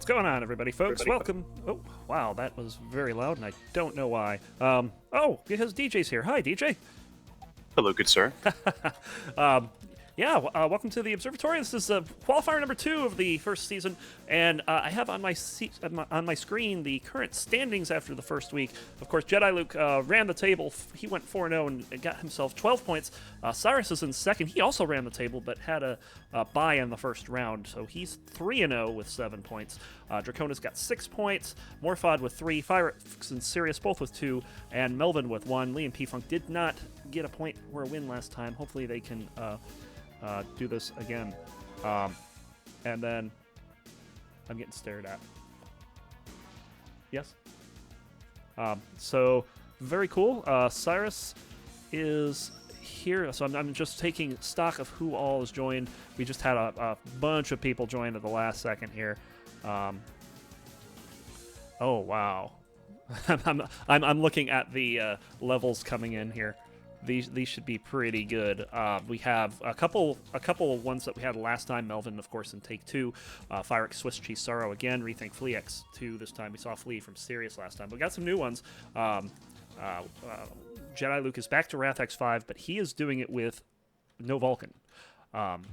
What's going on, everybody, folks? Welcome. Oh, wow, that was very loud, and I don't know why. Oh, because DJ's here. Hi, DJ. Hello, good sir. Welcome to the Observatory. This is qualifier number 2 of the first season, and I have on my screen the current standings after the first week. Of course, Jediluke ran the table. He went 4-0 and got himself 12 points. Cyrus is in second. He also ran the table, but had a bye in the first round, so he's 3-0 with 7 points. Dracona's got 6 points. Morphod with 3. Firex and Sirius both with 2, and Melvin with 1. Lee and P-Funk did not get a point or a win last time. Hopefully they can do this again. And then I'm getting stared at. Yes? So very cool. Cyrus is here. So I'm just taking stock of who all has joined. We just had a bunch of people join at the last second here. Oh, wow. I'm looking at the levels coming in here. These should be pretty good. We have a couple of ones that we had last time. Melvin, of course, in Take 2. Firex, Swiss Cheese Sorrow again. Rethink Flea X2 this time. We saw Flea from Sirius last time. But we got some new ones. Jediluke is back to Wrath X5, but he is doing it with no Vulcan.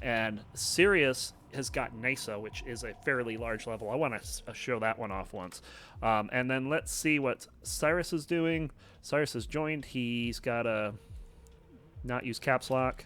And Sirius has got Nisa, which is a fairly large level. I want to show that one off once. And then let's see what Cyrus is doing. Cyrus has joined. He's got a not use caps lock.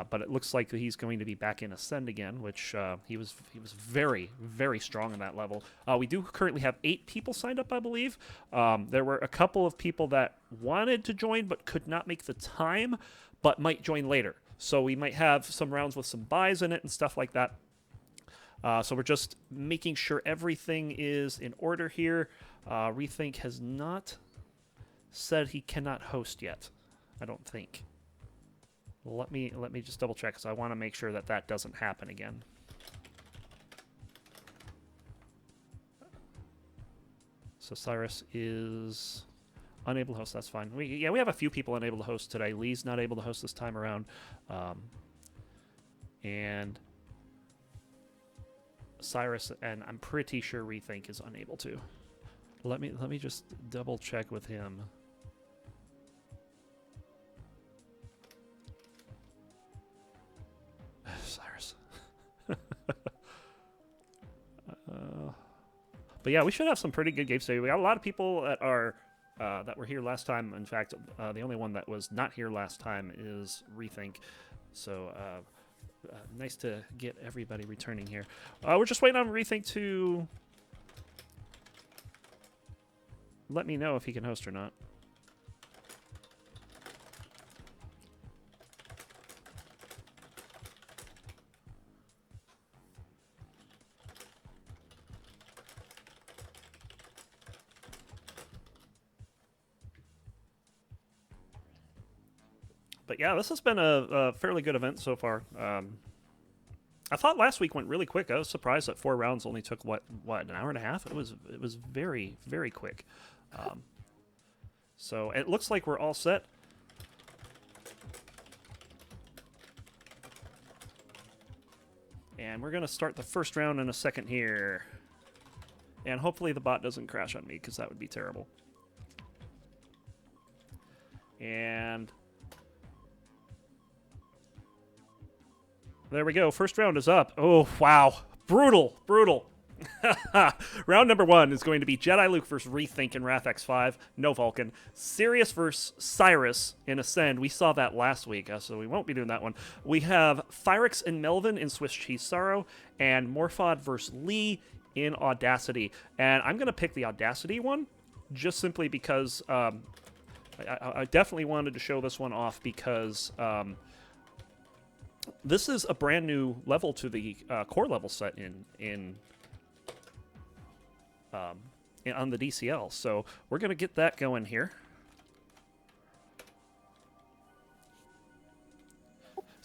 But it looks like he's going to be back in Ascend again, which he was very, very strong in that level. We do currently have 8 people signed up, I believe. There were a couple of people that wanted to join but could not make the time, but might join later. So we might have some rounds with some buys in it and stuff like that. So we're just making sure everything is in order here. Rethink has not said he cannot host yet, I don't think. Let me just double check, because I want to make sure that that doesn't happen again. So Cyrus is unable to host. That's fine. We have a few people unable to host today. Lee's not able to host this time around, and Cyrus and I'm pretty sure Rethink is unable to. Let me just double check with him. Cyrus. But yeah, we should have some pretty good games today. We got a lot of people that are that were here last time. In fact, the only one that was not here last time is Rethink. So nice to get everybody returning here. We're just waiting on Rethink to let me know if he can host or not. But yeah, this has been a fairly good event so far. I thought last week went really quick. I was surprised that 4 rounds only took what an hour and a half. It was very, very quick. So it looks like we're all set. And we're gonna start the first round in a second here. And hopefully the bot doesn't crash on me, because that would be terrible. And there we go. First round is up. Oh, wow. Brutal. Round number 1 is going to be Jediluke versus Rethink in Wrath X5. No Vulcan. Sirius versus Cyrus in Ascend. We saw that last week, so we won't be doing that one. We have Firex and Melvin in Swiss Cheese Sorrow, and Morphod versus Lee in Audacity. And I'm going to pick the Audacity one, just simply because I definitely wanted to show this one off, because this is a brand new level to the core level set on the DCL. So we're going to get that going here.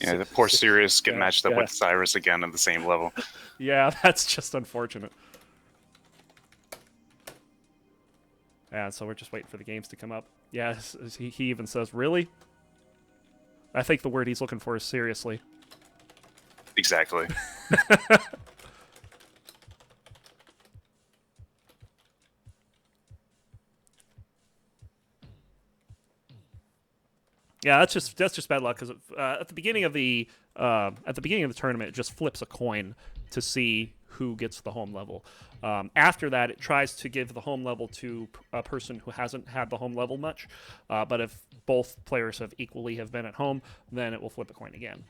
Yeah, the poor Sirius get matched up with Cyrus again at the same level. Yeah, that's just unfortunate. And so we're just waiting for the games to come up. Yeah, he even says, really? I think the word he's looking for is seriously. Exactly. Yeah, that's just bad luck because at the beginning of the tournament, it just flips a coin to see who gets the home level. After that, it tries to give the home level to a person who hasn't had the home level much. But if both players have been at home, then it will flip a coin again.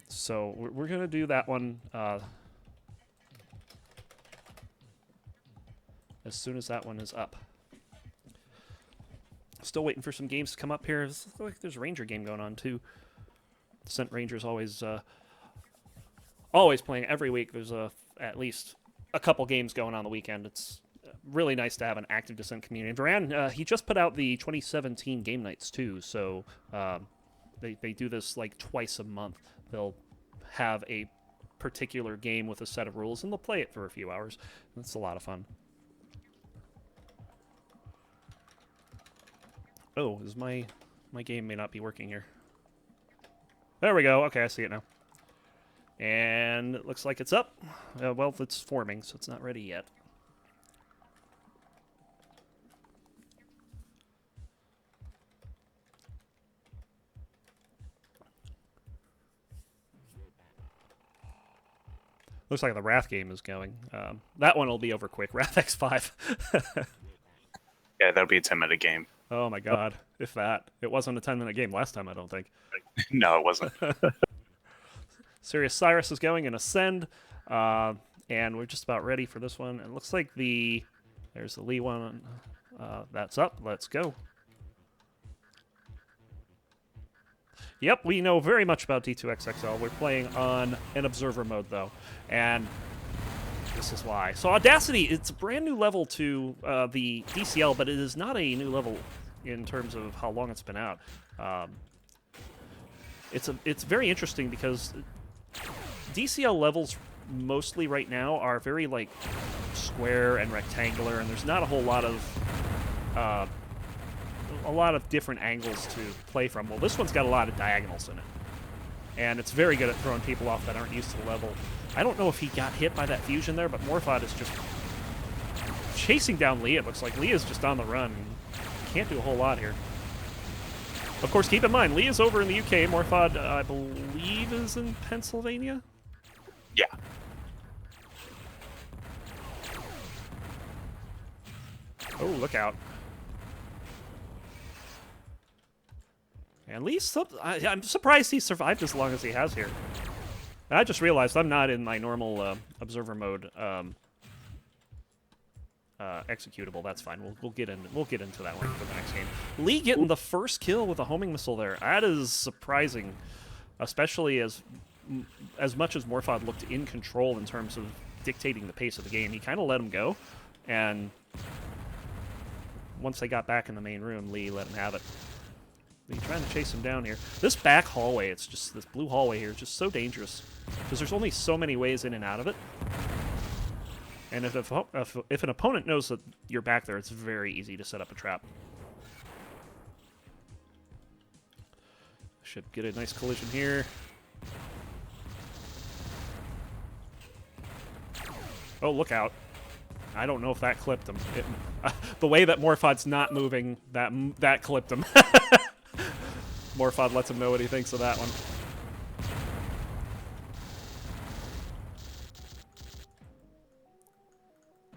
So we're gonna do that one as soon as that one is up. Still waiting for some games to come up here. It's like there's a Ranger game going on too. Descent Ranger's always playing every week. There's at least a couple games going on the weekend. It's really nice to have an active Descent community. Duran, he just put out the 2017 game nights too, so they do this like twice a month. They'll have a particular game with a set of rules, and they'll play it for a few hours. It's a lot of fun. Oh, is my game may not be working here. There we go. Okay, I see it now. And it looks like it's up. Well, it's forming, so it's not ready yet. Looks like the Wrath game is going. That one will be over quick. Wrath X5. Yeah, that'll be a 10-minute game. Oh my god, if that. It wasn't a 10-minute game last time, I don't think. No, it wasn't. Sirius Cyrus is going in Ascend, and we're just about ready for this one. It looks like there's the Lee one. That's up. Let's go. Yep, we know very much about D2XXL. We're playing on an Observer mode, though, and this is why. So Audacity, it's a brand new level to the DCL, but it is not a new level in terms of how long it's been out. It's very interesting because DCL levels mostly right now are very like square and rectangular, and there's not a whole lot of different angles to play from. Well, this one's got a lot of diagonals in it, and it's very good at throwing people off that aren't used to the level. I don't know if he got hit by that fusion there, but Morphod is just chasing down Lee. It looks like Lee is just on the run. Can't do a whole lot here. Of course, keep in mind, Lee is over in the UK. Morphod, I believe, is in Pennsylvania? Yeah. Oh, look out. And Lee's... I'm surprised he survived as long as he has here. I just realized I'm not in my normal observer mode executable. That's fine. We'll get into that one for the next game. Lee getting the first kill with a homing missile there. That is surprising, especially as much as Morphod looked in control in terms of dictating the pace of the game. He kind of let him go, and once they got back in the main room, Lee let him have it. He's trying to chase him down here. This back hallway, it's just this blue hallway here, is just so dangerous because there's only so many ways in and out of it. And if an opponent knows that you're back there, it's very easy to set up a trap. Should get a nice collision here. Oh, look out. I don't know if that clipped him. The way that Morphod's not moving, that clipped him. Morphod lets him know what he thinks of that one.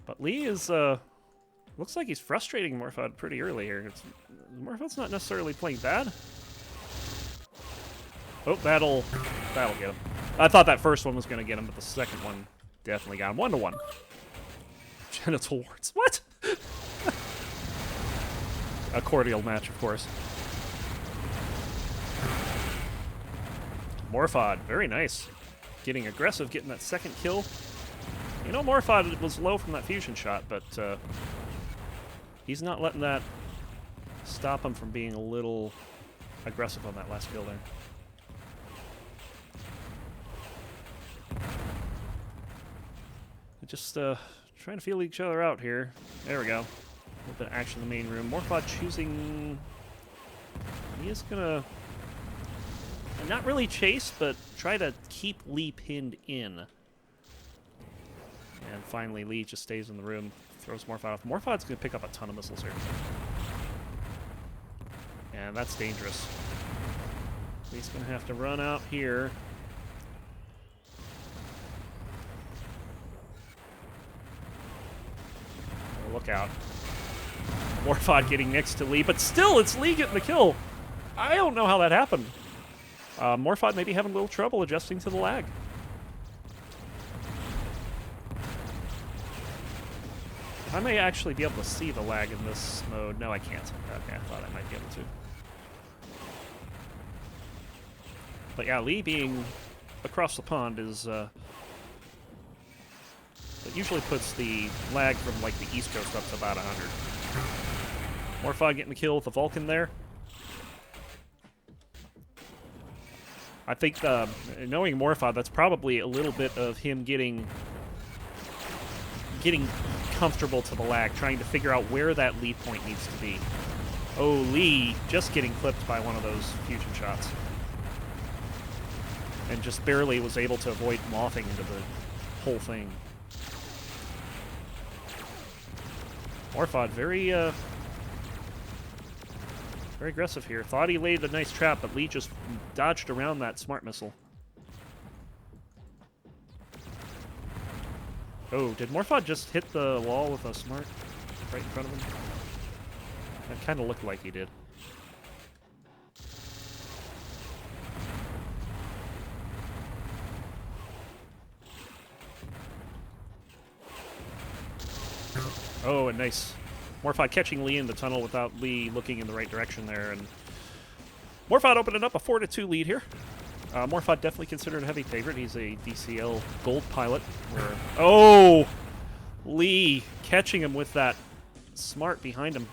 But Lee is, looks like he's frustrating Morphod pretty early here. Morphod's not necessarily playing bad. Oh, that'll get him. I thought that first one was going to get him, but the second one definitely got him. 1-1. Genital warts. What? A cordial match, of course. Morphod, very nice. Getting aggressive, getting that second kill. You know, Morphod was low from that fusion shot, but he's not letting that stop him from being a little aggressive on that last kill there. Just trying to feel each other out here. There we go. A little bit of action in the main room. Morphod choosing He is gonna not really chase, but try to keep Lee pinned in. And finally, Lee just stays in the room, throws Morphod off. Morphod's gonna pick up a ton of missiles here. And that's dangerous. Lee's gonna have to run out here. Oh, look out. Morphod getting next to Lee, but still, it's Lee getting the kill. I don't know how that happened. Morphod may be having a little trouble adjusting to the lag. I may actually be able to see the lag in this mode. No, I can't. Okay, I thought I might be able to. But yeah, Lee being across the pond is... it usually puts the lag from like the East Coast up to about 100. Morphod getting the kill with the Vulcan there. I think, knowing Morphod, that's probably a little bit of him getting comfortable to the lag, trying to figure out where that Lee point needs to be. Oh, Lee just getting clipped by one of those fusion shots. And just barely was able to avoid mothing into the whole thing. Morphod, very aggressive here. Thought he laid a nice trap, but Lee just dodged around that smart missile. Oh, did Morphod just hit the wall with a smart right in front of him? That kind of looked like he did. Oh, and nice. Morphod catching Lee in the tunnel without Lee looking in the right direction there. And Morphod opening up a 4-2 lead here. Morphod definitely considered a heavy favorite. He's a DCL gold pilot. Oh! Lee catching him with that smart behind him.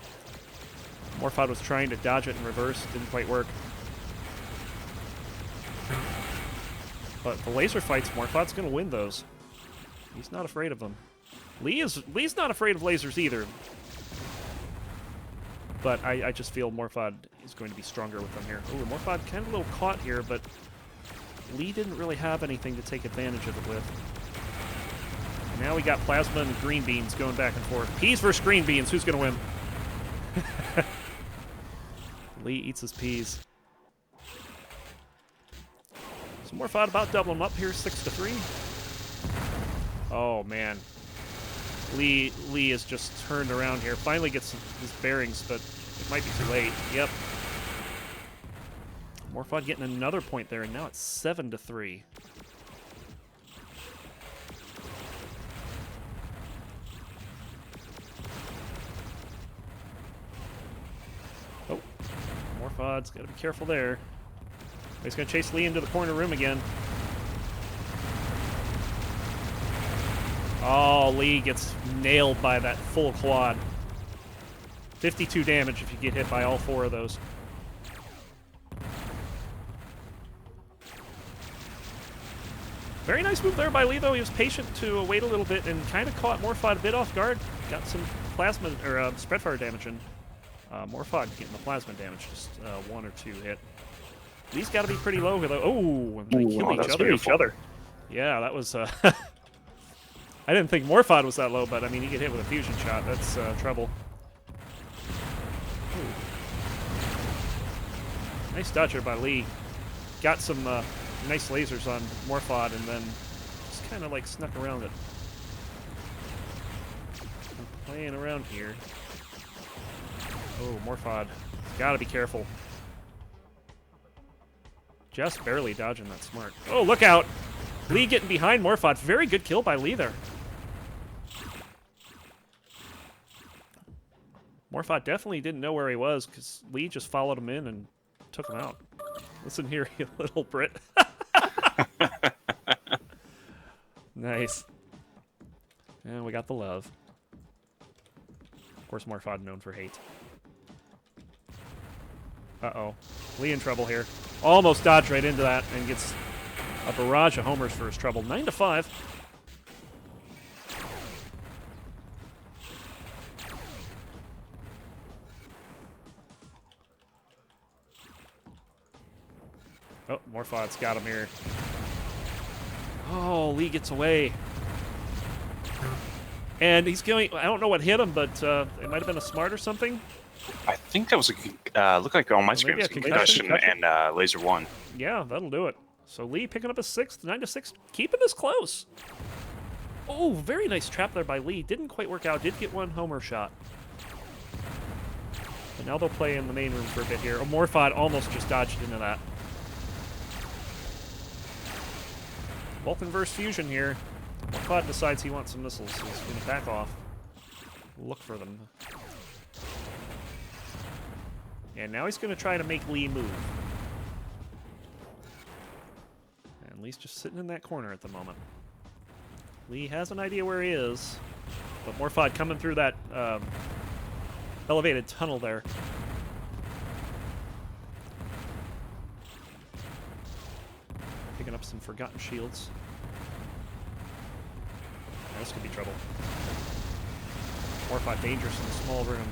Morphod was trying to dodge it in reverse. Didn't quite work. But the laser fights, Morphod's going to win those. He's not afraid of them. Lee's not afraid of lasers either. But I just feel Morphod is going to be stronger with them here. Oh, Morphod kind of a little caught here, but Lee didn't really have anything to take advantage of it with. And now we got Plasma and Green Beans going back and forth. Peas versus Green Beans. Who's going to win? Lee eats his peas. So Morphod about doubling him up here, 6-3. Oh, man. Lee is just turned around here. Finally gets his bearings, but it might be too late. Yep. Morphod getting another point there, and now it's 7-3. Oh, Morphod's got to be careful there. He's going to chase Lee into the corner room again. Oh, Lee gets nailed by that full quad. 52 damage if you get hit by all 4 of those. Very nice move there by Lee, though. He was patient to wait a little bit and kind of caught Morphod a bit off guard. Got some plasma, or spread fire damage in. Morphod getting the plasma damage, just 1 or 2 hit. Lee's got to be pretty low. Oh, they kill each other. Yeah, that was... I didn't think Morphod was that low, but I mean, he get hit with a fusion shot. That's trouble. Ooh. Nice dodger by Lee. Got some nice lasers on Morphod, and then just kind of like snuck around it. I'm playing around here. Oh, Morphod. Gotta be careful. Just barely dodging that smart. Oh, look out! Lee getting behind Morphod. Very good kill by Lee there. Morphod definitely didn't know where he was because Lee just followed him in and took him out. Listen here, you little Brit. Nice. And we got the love. Of course, Morphod known for hate. Uh-oh. Lee in trouble here. Almost dodged right into that and gets a barrage of homers for his trouble. 9-5. Oh, Morphod's got him here. Oh, Lee gets away. And he's going... I don't know what hit him, but it might have been a smart or something. I think that was a... looked like on my screen it was a concussion and laser 1. Yeah, that'll do it. So Lee picking up a 6th, 9-6, keeping this close. Oh, very nice trap there by Lee. Didn't quite work out. Did get one homer shot. But now they'll play in the main room for a bit here. Oh, Morphod almost just dodged into that. Vulcan versus Fusion here. Morphod decides he wants some missiles, so he's going to back off. Look for them. And now he's going to try to make Lee move. And Lee's just sitting in that corner at the moment. Lee has an idea where he is, but Morphod coming through that elevated tunnel there. Picking up some forgotten shields. Yeah, this could be trouble. Morphod dangerous in the small room.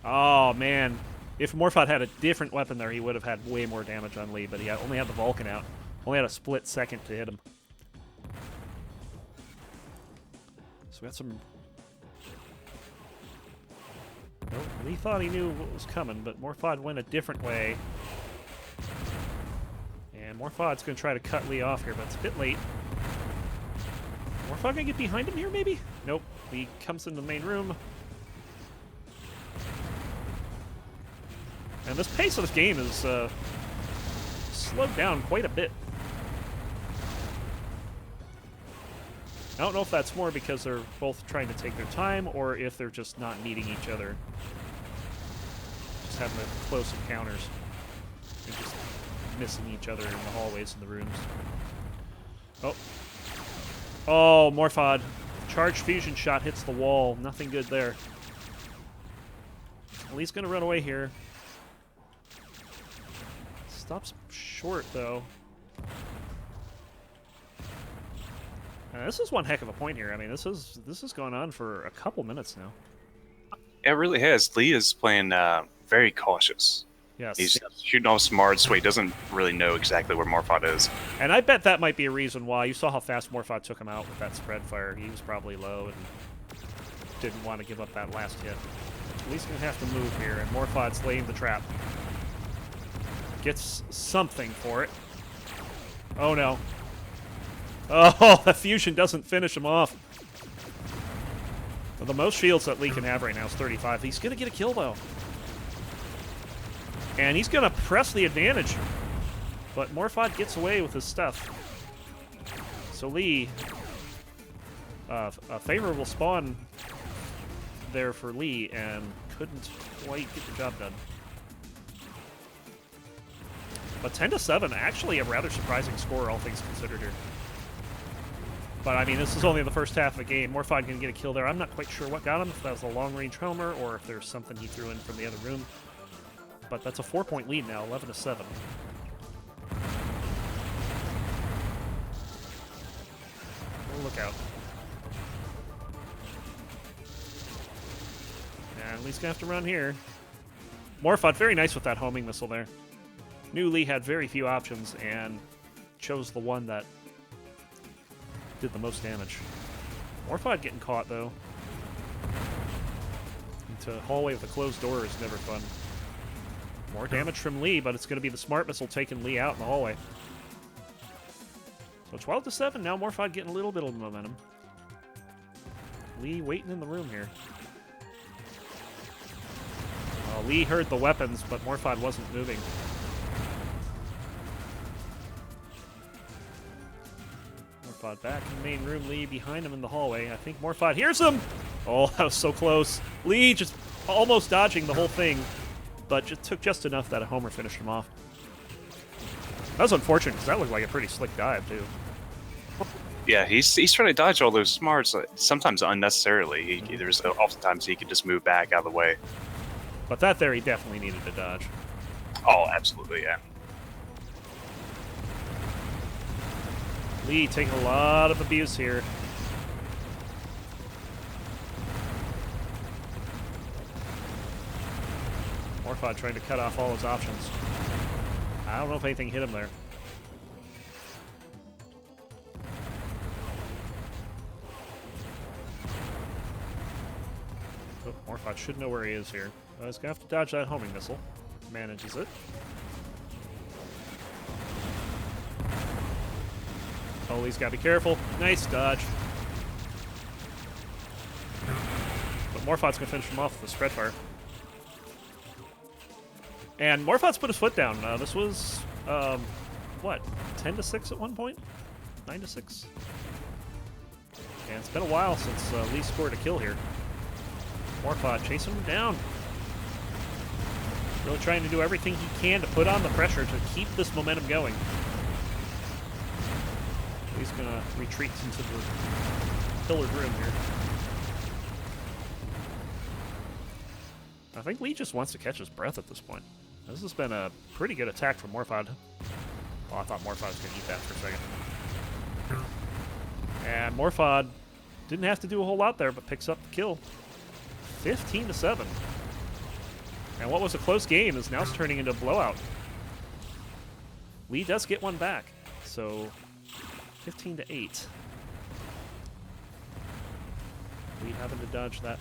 Oh, man. If Morphod had a different weapon there, he would have had way more damage on Lee, but he only had the Vulcan out. Only had a split second to hit him. So we got some... Nope, Lee thought he knew what was coming, but Morphod went a different way. And Morphod's going to try to cut Lee off here, but it's a bit late. Morphod going to get behind him here, maybe? Nope. Lee comes into the main room. And this pace of this game is slowed down quite a bit. I don't know if that's more because they're both trying to take their time or if they're just not meeting each other. Just having close encounters. And just missing each other in the hallways and the rooms. Oh. Oh, Morphod. Charged fusion shot hits the wall. Nothing good there. Lee's going to run away here. Stops short, though. This is one heck of a point here. I mean, this is going on for a couple minutes now. It really has. Lee is playing very cautious. Yes. He's shooting off smart, so he doesn't really know exactly where Morphod is. And I bet that might be a reason why. You saw how fast Morphod took him out with that spread fire. He was probably low and didn't want to give up that last hit. Lee's going to have to move here, and Morphod's laying the trap. Gets something for it. Oh, no. Oh, the fusion doesn't finish him off. Well, the most shields that Lee can have right now is 35. He's going to get a kill, though. And he's going to press the advantage. But Morphod gets away with his stuff. So Lee, a favorable spawn there for Lee, and couldn't quite get the job done. But 10-7, actually a rather surprising score, all things considered here. But, I mean, this is only the first half of the game. Morphod can get a kill there. I'm not quite sure what got him, if that was a long-range homer or if there's something he threw in from the other room. But that's a 4-point lead now, 11-7. Oh, look out. And Lee's going to have to run here. Morphod, very nice with that homing missile there. Knew Lee had very few options and chose the one that did the most damage. Morphod getting caught, though. Into a hallway with a closed door is never fun. More damage from Lee, but it's going to be the smart missile taking Lee out in the hallway. So 12-7, now Morphod getting a little bit of momentum. Lee waiting in the room here. Lee heard the weapons, but Morphod wasn't moving. Morphod back in the main room, Lee behind him in the hallway. I think Morphod hears him! Oh, that was so close. Lee just almost dodging the whole thing, but just took just enough that a homer finished him off. That was unfortunate, because that looked like a pretty slick dive, too. Yeah, he's trying to dodge all those smarts, sometimes unnecessarily. There's oftentimes he could just move back out of the way. But that there, he definitely needed to dodge. Oh, absolutely, yeah. Lee taking a lot of abuse here. Morphod trying to cut off all his options. I don't know if anything hit him there. Oh, Morphod should know where he is here. He's going to have to dodge that homing missile. Manages it. Oh, he's got to be careful. Nice dodge. But Morphod's going to finish him off with the spread fire. And Morphod's put his foot down. This was, what, 10-6 at one point? 9-6? And it's been a while since Lee scored a kill here. Morphod chasing him down. Really trying to do everything he can to put on the pressure to keep this momentum going. He's going to retreat into the pillared room here. I think Lee just wants to catch his breath at this point. This has been a pretty good attack from Morphod. Oh, I thought Morphod was going to eat that for a second. And Morphod didn't have to do a whole lot there, but picks up the kill. 15-7. And what was a close game is now turning into a blowout. Lee does get one back, so 15-8. Lee having to dodge that.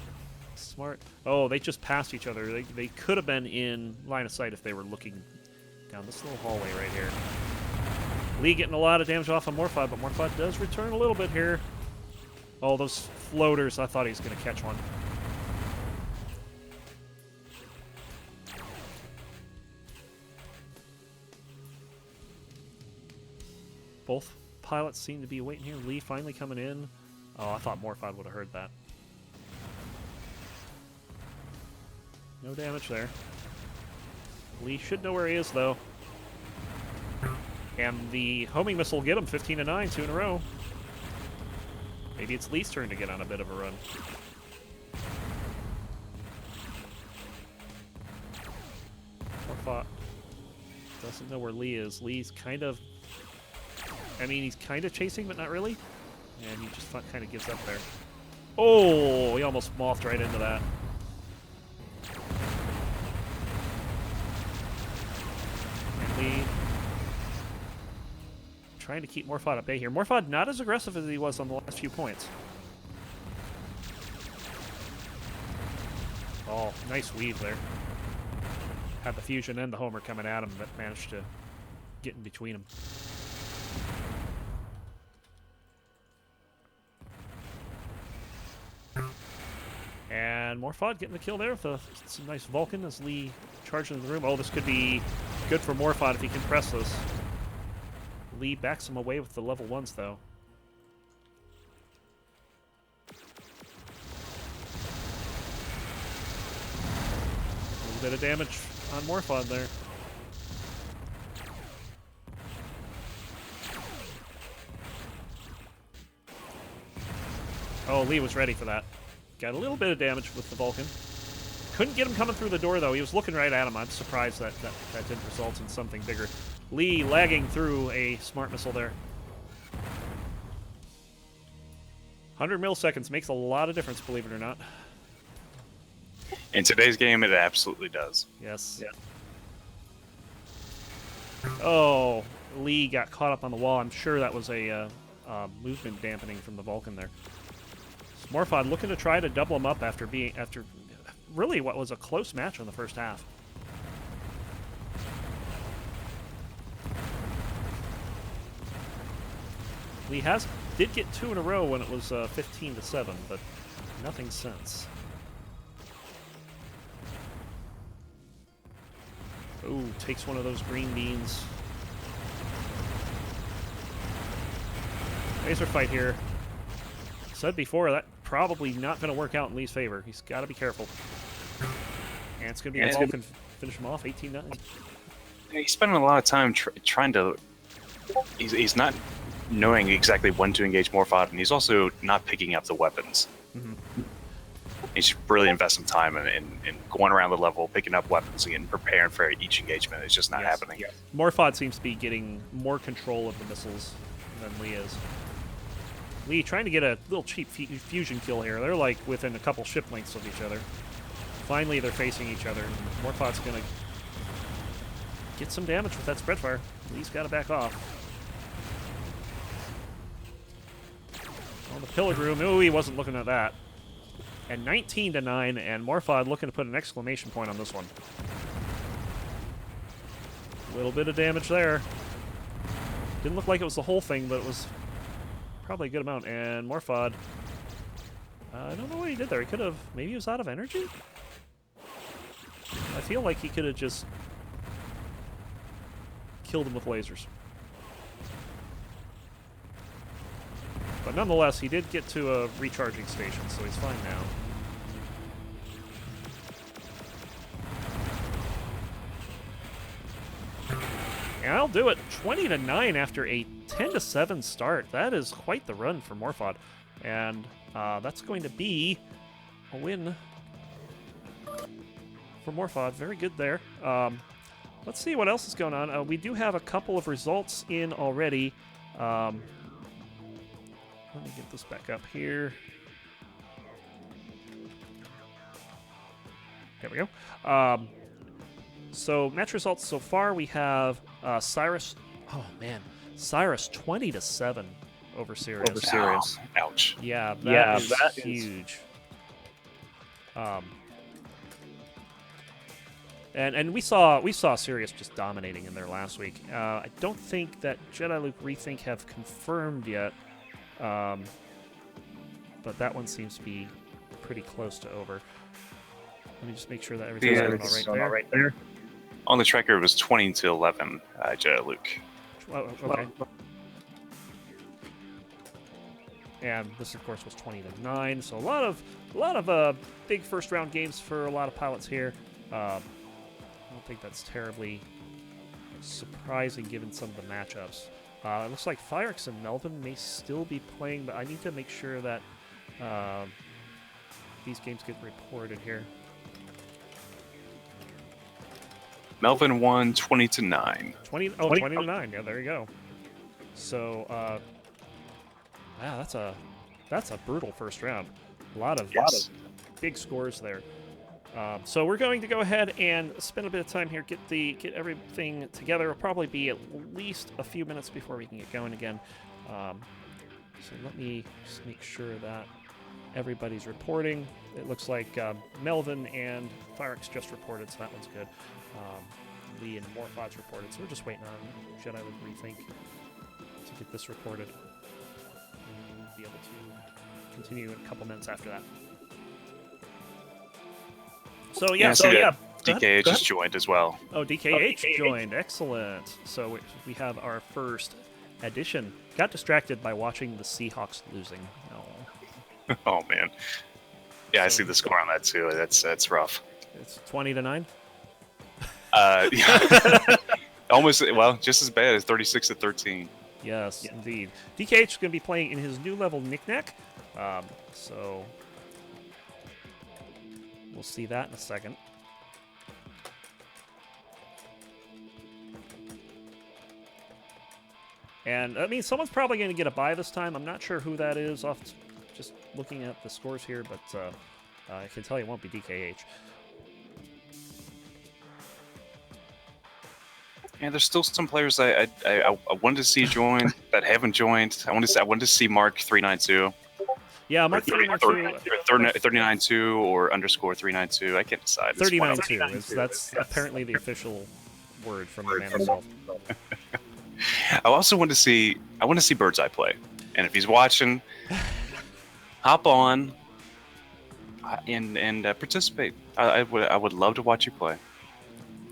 Smart. Oh, they just passed each other. They could have been in line of sight if they were looking down this little hallway right here. Lee getting a lot of damage off on Morphod, but Morphod does return a little bit here. Oh, those floaters. I thought he was going to catch one. Both pilots seem to be waiting here. Lee finally coming in. Oh, I thought Morphod would have heard that. No damage there. Lee should know where he is, though. And the homing missile will get him 15-9, 2 in a row. Maybe it's Lee's turn to get on a bit of a run. Morphod doesn't know where Lee is. Lee's kind of... I mean, he's kind of chasing, but not really. And he just kind of gives up there. Oh, he almost mothed right into that. Lee trying to keep Morphod at bay here. Morphod not as aggressive as he was on the last few points. Oh, nice weave there. Had the fusion and the homer coming at him, but managed to get in between them. And Morphod getting the kill there with some nice Vulcan as Lee charging into the room. Oh, this could be good for Morphod if he can press this. Lee backs him away with the level 1s, though. A little bit of damage on Morphod there. Oh, Lee was ready for that. Got a little bit of damage with the Vulcan. Couldn't get him coming through the door, though. He was looking right at him. I'm surprised that didn't result in something bigger. Lee lagging through a smart missile there. 100 milliseconds makes a lot of difference, believe it or not. In today's game, it absolutely does. Yes. Yeah. Oh, Lee got caught up on the wall. I'm sure that was a movement dampening from the Vulcan there. Morphod looking to try to double him up after really what was a close match in the first half. Lee did get 2 in a row when it was 15-7, but nothing since. Ooh, takes one of those green beans. Laser fight here. Said before, that probably not going to work out in Lee's favor. He's got to be careful. And it's going to be a Vulcan finish him off, 18-9. He's spending a lot of time trying to... He's not knowing exactly when to engage Morphod, and he's also not picking up the weapons. Mm-hmm. He should really invest some time in going around the level, picking up weapons, and preparing for each engagement. It's just not happening. Yes. Morphod seems to be getting more control of the missiles than Lee is. Lee trying to get a little cheap fusion kill here. They're like within a couple ship lengths of each other. Finally, they're facing each other. Morphod's going to get some damage with that spread fire. Lee's got to back off. On the Pillage Room. Ooh, he wasn't looking at that. And 19-9, and Morphod looking to put an exclamation point on this one. A little bit of damage there. Didn't look like it was the whole thing, but it was probably a good amount. And Morphod, I don't know what he did there. He could have, maybe he was out of energy? I feel like he could have just killed him with lasers. But nonetheless, he did get to a recharging station, so he's fine now. And I'll do it. 20-9 after a 10-7 start. That is quite the run for Morphod. And that's going to be a win for Morphod. Very good there. Let's see what else is going on. We do have a couple of results in already. Let me get this back up here. There we go. So match results so far, we have Cyrus. Oh man, Cyrus 20-7 over Sirius. Over Sirius. Ouch. Yeah, that is huge. And we saw Sirius just dominating in there last week. I don't think that Jediluke Rethink have confirmed yet, but that one seems to be pretty close to over. Let me just make sure that everything's going all right there. On the tracker, it was 20-11, Jediluke. Oh, okay. And this, of course, was 20-9. So a lot of big first round games for a lot of pilots here. I don't think that's terribly surprising given some of the matchups. It looks like Firex and Melvin may still be playing, but I need to make sure that these games get reported here. Melvin won 20-9. 20-9. Yeah, there you go. So, wow, that's a brutal first round. A lot of big scores there. So we're going to go ahead and spend a bit of time here, get everything together. It'll probably be at least a few minutes before we can get going again. So let me just make sure that everybody's reporting. It looks like Melvin and Firex just reported, so that one's good. Lee and Morphod's reported, so we're just waiting on Jediluke Rethink to get this reported. And we'll be able to continue in a couple minutes after that. So yeah, DKH just joined as well. Oh, DKH joined. Excellent. So we have our first addition. Got distracted by watching the Seahawks losing. Oh, oh man. Yeah, I see the score on that too. That's rough. It's 20-9. Yeah. Almost, well, just as bad as 36-13. Yes, indeed. DKH is going to be playing in his new level Knick-Knack. So we'll see that in a second. And I mean, someone's probably going to get a bye this time. I'm not sure who that is off just looking at the scores here, but I can tell you it won't be DKH. Yeah, there's still some players I wanted to see join that haven't joined. I wanted to see Mark 392. Yeah, Mark 392. 39.2 or underscore 392. I can't decide. 39.2. That's apparently the official word from the man himself. I also want to see Bird's Eye play, and if he's watching, hop on and participate. I would love to watch you play.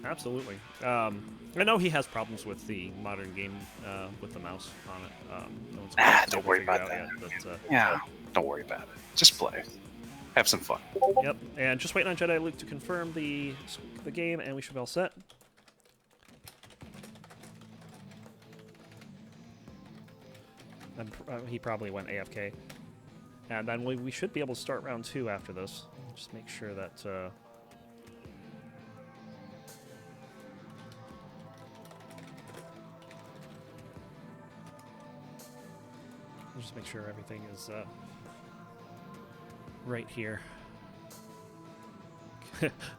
Absolutely. I know he has problems with the modern game with the mouse on it. No don't worry about that. Yeah, don't worry about it. Just play. Have some fun. Yep, and just waiting on Jediluke to confirm the game, and we should be all set. And he probably went AFK. And then we should be able to start round 2 after this. Just make sure that... just make sure everything is right here.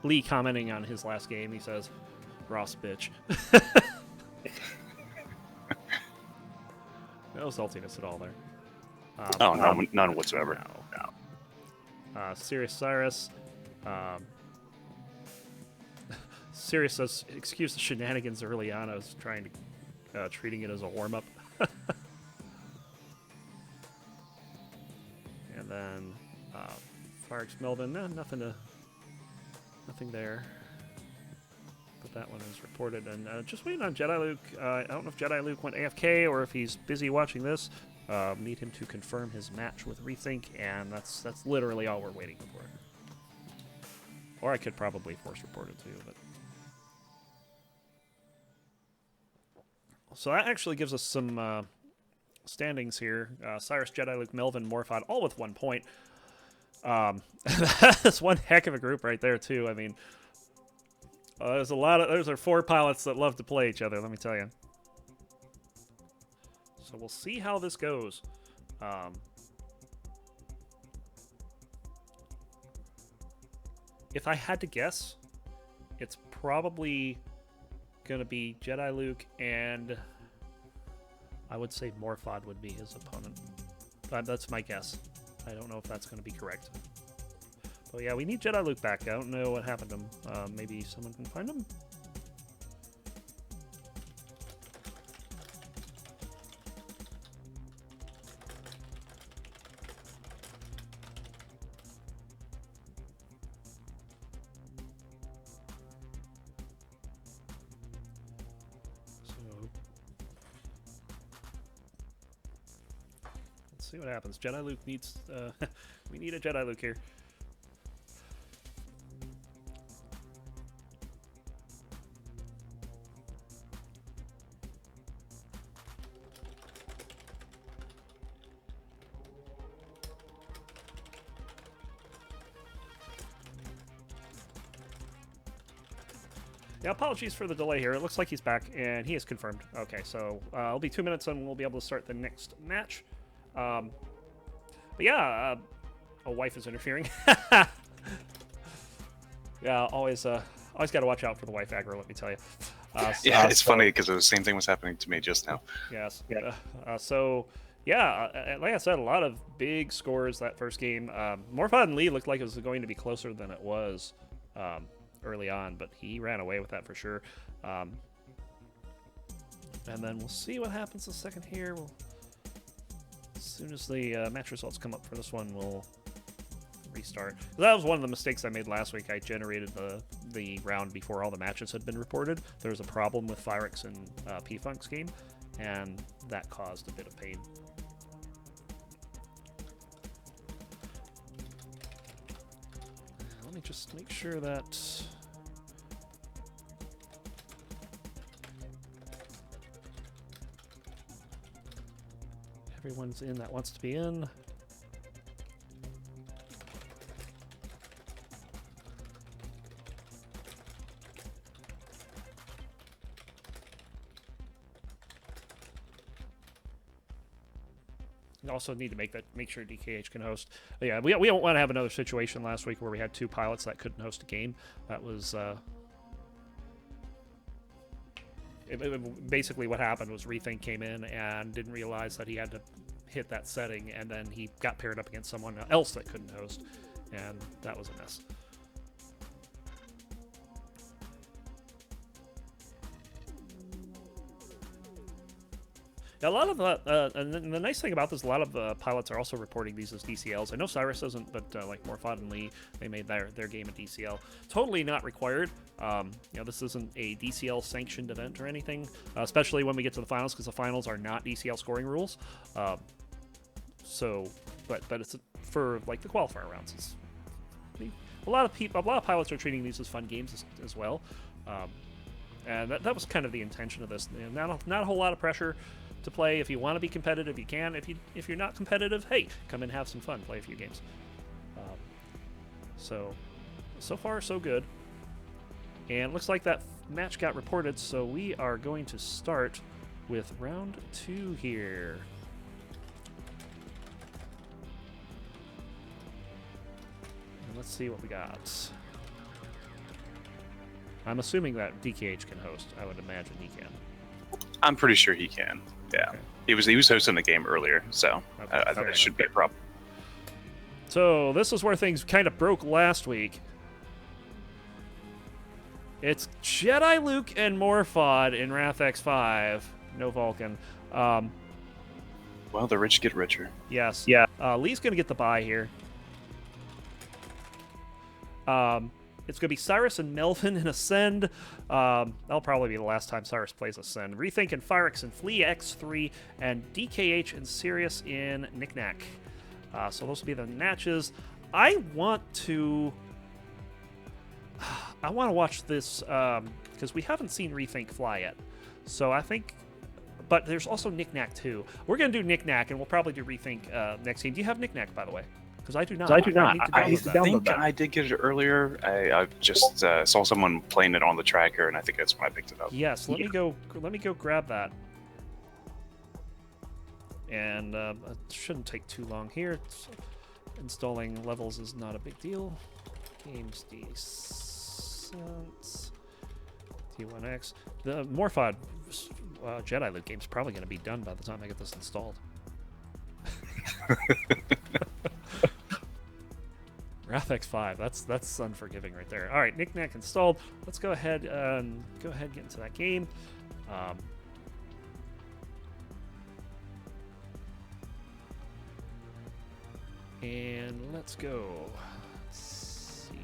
Lee commenting on his last game, he says, "Ross bitch." No saltiness at all there. Oh, no, none whatsoever. No. Sirius Cyrus. Sirius says, "Excuse the shenanigans early on. I was trying to treating it as a warm-up." And then Firex Melvin, nothing there. But that one is reported. And just waiting on Jediluke. I don't know if Jediluke went AFK or if he's busy watching this. Need him to confirm his match with Rethink, and that's literally all we're waiting for. Or I could probably force report it too, but. So that actually gives us some standings here. Cyrus, Jediluke, Melvin, Morphod, all with 1 point. That's one heck of a group right there too. I mean, those are 4 pilots that love to play each other, let me tell you. So we'll see how this goes. If I had to guess, it's probably going to be Jediluke, and I would say Morphod would be his opponent. That's my guess. I don't know if that's going to be correct. But yeah, we need Jediluke back. I don't know what happened to him. Maybe someone can find him? See what happens. Jediluke needs... we need a Jediluke here. Yeah, apologies for the delay here. It looks like he's back, and he is confirmed. Okay, so it'll be 2 minutes, and we'll be able to start the next match. But yeah, a wife is interfering. Yeah, always got to watch out for the wife aggro, let me tell you. Yeah, it's funny because the same thing was happening to me just now. Yes. So, yeah, like I said, a lot of big scores that first game. Morphod and Lee looked like it was going to be closer than it was early on, but he ran away with that for sure. And then we'll see what happens the second here. As soon as the match results come up for this one, we'll restart. That was one of the mistakes I made last week. I generated the round before all the matches had been reported. There was a problem with Firex and P-Funk's game, and that caused a bit of pain. Let me just make sure that... everyone's in that wants to be in. You also need to make sure DKH can host. But yeah, we don't want to have another situation last week where we had 2 pilots that couldn't host a game. That was basically what happened was Rethink came in and didn't realize that he had to hit that setting, and then he got paired up against someone else that couldn't host, and that was a mess. Yeah, a lot of and the nice thing about this, a lot of pilots are also reporting these as DCLs. I know Cyrus doesn't, but like Morphod and Lee, they made their game a DCL. Totally not required. This isn't a DCL sanctioned event or anything, especially when we get to the finals, because the finals are not DCL scoring rules. But it's for like the qualifier rounds. A lot of pilots are treating these as fun games as well, and that was kind of the intention of this. Not a whole lot of pressure to play. If you want to be competitive, you can. If you're not competitive, hey, come and have some fun, play a few games. So far so good. And it looks like that match got reported, so we are going to start with round 2 here. And let's see what we got. I'm assuming that DKH can host. I would imagine he can. I'm pretty sure he can. Yeah, Okay. he was hosting the game earlier, so Okay, I think fair it should be a problem. So this is where things kind of broke last week. It's Jediluke and Morphod in Wrath X5. No Vulcan. Well, the rich get richer. Yes. Yeah. Lee's going to get the bye here. It's going to be Cyrus and Melvin in Ascend. That'll probably be the last time Cyrus plays Ascend. Rethink and Phyrix and Flea X3. And DKH and Sirius in Knickknack. So those will be the matches. I want to watch this because we haven't seen Rethink fly yet. So I think... But there's also Knickknack, too. We're going to do Knickknack, and we'll probably do Rethink next game. Do you have Knickknack, by the way? Because I do not. I do not. I need to download that. I think I did get it earlier. I just saw someone playing it on the tracker, and I think that's when I picked it up. Yes, let me go grab that. And it shouldn't take too long here. Installing levels is not a big deal. Games decent. T1X. The Morphod Jediluke game's probably going to be done by the time I get this installed. Wrath X5. That's unforgiving right there. All right, Knickknack installed. Let's go ahead and get into that game. And let's go. Let's see.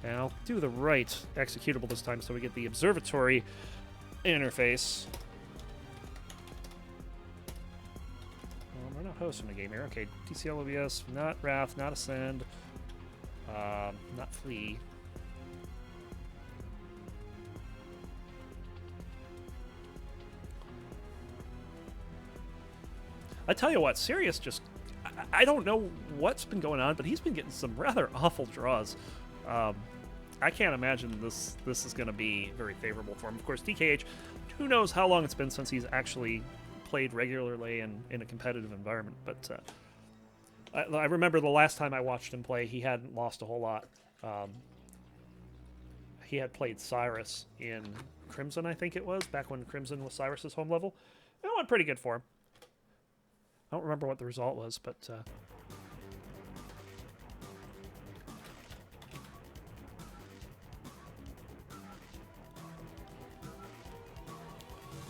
And I'll do the right executable this time so we get the Observatory interface. We're not hosting the game here. Okay, TCL OBS, not Wrath, not Ascend, not Flea. I tell you what, Sirius just... I don't know what's been going on, but he's been getting some rather awful draws. I can't imagine this is going to be very favorable for him. Of course, DKH, who knows how long it's been since he's actually played regularly and in a competitive environment. But I remember the last time I watched him play, he hadn't lost a whole lot. He had played Cyrus in Crimson, I think it was, back when Crimson was Cyrus's home level. It went pretty good for him. I don't remember what the result was, but...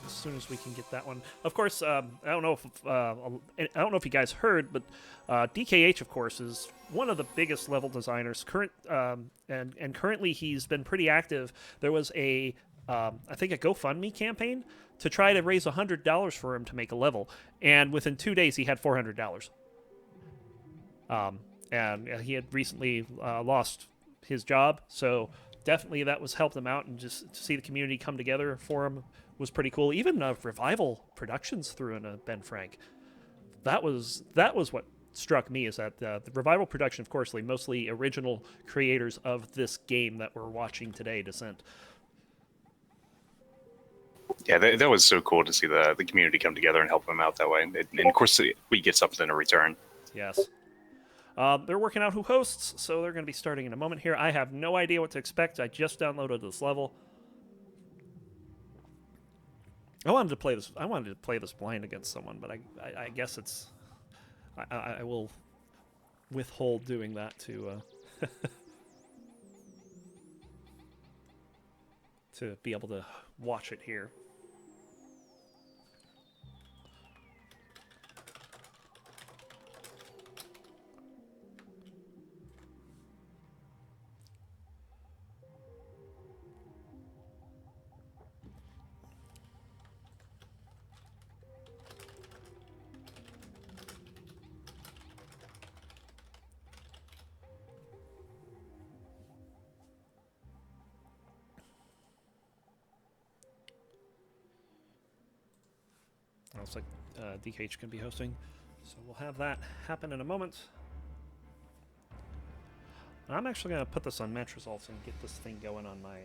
as soon as we can get that one. Of course, I don't know if you guys heard, but DKH, of course, is one of the biggest level designers. And currently he's been pretty active. There was I think a GoFundMe campaign to try to raise $100 for him to make a level, and within 2 days he had $400. And he had recently lost his job, so definitely that was helped him out, and just to see the community come together for him was pretty cool. Even Revival Productions threw in a Ben Frank. That was what struck me, is that the Revival Production, of course, mostly original creators of this game that we're watching today, Descent. Yeah, that was so cool to see the community come together and help him out that way. And of course, we get something in return. Yes. They're working out who hosts, so they're going to be starting in a moment here. I have no idea what to expect. I just downloaded this level. I wanted to play this blind against someone, but I guess it's... I will withhold doing that to... to be able to watch it here. Looks like DKH can be hosting, so we'll have that happen in a moment. I'm actually going to put this on match results and get this thing going on my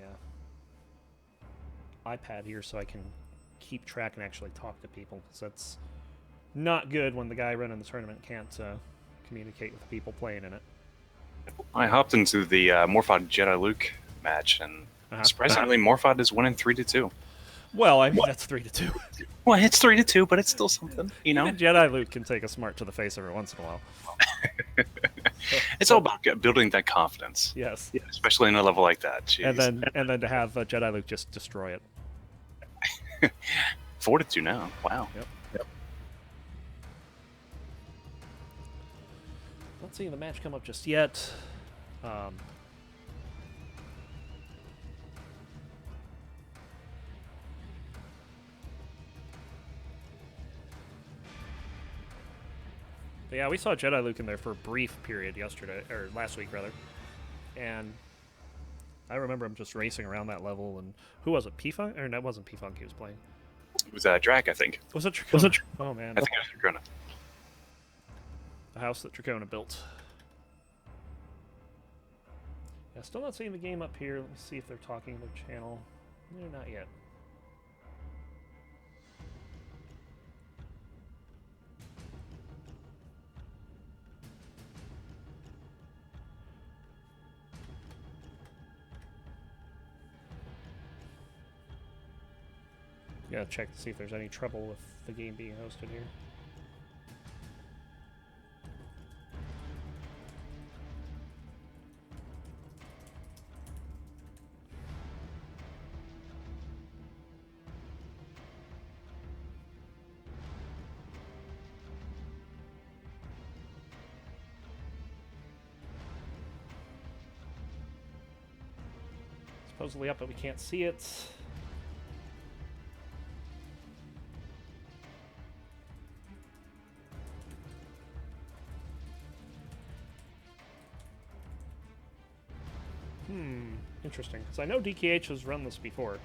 iPad here so I can keep track and actually talk to people, because that's not good when the guy running the tournament can't communicate with the people playing in it. I hopped into the Morphod Jediluke match, and surprisingly, Morphod is winning 3-2. Well, I mean, that's 3-2. Well, it's 3-2, but it's still something, you know. Even Jediluke can take a smart to the face every once in a while. It's all about building that confidence. Yes. Yeah, especially in a level like that. Jeez. And then to have Jediluke just destroy it. 4-2 now. Wow. Yep. Not seeing the match come up just yet. But yeah, we saw Jediluke in there for a brief period yesterday, or last week rather, and I remember him just racing around that level. And who was it? P-Funk? Or that wasn't P-Funk he was playing. It was Drac, I think. Was it Trachona? Oh man, I think it was Trachona. The house that Trachona built. Yeah, still not seeing the game up here. Let me see if they're talking their channel. No, not yet. Gotta check to see if there's any trouble with the game being hosted here. Supposedly up, but we can't see it. Interesting, because I know DKH has run this before.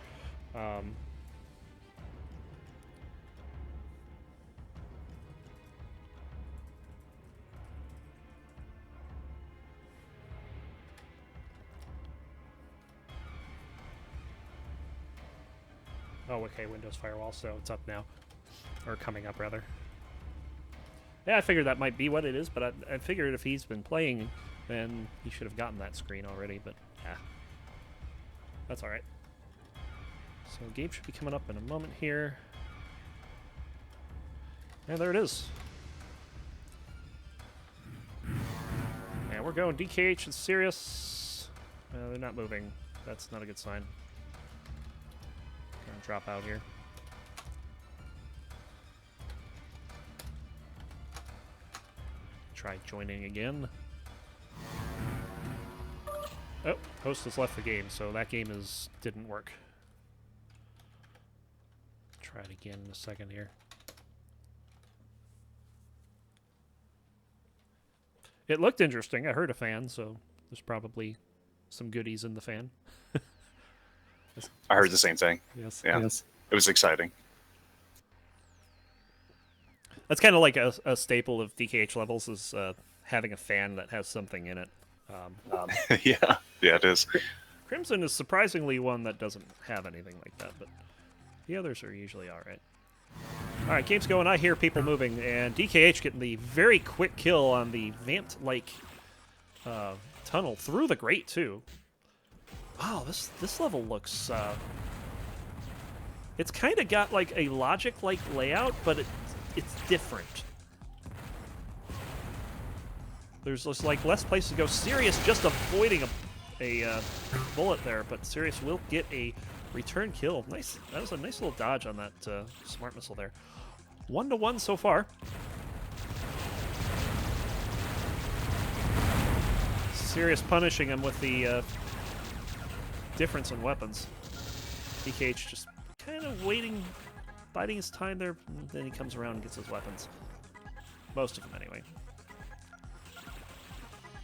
Oh, okay, Windows Firewall, so it's up now. Or coming up, rather. Yeah, I figured that might be what it is, but I figured if he's been playing, then he should have gotten that screen already, but yeah. That's alright. So game should be coming up in a moment here. And there it is. And we're going DKH and Sirius. They're not moving. That's not a good sign. Gonna drop out here. Try joining again. Oh, host has left the game, so that game didn't work. Try it again in a second here. It looked interesting. I heard a fan, so there's probably some goodies in the fan. I heard the same thing. Yes. Yeah. Yes. It was exciting. That's kind of like a staple of DKH levels is having a fan that has something in it. Yeah, it is. Crimson is surprisingly one that doesn't have anything like that, but the others are usually all right. All right, game's going. I hear people moving, and DKH getting the very quick kill on the Vant-like tunnel through the grate too. Wow, this level looks. It's kind of got like a logic-like layout, but it's different. There's just like less places to go. Sirius just avoiding a bullet there, but Sirius will get a return kill. Nice. That was a nice little dodge on that smart missile there. 1-1 so far. Sirius punishing him with the difference in weapons. DKH just kind of waiting, biding his time there, and then he comes around and gets his weapons. Most of them, anyway.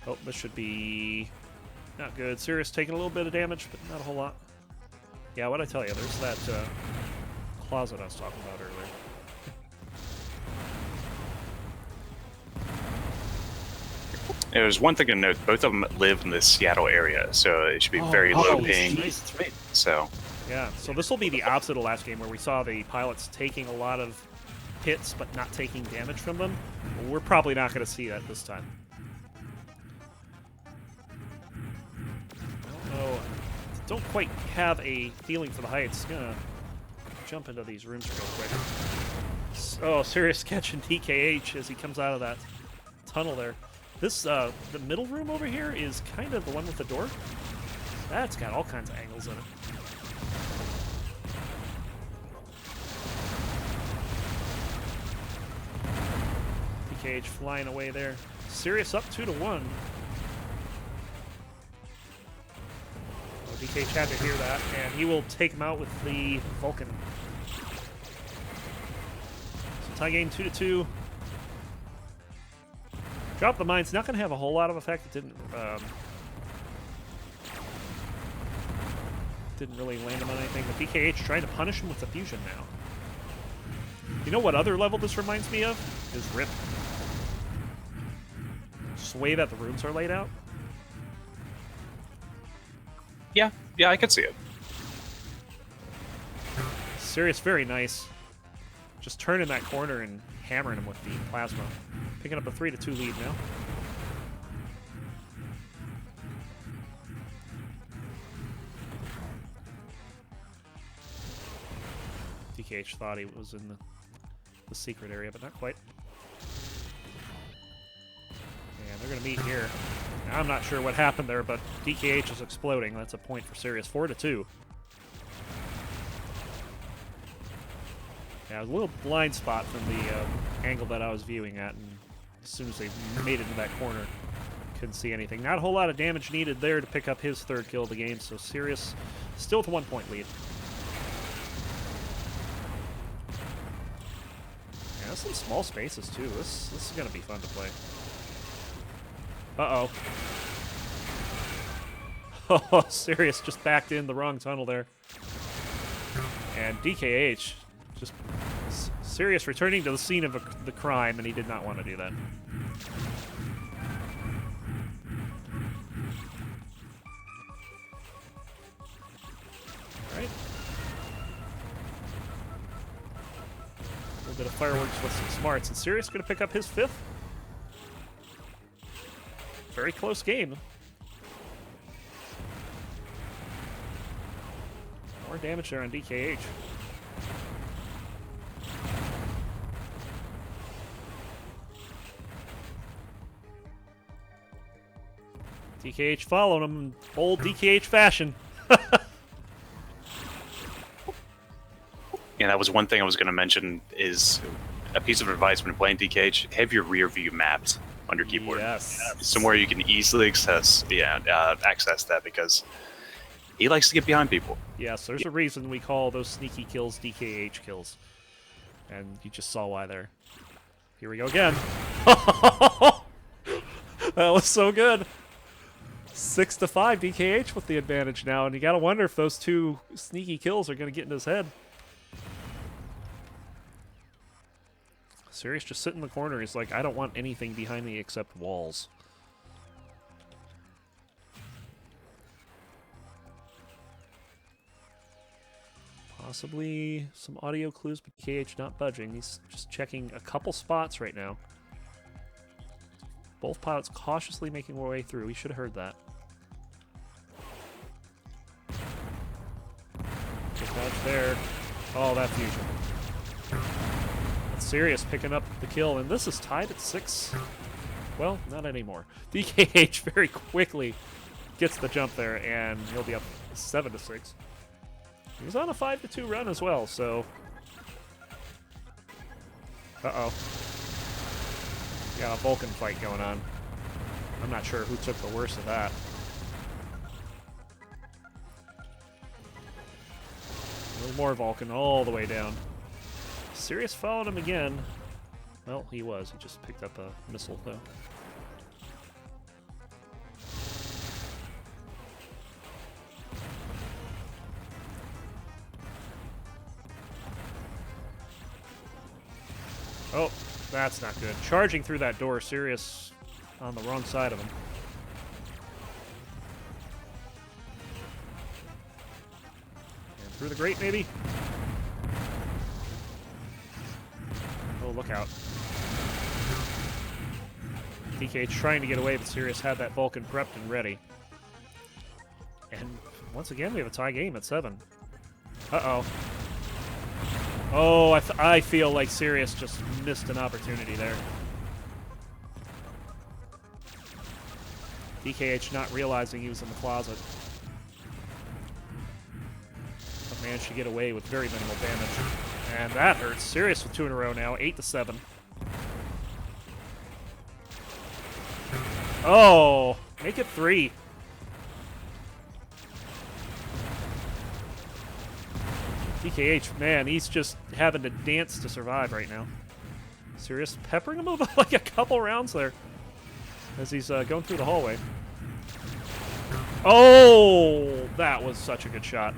Oh, this should be not good. Sirius taking a little bit of damage, but not a whole lot. Yeah, what'd I tell you? There's that closet I was talking about earlier. There's one thing to note. Both of them live in the Seattle area, so it should be very low ping. Nice. So. Yeah, so this will be the opposite of last game where we saw the pilots taking a lot of hits but not taking damage from them. Well, we're probably not going to see that this time. Oh, don't quite have a feeling for the heights. Gonna jump into these rooms real quick. Oh, Sirius catching DKH as he comes out of that tunnel there. This, the middle room over here is kind of the one with the door. That's got all kinds of angles in it. DKH flying away there. Sirius up 2-1. Oh, DKH had to hear that, and he will take him out with the Vulcan. So tie game 2-2. Drop the mine's not going to have a whole lot of effect. It didn't really land him on anything. But DKH trying to punish him with the fusion now. You know what other level this reminds me of? Is RIP. Just the way that the rooms are laid out. Yeah, I could see it. Sirius, very nice. Just turning that corner and hammering him with the plasma. Picking up a 3-2 lead now. DKH thought he was in the secret area, but not quite. And they're going to meet here. Now, I'm not sure what happened there, but DKH is exploding. That's a point for Sirius. 4-2. Yeah, it was a little blind spot from the angle that I was viewing at, and as soon as they made it into that corner, couldn't see anything. Not a whole lot of damage needed there to pick up his third kill of the game, so Sirius still with a 1-point lead. Yeah, there's some small spaces too. This is going to be fun to play. Uh-oh. Oh, Sirius just backed in the wrong tunnel there. And DKH just... Sirius returning to the scene of the crime, and he did not want to do that. All right. A little bit of fireworks with some smarts, and Sirius going to pick up his 5th. Very close game. More damage there on DKH. DKH following him in old DKH fashion. Yeah, that was one thing I was going to mention is a piece of advice when playing DKH, have your rear view mapped on your keyboard. Yes. Somewhere you can easily access that, because he likes to get behind people. Yes, there's a reason we call those sneaky kills DKH kills. And you just saw why there. Here we go again. That was so good. 6-5 DKH with the advantage now, and you gotta wonder if those two sneaky kills are gonna get in his head. Sirius just sitting in the corner. He's like, I don't want anything behind me except walls. Possibly some audio clues, but DKH not budging. He's just checking a couple spots right now. Both pilots cautiously making their way through. We should have heard that. Just dodge there. Oh, that fusion. That's Sirius picking up the kill, and this is tied at 6. Well, not anymore. DKH very quickly gets the jump there, and he'll be up 7-6. He's on a 5-2 run as well, so... Uh-oh. Got a Vulcan fight going on. I'm not sure who took the worst of that. A little more Vulcan all the way down. Sirius followed him again. Well, he was. He just picked up a missile, though. Oh, that's not good. Charging through that door, Sirius on the wrong side of him. And through the grate, maybe? Oh, look out. DKH trying to get away, but Sirius had that Vulcan prepped and ready. And once again, we have a tie game at 7. Uh-oh. Oh, I feel like Sirius just missed an opportunity there. DKH not realizing he was in the closet. But managed to get away with very minimal damage. And that hurts. Sirius with 2 in a row now, 8-7. Oh, make it 3. DKH, man, he's just having to dance to survive right now. Sirius peppering him with like a couple rounds there as he's going through the hallway. Oh, that was such a good shot.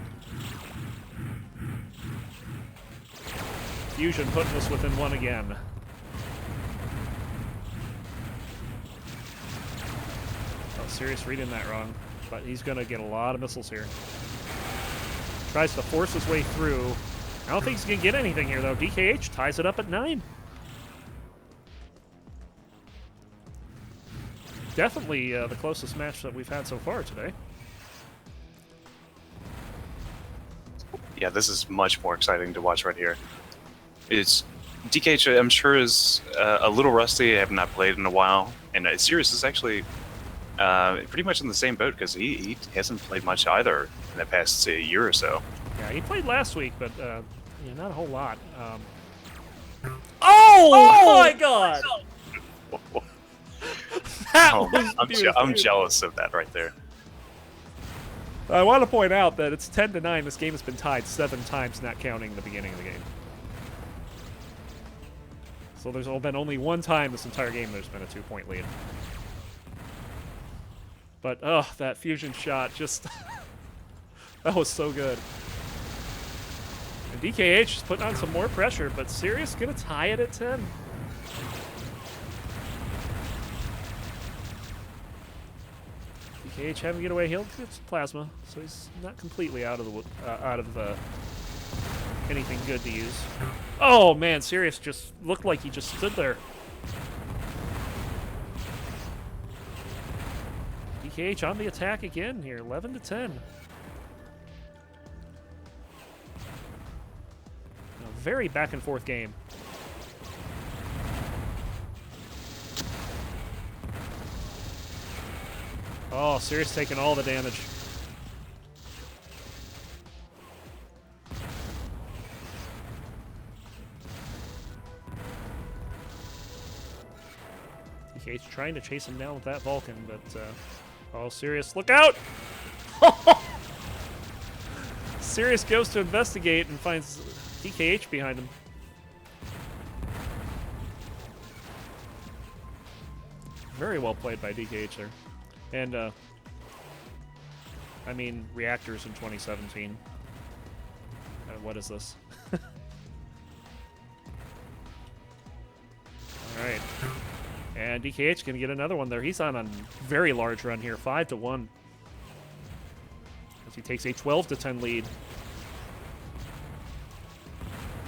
Fusion putting us within 1 again. Oh, Sirius reading that wrong, but he's going to get a lot of missiles here. Tries to force his way through. I don't think he's going to get anything here, though. DKH ties it up at 9. Definitely the closest match that we've had so far today. Yeah, this is much more exciting to watch right here. It's DKH, I'm sure, is a little rusty. I have not played in a while, and Sirius is actually pretty much in the same boat because he hasn't played much either in the past, say, year or so. Yeah, he played last week, but yeah, not a whole lot. Oh my God! I'm jealous of that right there. I want to point out that it's 10-9. This game has been tied 7 times, not counting the beginning of the game. So there's been only 1 time this entire game there's been a 2-point lead. But, oh, that fusion shot just... that was so good. And DKH is putting on some more pressure, but Sirius going to tie it at 10. DKH having to get away. He'll get plasma, so he's not completely out of anything good to use. Oh man, Sirius just looked like he just stood there. DKH on the attack again here, 11-10. A very back and forth game. Oh, Sirius taking all the damage. DKH trying to chase him down with that Vulcan, but oh, Sirius, look out! Sirius goes to investigate and finds DKH behind him. Very well played by DKH there. And, I mean, reactors in 2017. What is this? Alright. And DKH can get another one there. He's on a very large run here, 5-1. As he takes a 12-10 lead.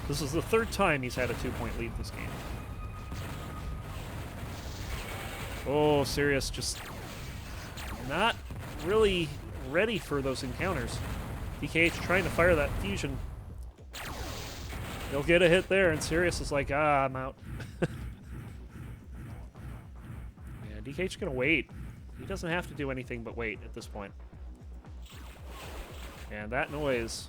This is the 3rd time he's had a 2-point lead this game. Oh, Sirius just not really ready for those encounters. DKH trying to fire that fusion. He'll get a hit there, and Sirius is like, ah, I'm out. Yeah, DKH gonna wait. He doesn't have to do anything but wait at this point. And that noise.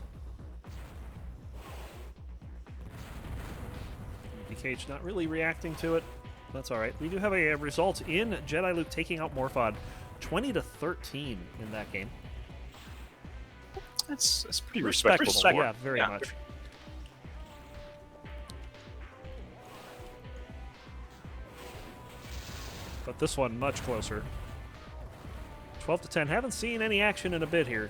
DKH not really reacting to it. That's all right. We do have a result in Jediluke taking out Morphod, 20-13 in that game. That's pretty respectable. Yeah, very much. But this one much closer. 12-10. Haven't seen any action in a bit here.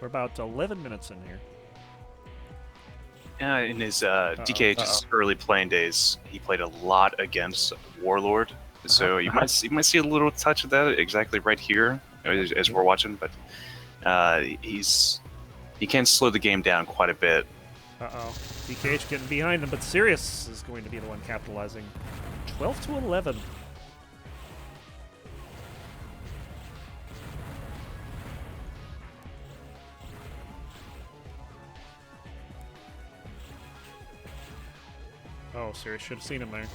We're about 11 minutes in here. Yeah, in his DKH's early playing days, he played a lot against Warlord. So you might see a little touch of that exactly right here as we're watching, but he can slow the game down quite a bit. DKH getting behind him, but Sirius is going to be the one capitalizing. 12-11. Oh, serious. Should have seen him there.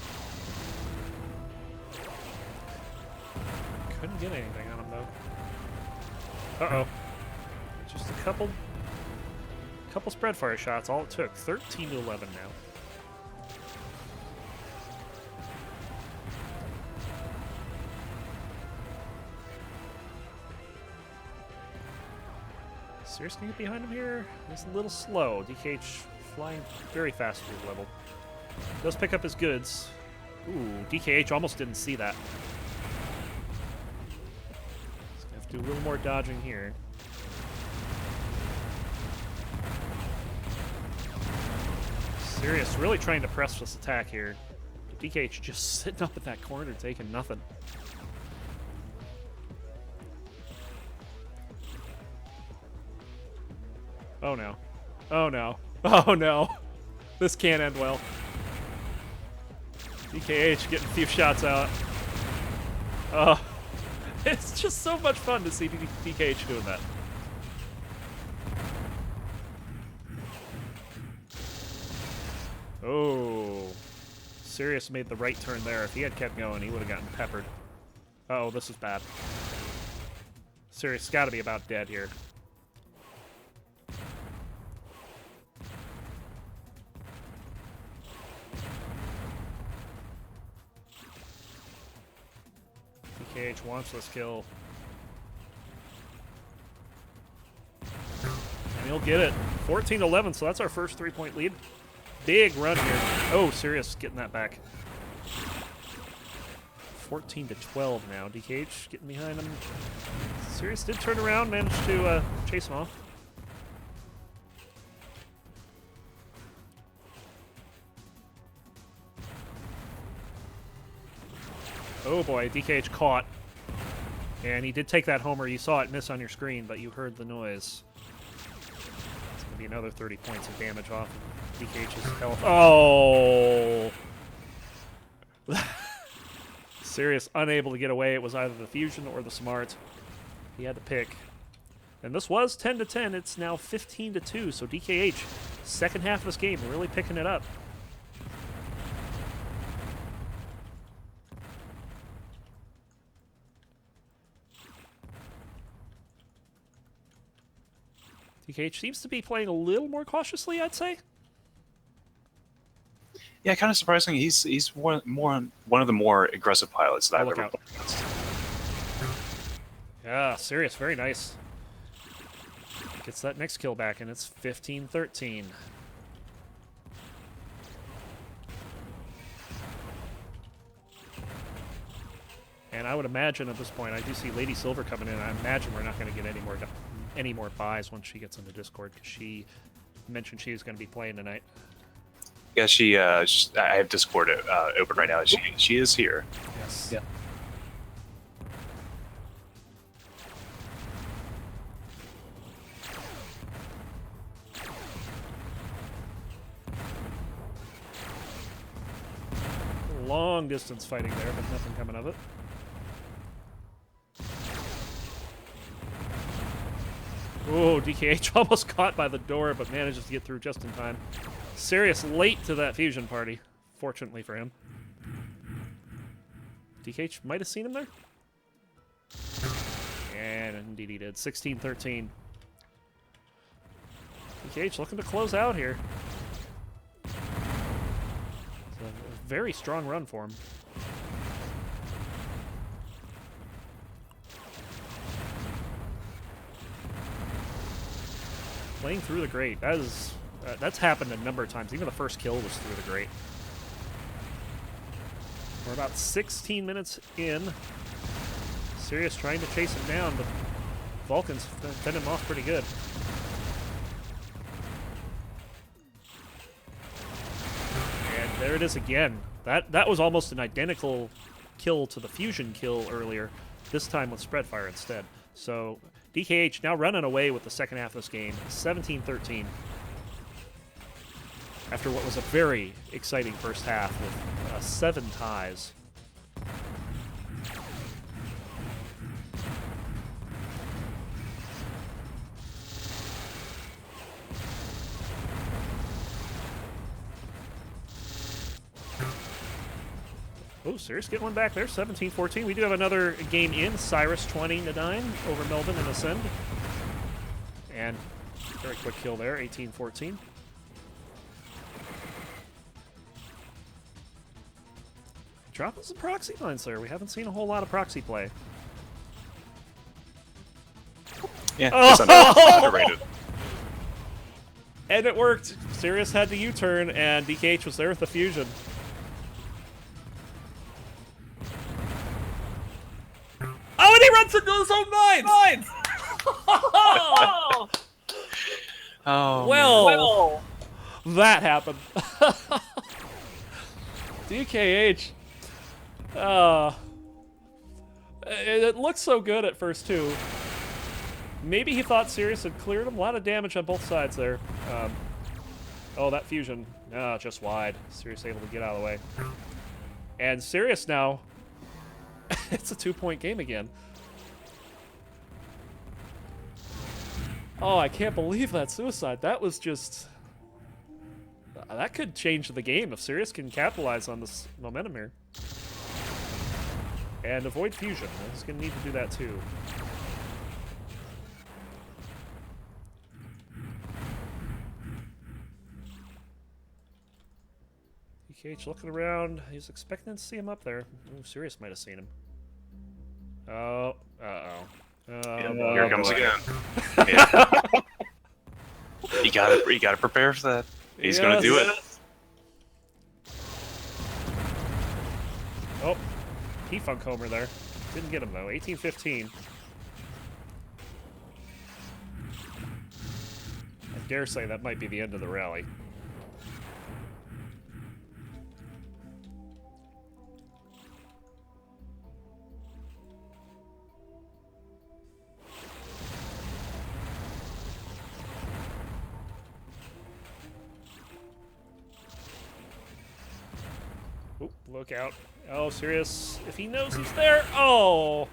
Couldn't get anything on him, though. Uh-oh. Just a couple spread fire shots. All it took. 13 to 11 now. Serious can get behind him here. He's a little slow. DKH flying very fast through the level. Does pick up his goods. Ooh, DKH almost didn't see that. He's gonna have to do a little more dodging here. Serious really trying to press this attack here. DKH just sitting up in that corner taking nothing. Oh no. Oh no. Oh no. This can't end well. DKH getting a few shots out. Oh. It's just so much fun to see DKH doing that. Oh. Sirius made the right turn there. If he had kept going, he would have gotten peppered. Uh oh, this is bad. Sirius got to be about dead here. DKH wants this kill. And he'll get it. 14-11, so that's our first 3-point lead. Big run here. Oh, Sirius getting that back. 14-12 now. DKH getting behind him. Sirius did turn around, managed to chase him off. Oh boy, DKH caught. And he did take that homer. You saw it miss on your screen, but you heard the noise. It's going to be another 30 points of damage off of DKH's health. Oh! Sirius unable to get away. It was either the Fusion or the Smart. He had to pick. And this was 10-10. It's now 15-2. So DKH, second half of this game, really picking it up. DKH seems to be playing a little more cautiously, I'd say. Yeah, kind of surprising. He's one of the more aggressive pilots that I've ever played against. Yeah, Sirius, very nice. Gets that next kill back, and it's 15-13. And I would imagine at this point, I do see Lady Silver coming in. I imagine we're not going to get any more buys once she gets into Discord, because she mentioned she was going to be playing tonight. Yeah, I have Discord open right now. She is here. Yes. Yeah. Long distance fighting there, but nothing coming of it. Oh, DKH almost caught by the door, but manages to get through just in time. Sirius late to that fusion party, fortunately for him. DKH might have seen him there. And indeed he did. 16-13. DKH looking to close out here. It's a very strong run for him. Playing through the grate. That's happened a number of times. Even the first kill was through the grate. We're about 16 minutes in. Sirius trying to chase him down, but Vulcan's fending him off pretty good. And there it is again. That was almost an identical kill to the fusion kill earlier, this time with spread fire instead. So DKH now running away with the second half of this game, 17-13. After what was a very exciting first half with 7 ties. Oh, Sirius get one back there, 17-14. We do have another game in. Cyrus 20-9 over Melvin and Ascend. And very quick kill there, 18-14. Dropping some proxy lines there. We haven't seen a whole lot of proxy play. Yeah, it's underrated. And it worked. Sirius had the U-turn, and DKH was there with the fusion. Oh, and he runs into his own mines! Oh, well, that happened. DKH. It looked so good at first, too. Maybe he thought Sirius had cleared him. A lot of damage on both sides there. Oh, that fusion. Just wide. Sirius able to get out of the way. And Sirius now, it's a 2-point game again. Oh, I can't believe that suicide. That was just... that could change the game if Sirius can capitalize on this momentum here. And avoid fusion. He's going to need to do that too. DKH looking around. He's expecting to see him up there. Ooh, Sirius might have seen him. Oh, uh-oh. Here it comes again. Yeah. You gotta prepare for that. He's gonna do it. Oh, P-Funk Homer there. Didn't get him though. 18-15. I dare say that might be the end of the rally. Oop, look out. Oh, Sirius, if he knows he's there. Oh!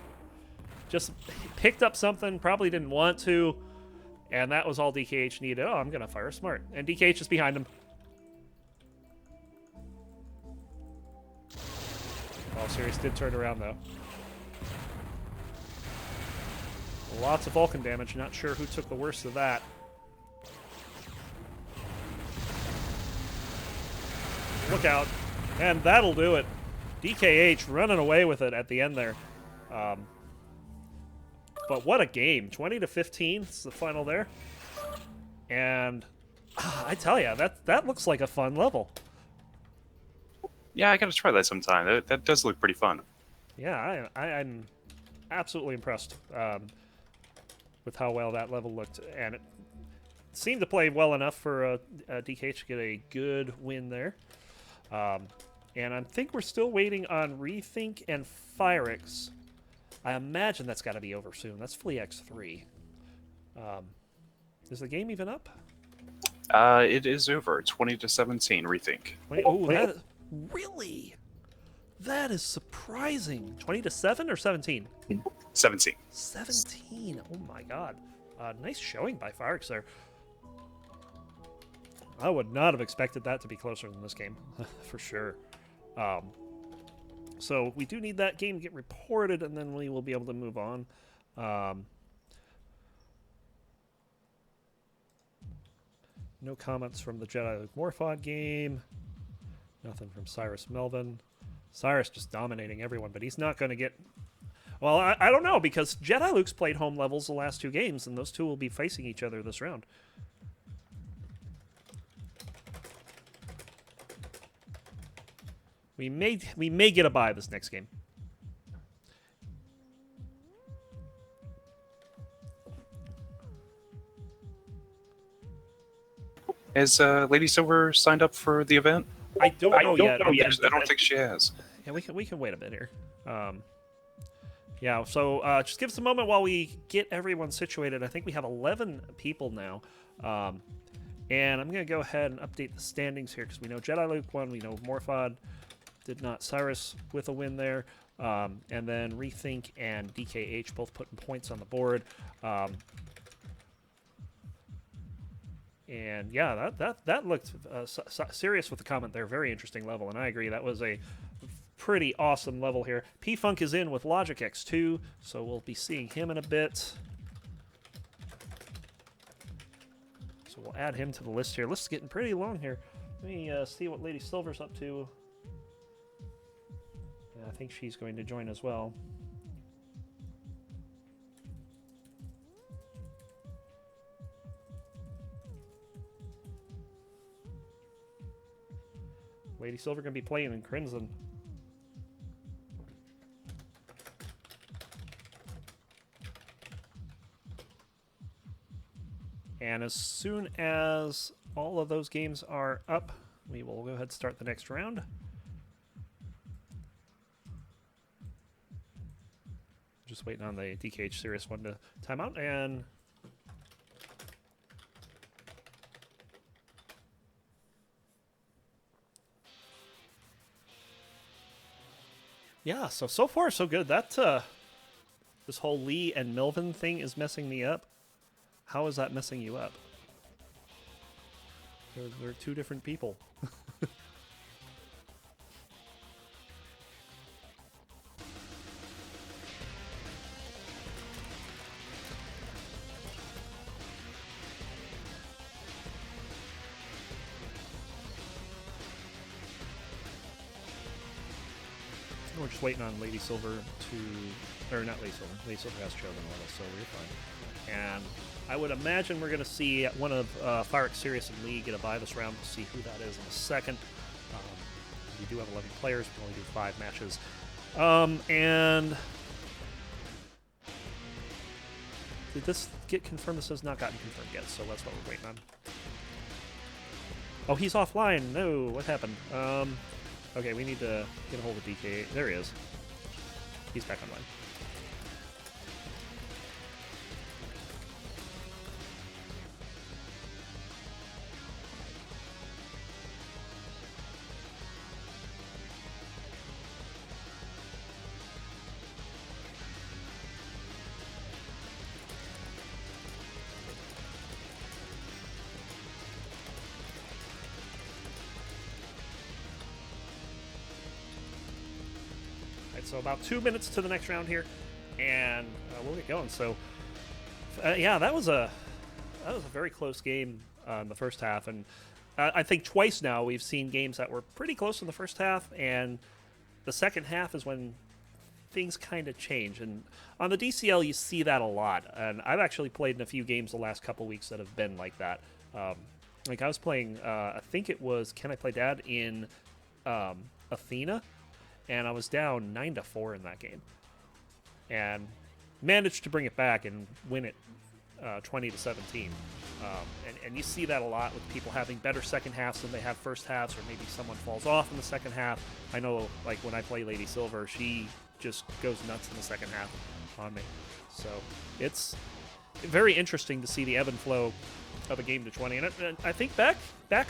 Just picked up something, probably didn't want to, and that was all DKH needed. Oh, I'm going to fire smart. And DKH is behind him. Oh, Sirius did turn around, though. Lots of Vulcan damage. Not sure who took the worst of that. Look out. And that'll do it. DKH running away with it at the end there. But what a game. 20-15 is the final there. And I tell you, that looks like a fun level. Yeah, I gotta try that sometime. That does look pretty fun. Yeah, I'm absolutely impressed with how well that level looked. And it seemed to play well enough for DKH to get a good win there. And I think we're still waiting on Rethink and Firix. I imagine that's got to be over soon. That's Flea X3. Is the game even up? It is over. 20-17, Rethink. Oh, that really? That is surprising. 20-7 or 17? 17. 17. Oh my god. Nice showing by Firix there. I would not have expected that to be closer than this game, for sure. So we do need that game to get reported, and then we will be able to move on. No comments from the Jediluke Morphod game. Nothing from Cyrus Melvin. Cyrus just dominating everyone, but he's not going to get... Well, I don't know, because Jediluke's played home levels the last two games, and those two will be facing each other this round. We may get a bye this next game. Has Lady Silver signed up for the event? I don't know yet. I don't think she has. Yeah, we can wait a bit here. Yeah, so just give us a moment while we get everyone situated. I think we have 11 people now. And I'm going to go ahead and update the standings here because we know Jediluke won, we know Morphod did not. Cyrus with a win there. And then Rethink and DKH both putting points on the board. And yeah, that looked serious with the comment there. Very interesting level, and I agree. That was a pretty awesome level here. P-Funk is in with Logic X2, so we'll be seeing him in a bit. So we'll add him to the list here. List is getting pretty long here. Let me see what Lady Silver's up to. Yeah, I think she's going to join as well. Lady Silver going to be playing in Crimson. And as soon as all of those games are up, we will go ahead and start the next round. Just waiting on the DKH Series 1 to time out, and yeah, so far so good. That this whole Lee and Milvin thing is messing me up. How is that messing you up? They're two different people. We're just waiting on Lady Silver to, or not Lady Silver. Lady Silver has chosen a level, so we're fine. And I would imagine we're going to see one of Firex, Sirius, and Lee get a bye this round. We'll see who that is in a second. We do have 11 players. We can only do 5 matches. And did this get confirmed? This has not gotten confirmed yet, so that's what we're waiting on. Oh, he's offline. No, what happened? Okay, we need to get a hold of DK. There he is. He's back online. So about 2 minutes to the next round here, and we'll get going. So, yeah, that was a very close game in the first half, and I think twice now we've seen games that were pretty close in the first half, and the second half is when things kind of change. And on the DCL, you see that a lot. And I've actually played in a few games the last couple weeks that have been like that. Like I was playing, I think it was Can I Play Dad in Athena. And I was down 9-4 in that game, and managed to bring it back and win it 20-17. And you see that a lot with people having better second halves than they have first halves, or maybe someone falls off in the second half. I know, like when I play Lady Silver, she just goes nuts in the second half on me. So it's very interesting to see the ebb and flow of a game to 20. And I think back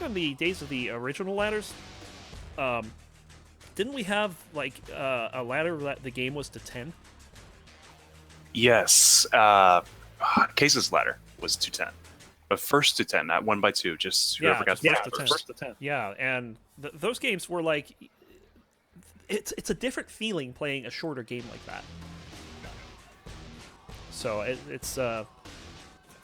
on the days of the original ladders. Didn't we have, like, a ladder that the game was to 10? Yes. Case's ladder was to 10. But first to 10, not 1 by 2. Just whoever got first to 10. Yeah, and those games were, like... It's a different feeling playing a shorter game like that. So it's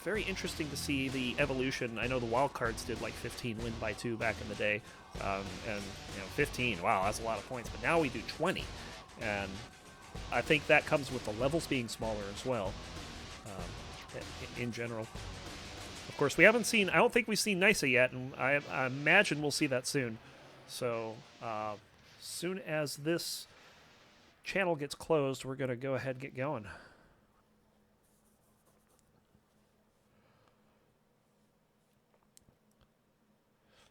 very interesting to see the evolution. I know the wild cards did, like, 15 win by 2 back in the day. And 15, wow, that's a lot of points. But now we do 20, and I think that comes with the levels being smaller as well. In general, of course, we haven't seen. I don't think we've seen Nisa yet, and I imagine we'll see that soon. So, soon as this channel gets closed, we're gonna go ahead and get going.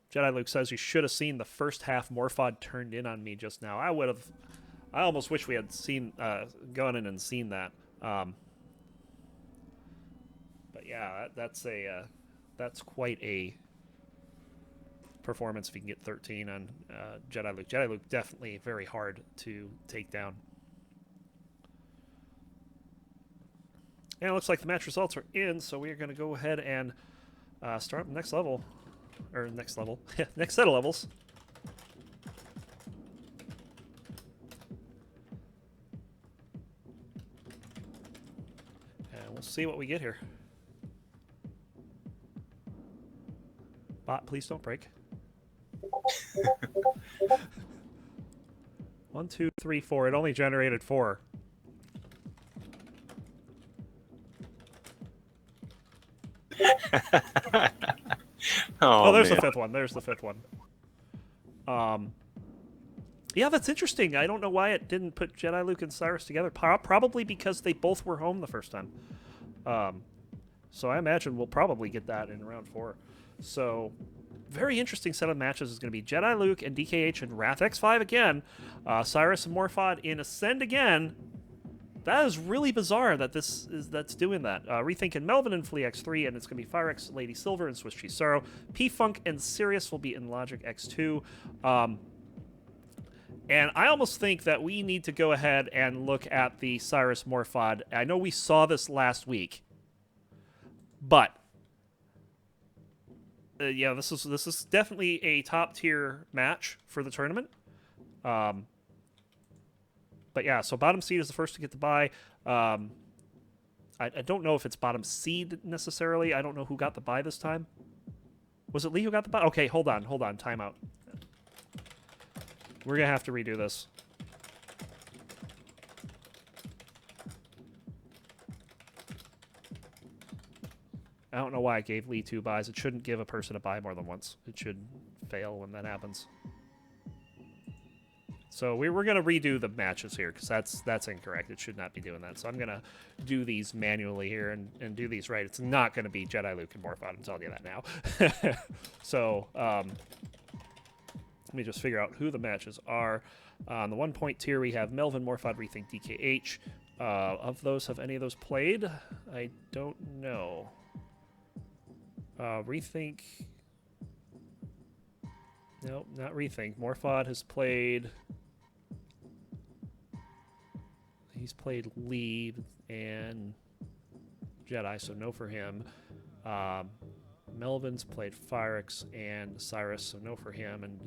Jediluke says you should have seen the first half Morphod turned in on me just now. I would have. I almost wish we had seen gone in and seen that. But yeah, that's quite a performance if you can get 13 on Jediluke. Jediluke definitely very hard to take down. And it looks like the match results are in, so we are going to go ahead and start the next level. Or next level. Next set of levels. And we'll see what we get here. Bot, please don't break. 1, 2, 3, 4. It only generated 4. Oh, there's the 5th one. There's the 5th one. Yeah, that's interesting. I don't know why it didn't put Jediluke and Cyrus together. Probably because they both were home the first time. So I imagine we'll probably get that in round 4. So, very interesting set of matches is going to be Jediluke and DKH and Wrath X5 again. Cyrus and Morphod in Ascend again. That is really bizarre that that's doing that. Rethink and Melvin in Flea X3, and it's going to be Firex, Lady Silver, and Swiss Cheese Sorrow. P-Funk and Sirius will be in Logic X2. And I almost think that we need to go ahead and look at the Cyrus Morphod. I know we saw this last week, but yeah, this is definitely a top tier match for the tournament. But yeah, so bottom seed is the first to get the bye. I don't know if it's bottom seed necessarily. I don't know who got the bye this time. Was it Lee who got the bye? Okay, hold on, timeout. We're going to have to redo this. I don't know why I gave Lee 2 buys. It shouldn't give a person a buy more than once. It should fail when that happens. So we're going to redo the matches here because that's incorrect. It should not be doing that. So I'm going to do these manually here and do these right. It's not going to be Jediluke and Morphod. I'm telling you that now. So, let me just figure out who the matches are. On the 1 point tier, we have Melvin, Morphod, Rethink, DKH. Of those, have any of those played? I don't know. Rethink. Nope, not Rethink. Morphod has played. He's played Lee and Jedi, so no for him. Melvin's played Firex and Cyrus, so no for him, and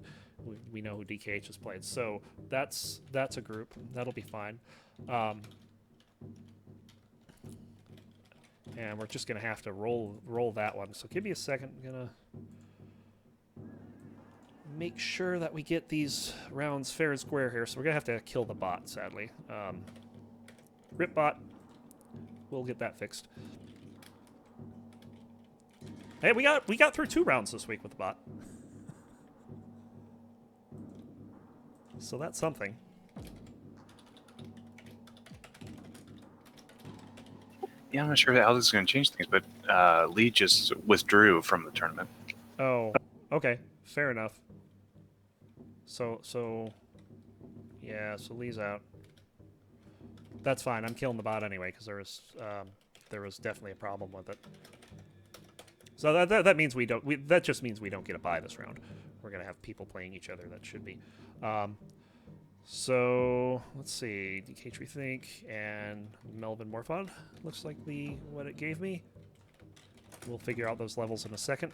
we know who DKH has played. So that's a group. That'll be fine. And we're just going to have to roll that one. So give me a second. I'm going to make sure that we get these rounds fair and square here. So we're going to have to kill the bot, sadly. Rip bot. We'll get that fixed. Hey, we got through 2 rounds this week with the bot. So that's something. Yeah, I'm not sure how this is going to change things, but Lee just withdrew from the tournament. Oh, okay. Fair enough. So yeah, so Lee's out. That's fine. I'm killing the bot anyway because there was definitely a problem with it. So that means that just means we don't get a bye this round. We're gonna have people playing each other. That should be. So let's see. DK Rethink and Melvin Morphod looks like what it gave me. We'll figure out those levels in a second.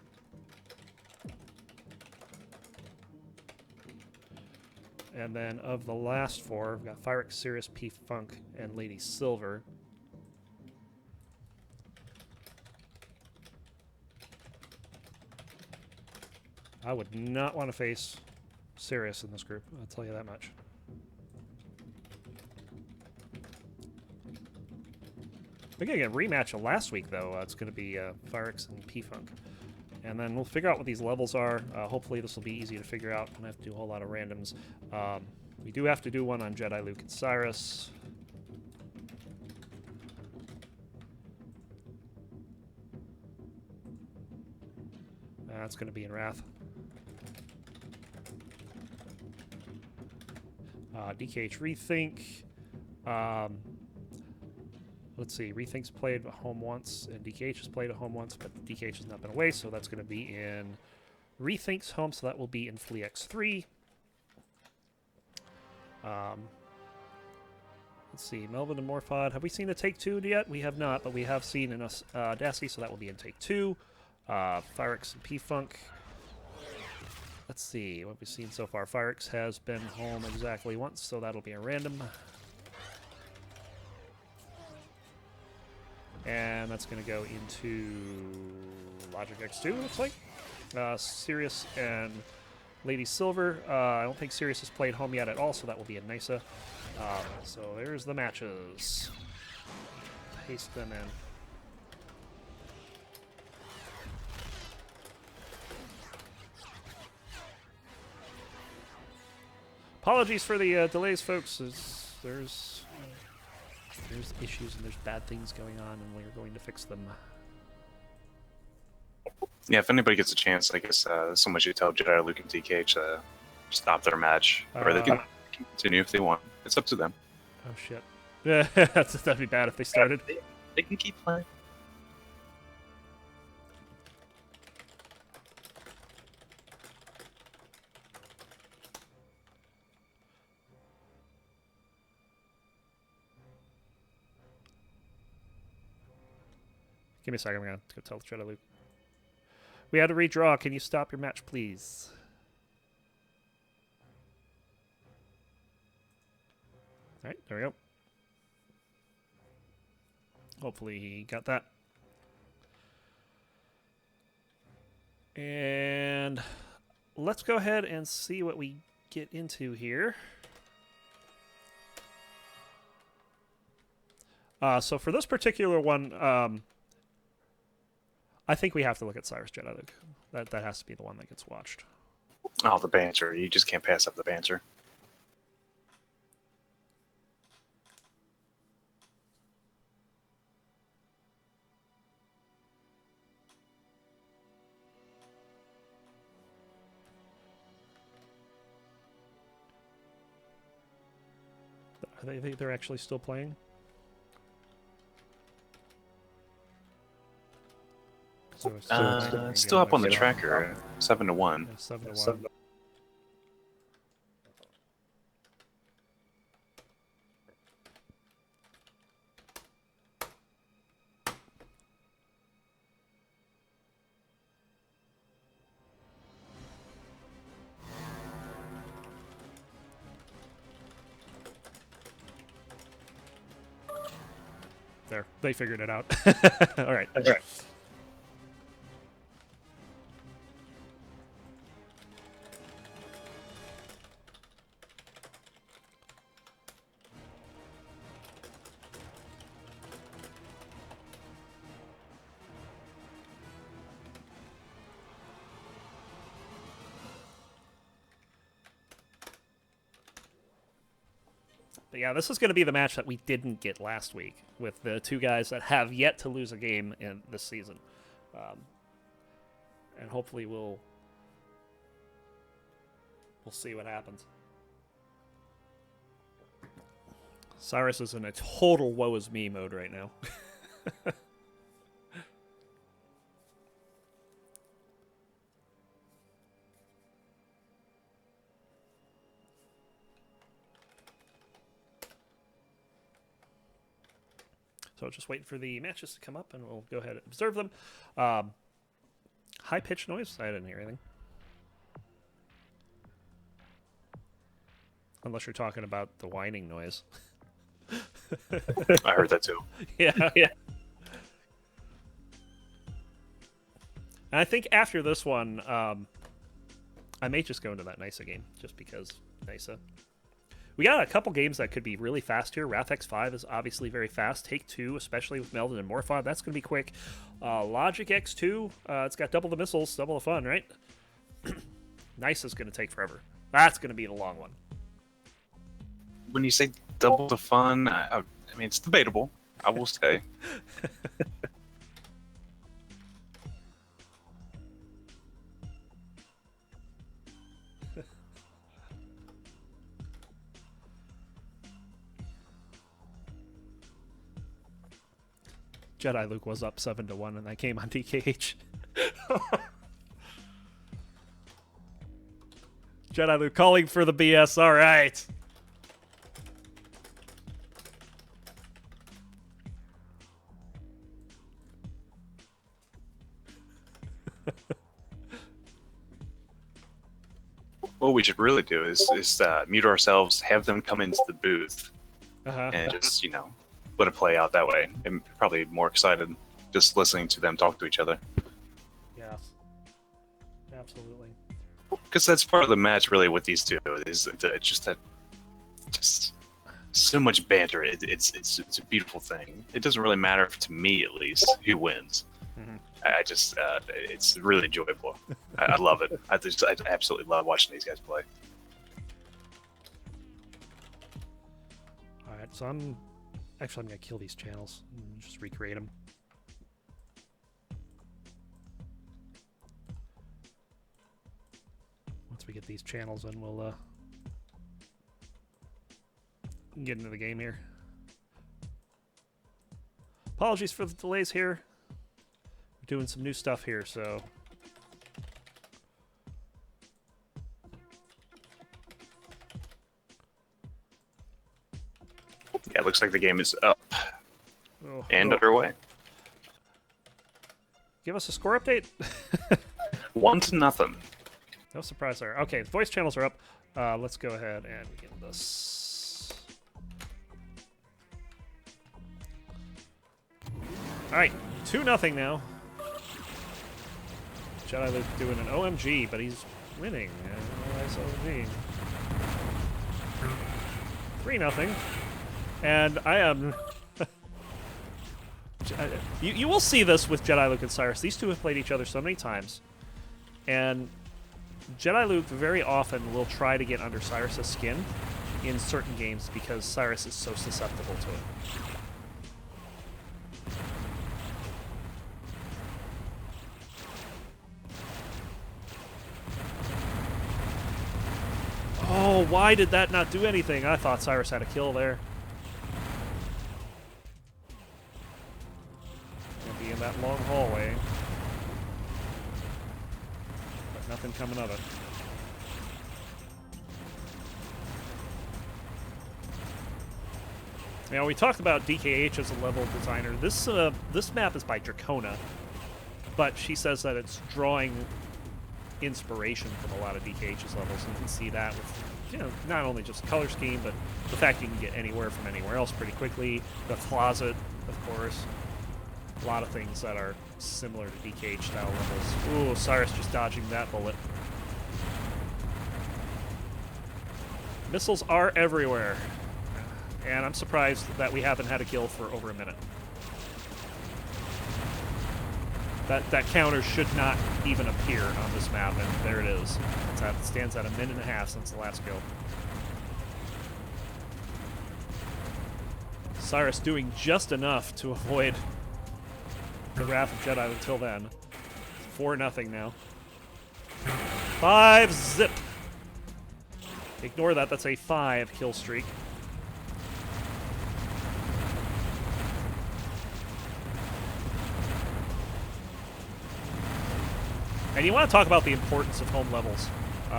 And then of the last 4, we've got Firex, Sirius, P-Funk, and Lady Silver. I would not want to face Sirius in this group, I'll tell you that much. We're going to get a rematch of last week, though. It's going to be Firex and P-Funk. And then we'll figure out what these levels are. Hopefully this will be easy to figure out. I don't have to do a whole lot of randoms. We do have to do one on Jediluke and Cyrus. That's going to be in Wrath. DKH Rethink. Let's see. Rethink's played a home once, and DKH has played a home once, but DKH has not been away, so that's going to be in Rethink's home, so that will be in Flea X3. Let's see. Melvin and Morphod. Have we seen a Take 2 yet? We have not, but we have seen an Audacity, so that will be in Take 2. Firex and P-Funk. Let's see what we've seen so far. Firex has been home exactly once, so that'll be a random. And that's going to go into Logic X2, looks like. Sirius and Lady Silver. I don't think Sirius has played home yet at all, so that will be a Nisa. So there's the matches. Paste them in. Apologies for the delays, folks. There's issues and there's bad things going on, and we're going to fix them. Yeah, if anybody gets a chance, I guess someone should tell Jediluke and DK to stop their match, or they can continue if they want. It's up to them. Oh shit! Yeah, that'd be bad if they started. They can keep playing. Give me a second. I'm gonna go tell Jediluke. We had to redraw. Can you stop your match, please? All right, there we go. Hopefully he got that. And let's go ahead and see what we get into here. So for this particular one, I think we have to look at Cyrus Jediluke. That has to be the one that gets watched. Oh, the banter. You just can't pass up the banter. I think they're actually still playing. So still up on the tracker, 7-1. Yeah, 7-1. There, they figured it out. All right. All right. But yeah, this is going to be the match that we didn't get last week with the two guys that have yet to lose a game in this season. And hopefully we'll see what happens. Cyrus is in a total woe is me mode right now. So just waiting for the matches to come up, and we'll go ahead and observe them. High-pitched noise? I didn't hear anything. Unless you're talking about the whining noise. I heard that too. Yeah. Yeah. And I think after this one, I may just go into that Nisa game, just because Nisa. We got a couple games that could be really fast here. Wrath X5 is obviously very fast. Take 2, especially with Meldon and Morphod, that's going to be quick. Logic X2, it's got double the missiles, double the fun, right? Nisa's going to take forever. That's going to be the long one. When you say double the fun, I mean, it's debatable, I will say. Jediluke was up 7-1, and I came on DKH. Jediluke calling for the BS. All right. What we should really do is mute ourselves, have them come into the booth, and just, let it play out that way. I'm probably more excited just listening to them talk to each other. Yes. Absolutely. Because that's part of the match, really, with these two. Is just so much banter. It's a beautiful thing. It doesn't really matter, to me at least, who wins. Mm-hmm. I just it's really enjoyable. I love it. I absolutely love watching these guys play. All right, so I'm gonna kill these channels and just recreate them. Once we get these channels in, we'll get into the game here. Apologies for the delays here. We're doing some new stuff here, so yeah, it looks like the game is up and oh. underway. Give us a score update. 1-0. No surprise there. Okay, the voice channels are up. Let's go ahead and begin this. All right, 2-0 now. Jediluke doing an OMG, but he's winning. Nice OMG. 3-0. And I am... you will see this with Jediluke and Cyrus. These two have played each other so many times. And Jediluke very often will try to get under Cyrus's skin in certain games because Cyrus is so susceptible to it. Oh, why did that not do anything? I thought Cyrus had a kill there. Gonna be in that long hallway. But nothing coming of it. Now, we talked about DKH as a level designer. This map is by Dracona, but she says that it's drawing inspiration from a lot of DKH's levels, and you can see that with, you know, not only just the color scheme, but the fact you can get anywhere from anywhere else pretty quickly. The closet, of course. A lot of things that are similar to DKH style levels. Ooh, Cyrus just dodging that bullet. Missiles are everywhere. And I'm surprised that we haven't had a kill for over a minute. That counter should not even appear on this map, and there it is. It stands at 1.5 minutes since the last kill. Cyrus doing just enough to avoid the Wrath of Jedi until then. 4-0 now. 5-zip. Ignore that. That's a 5 kill streak. And you want to talk about the importance of home levels. You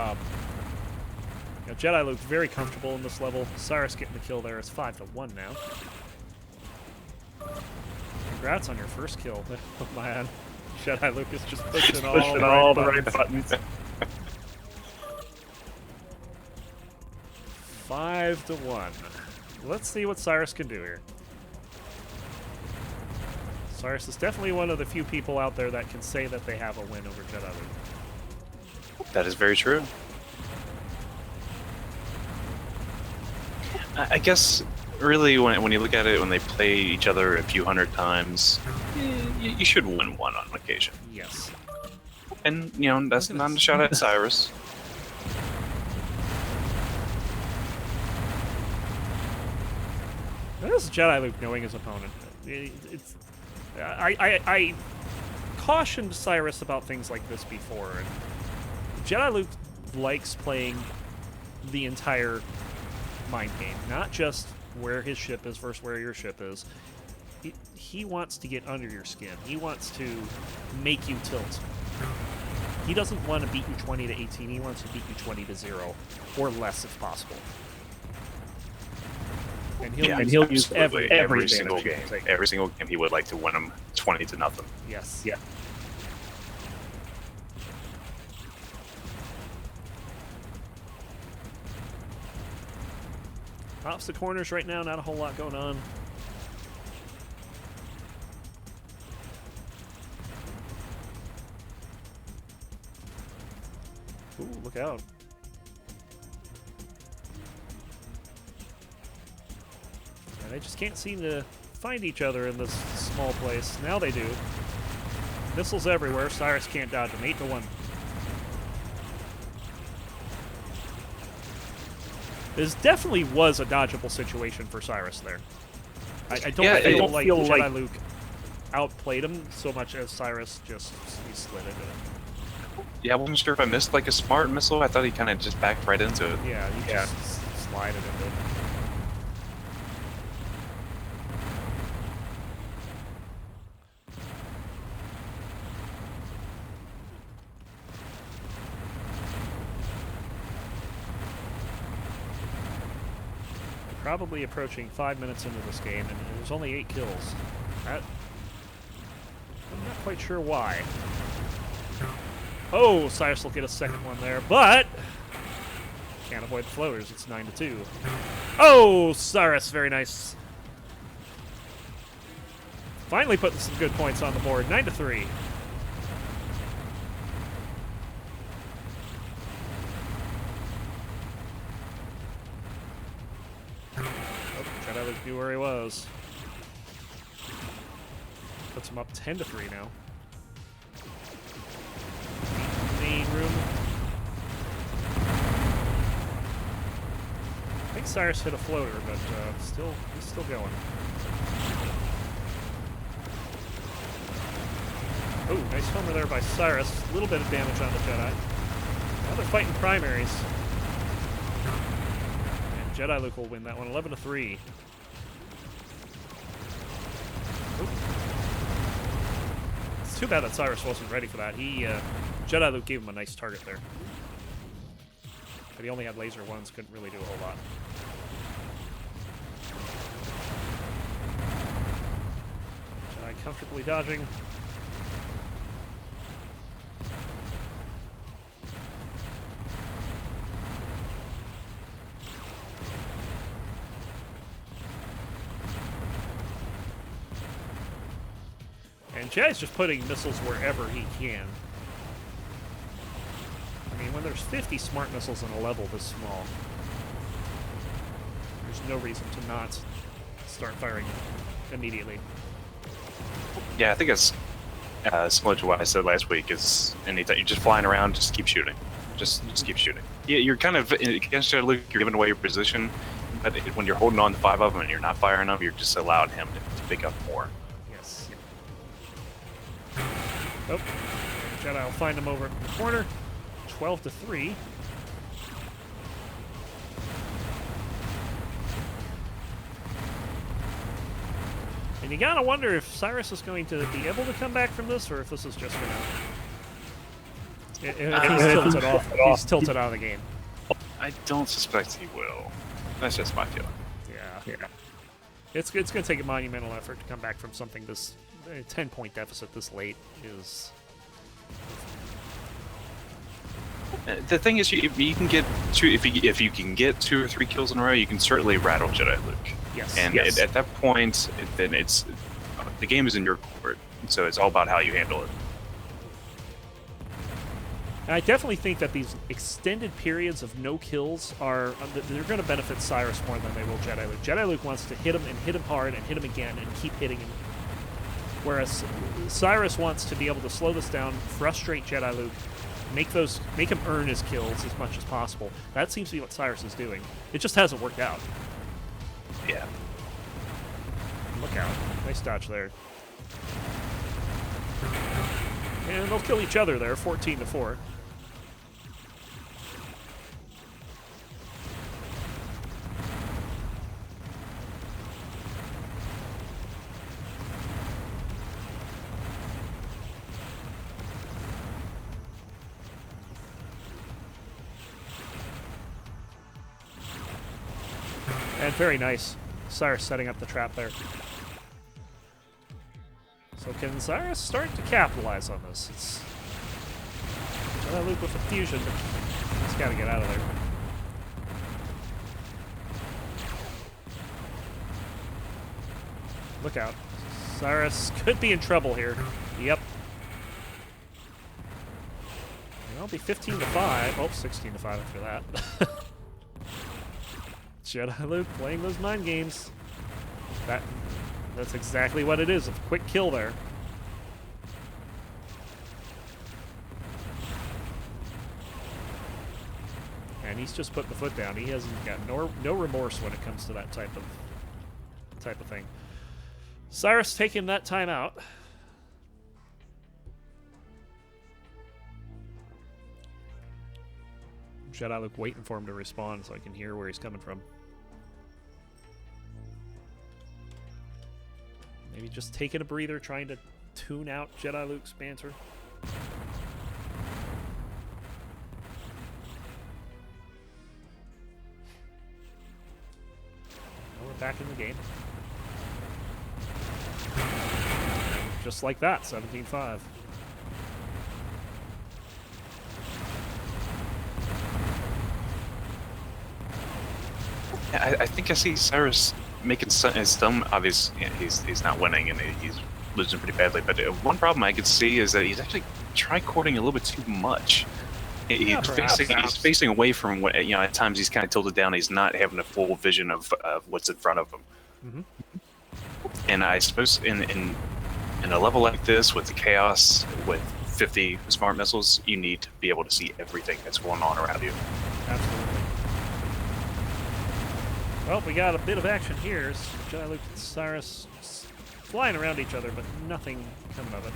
know, Jediluke very comfortable in this level. Cyrus getting the kill there is 5-1 now. Congrats on your first kill. Oh man, Jediluke is just pushing all the right buttons. 5-1. Let's see what Cyrus can do here. Cyrus is definitely one of the few people out there that can say that they have a win over Jediluke. That is very true. I guess, really, when you look at it, when they play each other a few hundred times, you should win one on occasion. Yes. And, you know, that's not a shot at Cyrus. This is Jediluke knowing his opponent. I cautioned Cyrus about things like this before. And Jediluke likes playing the entire mind game, not just where his ship is versus where your ship is. He wants to get under your skin. He wants to make you tilt. He doesn't want to beat you 20-18. He wants to beat you 20-0 or less if possible. And he'll use every single game. Every single game, he would like to win them 20-0. Yes. Yeah. Opposite corners right now, not a whole lot going on. Look out. And they just can't seem to find each other in this small place. Now they do. Missiles everywhere. Cyrus can't dodge them. 8-1. This definitely was a dodgeable situation for Cyrus there. I don't feel like Jediluke outplayed him so much as Cyrus just he slid into it. Yeah, I wasn't sure if I missed like a smart missile. I thought he kind of just backed right into it. Yeah, he just slid it into it. Probably approaching 5 minutes into this game, and there's only 8 kills. I'm not quite sure why. Oh, Cyrus will get a second one there, but can't avoid the floaters. It's 9-2. Oh, Cyrus, very nice. Finally putting some good points on the board. 9-3. Jediluke knew where he was. Puts him up 10-3 now. Main room. I think Cyrus hit a floater, but he's still going. Oh, nice homer there by Cyrus. A little bit of damage on the Jedi. Now they're fighting primaries. Jediluke will win that one, 11-3. It's too bad that Cyrus wasn't ready for that. Jediluke gave him a nice target there. But he only had laser ones, couldn't really do a whole lot. Jedi comfortably dodging. And Jedi's just putting missiles wherever he can. I mean, when there's 50 smart missiles in a level this small, there's no reason to not start firing immediately. Yeah, I think it's similar to what I said last week. Is anytime you're just flying around, just keep shooting. Just keep shooting. Yeah, you're kind of against Jediluke, you're giving away your position, but when you're holding on to 5 of them and you're not firing them, you're just allowing him to pick up more. Yes. Oh, Jedi will find him over in the corner. 12-3. And you gotta wonder if Cyrus is going to be able to come back from this, or if this is just gonna. If he's tilted off. He's tilted out of the game. I don't suspect he will. That's just my feeling. Yeah. It's gonna take a monumental effort to come back from something this 10-point deficit this late is. The thing is, you can get if you can get 2 or 3 kills in a row, you can certainly rattle Jediluke. Yes. And yes. At that point, then it's the game is in your court, so it's all about how you handle it. And I definitely think that these extended periods of no kills they're going to benefit Cyrus more than they will Jediluke. Jediluke wants to hit him and hit him hard and hit him again and keep hitting him. Whereas Cyrus wants to be able to slow this down, frustrate Jediluke, make him earn his kills as much as possible. That seems to be what Cyrus is doing. It just hasn't worked out. Yeah. Look out. Nice dodge there. And they'll kill each other there, 14-4. And very nice. Cyrus setting up the trap there. So can Cyrus start to capitalize on this? It's Jediluke with a fusion, but he's got to get out of there. Look out. Cyrus could be in trouble here. Yep. Well, That'll be 15 to 5. Oh, 16 to 5 after that. Jediluke playing those mind games. That's exactly what it is. A quick kill there. And he's just putting the foot down. He hasn't got no remorse when it comes to that type of thing. Cyrus taking that time out. Jediluke waiting for him to respawn so I can hear where he's coming from. Maybe just taking a breather, trying to tune out Jediluke's banter. We're back in the game. Just like that, 17-5. I think I see Cyrus making his thumb obvious. He's not winning and he's losing pretty badly. But one problem I could see is that he's actually tri-cording a little bit too much. He's facing away from what, you know, at times he's kind of tilted down. He's not having a full vision of what's in front of him. Mm-hmm. And I suppose in a level like this with the chaos with 50 smart missiles, you need to be able to see everything that's going on around you. Absolutely. Well, we got a bit of action here. Jediluke and Cyrus flying around each other, but nothing coming of it.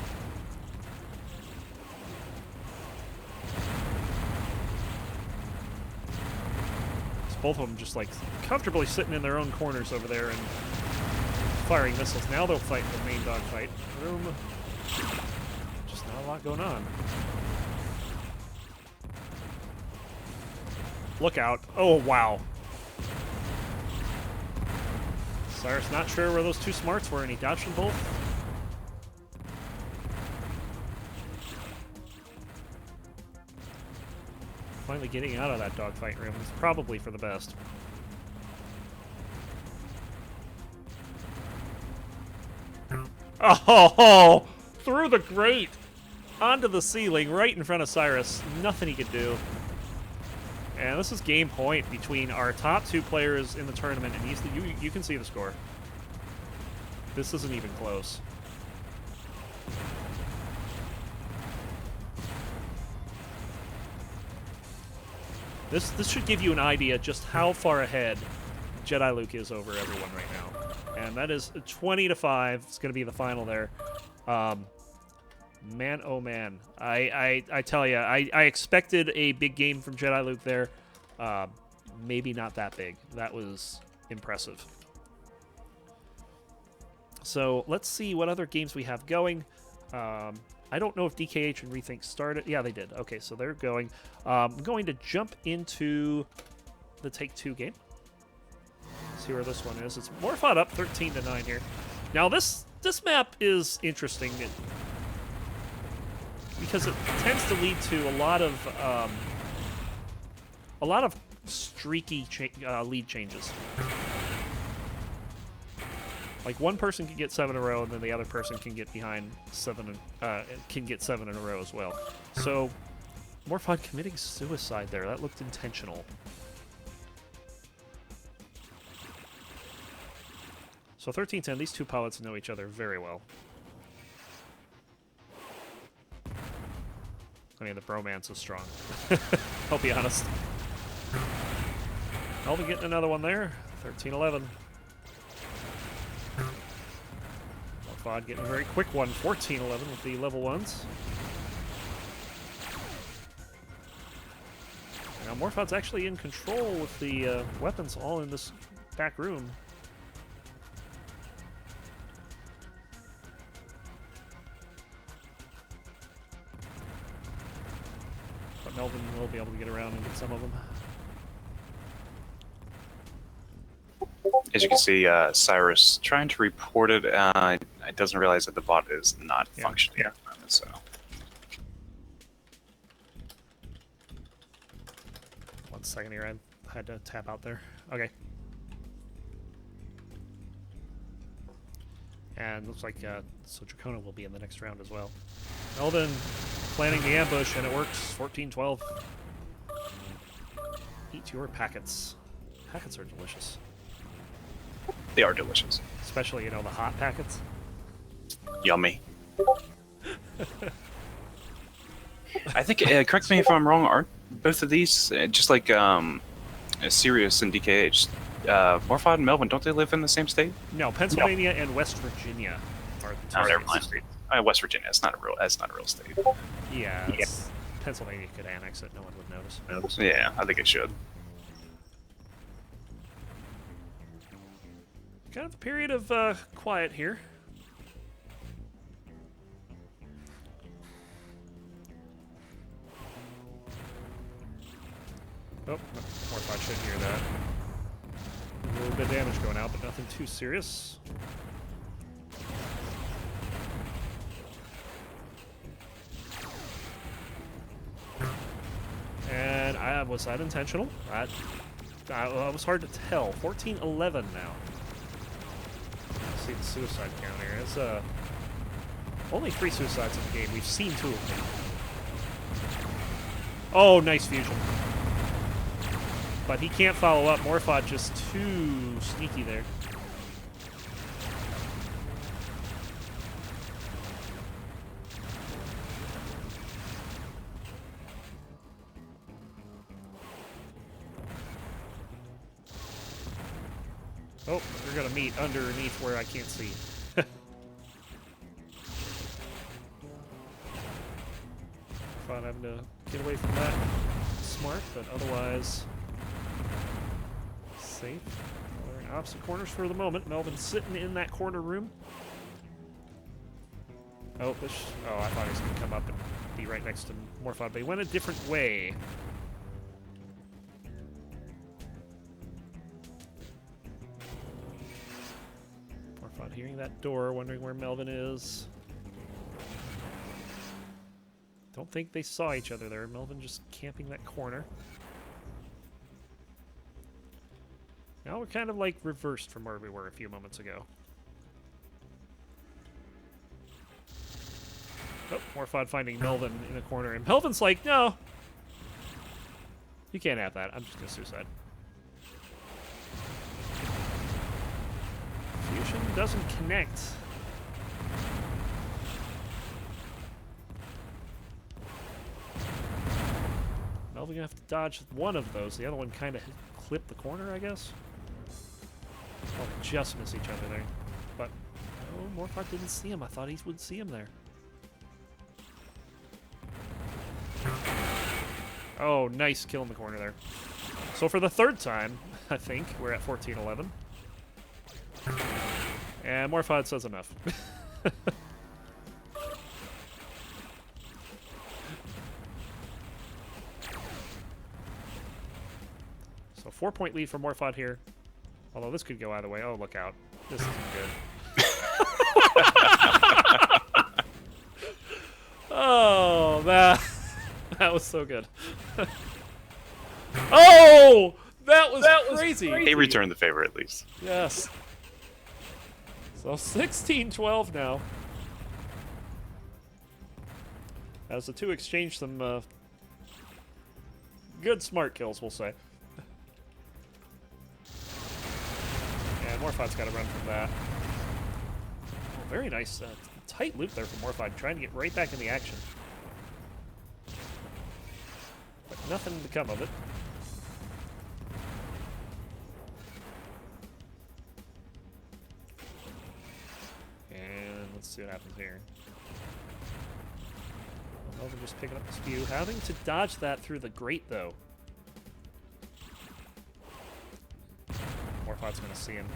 It's both of them just like comfortably sitting in their own corners over there and firing missiles. Now they'll fight the main dogfight. Room. Just not a lot going on. Look out. Oh, wow. Cyrus not sure where those two smarts were, and he dodged them both. Finally getting out of that dogfight room is probably for the best. Oh, through the grate, onto the ceiling, right in front of Cyrus. Nothing he could do. And this is game point between our top two players in the tournament, and you can see the score. This isn't even close. This should give you an idea just how far ahead Jediluke is over everyone right now. And that is 20 to 5. It's going to be the final there. Man, oh man. I tell you, I expected a big game from Jediluke there. Maybe not that big. That was impressive. So let's see what other games we have going. I don't know if DKH and Rethink started. Yeah, they did. Okay, so they're going. I'm going to jump into the Take-Two game. See where this one is. It's more fun up 13 to 9 here. Now this map is interesting because it tends to lead to a lot of streaky lead changes. Like one person can get 7 in a row, and then the other person can get behind 7 can get 7 in a row as well. So more fun committing suicide there. That looked intentional. So 13-10, these two pilots know each other very well. I mean, the bromance is strong. I'll be honest. I'll be getting another one there. 13-11. Morphod getting a very quick one. 14-11 with the level 1s. Now Morphod's actually in control with the weapons all in this back room. Melvin will be able to get around and get some of them. As you can see, Cyrus trying to report it. It doesn't realize that the bot is not functioning at the moment, so. 1 second here, I had to tap out there. Okay. And looks like so Dracona will be in the next round as well. Melvin planning the ambush, and it works. 14-12. Eat your packets. Packets are delicious. They are delicious. Especially, the hot packets. Yummy. I think, correct me if I'm wrong, aren't both of these, just like Sirius and DKH, Morphod and Melvin, don't they live in the same state? No, Pennsylvania and West Virginia are the two. Oh, never mind. West Virginia, that's not a real state. Yeah, Pennsylvania could annex it, no one would notice. Yeah, I think it should. Kind of a period of quiet here. Oh, Morphod should hear that. A little bit of damage going out, but nothing too serious. And was that intentional? That was hard to tell. 14-11 now. Let's see the suicide count here. It's only 3 suicides in the game. We've seen 2 of them. Oh, nice fusion. But he can't follow up. Morphod just too sneaky there. Oh, we're going to meet underneath where I can't see. Fun having to get away from that. Smart, but otherwise safe. Well, they're in opposite corners for the moment. Melvin's sitting in that corner room. Oh, I thought he was going to come up and be right next to Morphod, but he went a different way. Morphod hearing that door, wondering where Melvin is. Don't think they saw each other there. Melvin just camping that corner. Now we're kind of like reversed from where we were a few moments ago. Oh, Morphod finding Melvin in a corner, and Melvin's like, no! You can't have that. I'm just gonna suicide. Fusion doesn't connect. Melvin gonna have to dodge one of those. The other one kind of clipped the corner, I guess. Oh, just miss each other there. But, oh, Morphod didn't see him. I thought he would see him there. Oh, nice kill in the corner there. So for the 3rd time, I think, we're at 14-11. And Morphod says enough. So 4-point lead for Morphod here. Although this could go either way. Oh, look out. This isn't good. Oh, that was so good. Oh! That was crazy. They returned the favor at least. Yes. So 16-12 now. As the two exchange some good smart kills, we'll say. And Morphod's got to run from that. Oh, very nice. Tight loop there from Morphod, trying to get right back in the action. But nothing to come of it. And let's see what happens here. Melvin just picking up the spew. Having to dodge that through the grate, though. Morphod's going to see him.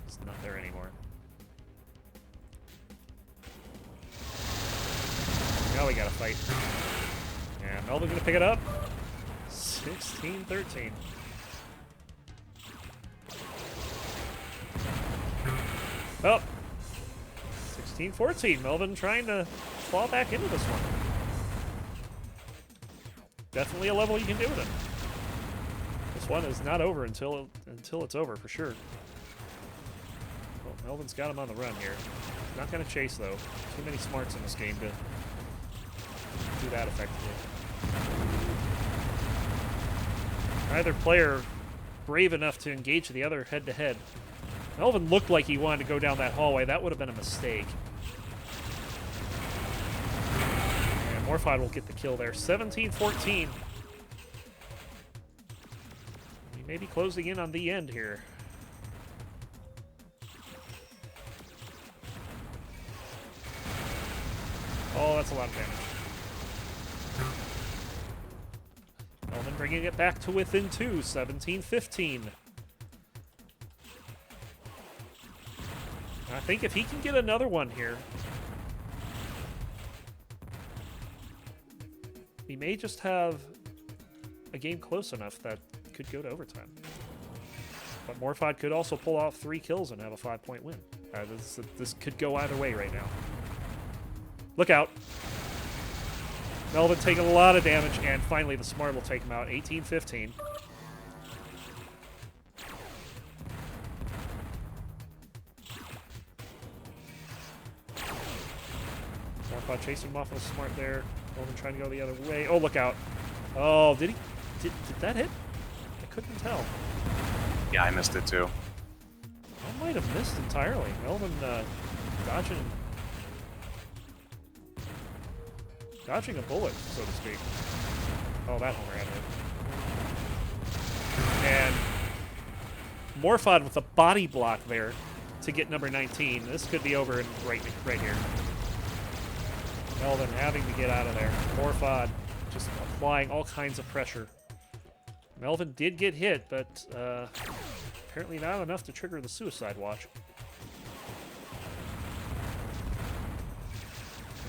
He's not there anymore. Now we got to fight. And Melvin going to pick it up. 16-13. Oh. 16-14. Melvin trying to fall back into this one. Definitely a level you can do with it. This one is not over until it's over for sure. Oh, Melvin's got him on the run here. Not going to chase, though. Too many smarts in this game to do that effectively. Neither player brave enough to engage the other head-to-head. Melvin looked like he wanted to go down that hallway. That would have been a mistake. And Morphod will get the kill there. 17-14. We may be closing in on the end here. Oh, that's a lot of damage. Melvin bringing it back to within 2, 17-15. I think if he can get another one here, he may just have a game close enough that could go to overtime. But Morphod could also pull off 3 kills and have a 5-point win. This could go either way right now. Look out. Melvin taking a lot of damage, and finally the Smart will take him out. 18-15. Morphod chasing him off with a Smart there. Melvin trying to go the other way. Oh, look out. Oh, did he? Did that hit? I couldn't tell. Yeah, I missed it too. I might have missed entirely. Melvin dodging a bullet, so to speak. Oh, that homer had hit. And Morphod with a body block there to get number 19. This could be over right here. Melvin having to get out of there. Morphod just applying all kinds of pressure. Melvin did get hit, but apparently not enough to trigger the suicide watch.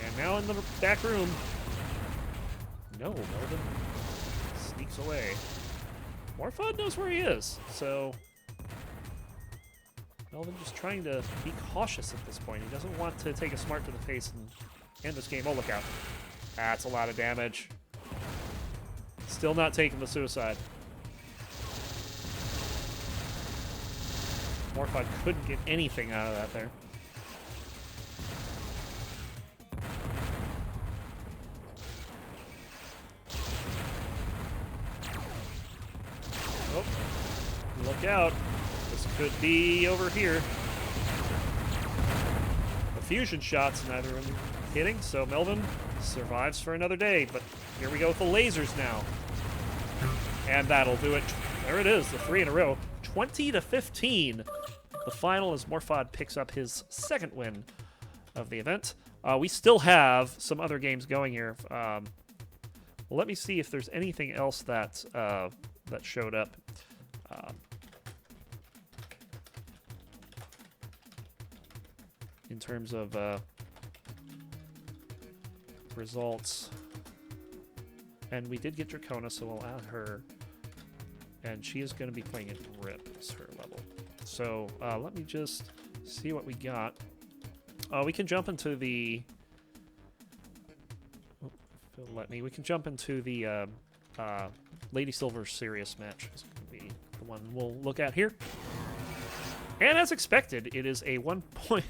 And now in the back room. No, Melvin sneaks away. Morphod knows where he is, so Melvin just trying to be cautious at this point. He doesn't want to take a Smart to the face and end this game. Oh, look out. That's a lot of damage. Still not taking the suicide. Morphod couldn't get anything out of that there. Oh, look out. This could be over here. The fusion shots, neither of them hitting, so Melvin survives for another day. But here we go with the lasers now. And that'll do it. There it is, the 3 in a row. 20-15. The final as Morphod picks up his 2nd win of the event. We still have some other games going here. Well, let me see if there's anything else that that showed up. In terms of results. And we did get Dracona, so we'll add her. And she is going to be playing in Rip as her level. So let me just see what we got. We can jump into the... Oh, if it'll let me. We can jump into the Lady Silver Sirius match. It's going to be the one we'll look at here. And as expected, it is a 1 point...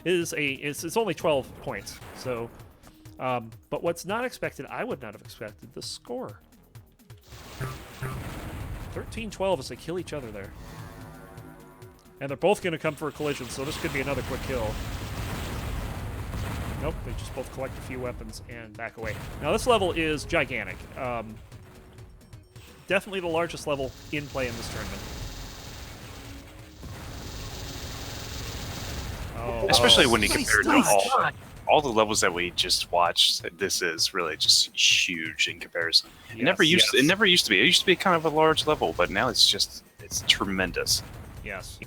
It's only 12 points. So, but what's not expected, I would not have expected the score. 13-12 as they kill each other there. And they're both going to come for a collision, so this could be another quick kill. Nope, they just both collect a few weapons and back away. Now this level is gigantic. Definitely the largest level in play in this tournament. Oh, especially when you compare it to all the levels that we just watched. This is really just huge in comparison. It never used to be. It used to be kind of a large level, but now it's tremendous. Yes.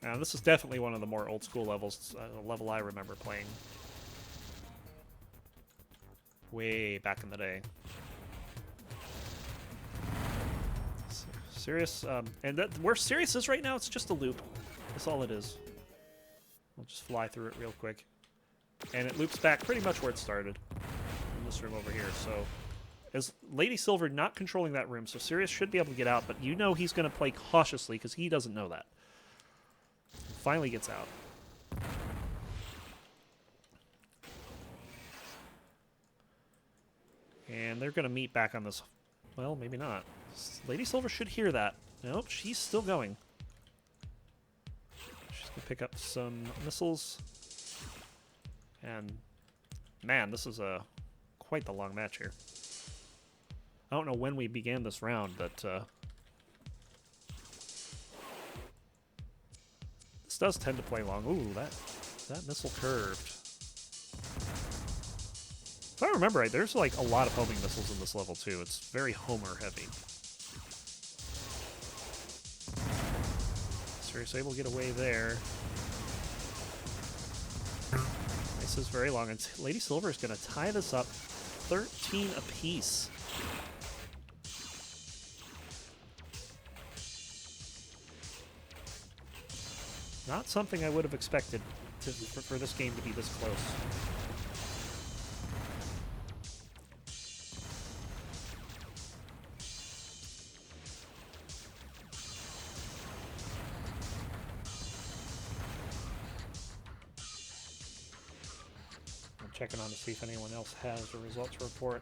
Now this is definitely one of the more old school levels. A level I remember playing way back in the day. Sirius, and where Sirius is right now, it's just a loop. That's all it is. We'll just fly through it real quick. And it loops back pretty much where it started. In this room over here. So, as Lady Silver not controlling that room, so Sirius should be able to get out, but you know he's going to play cautiously because he doesn't know that. finally gets out. And they're going to meet back on this. Well, maybe not. Lady Silver should hear that. Nope, she's still going. She's going to pick up some missiles. And, man, this is quite the long match here. I don't know when we began this round, but this does tend to play long. Ooh, that missile curved. If I remember right, there's like a lot of homing missiles in this level too. It's very Homer heavy. Sirius able to get away there. This is very long, and Lady Silver is going to tie this up 13 apiece. Not something I would have expected for this game to be this close. I'm checking on to see if anyone else has the results to report.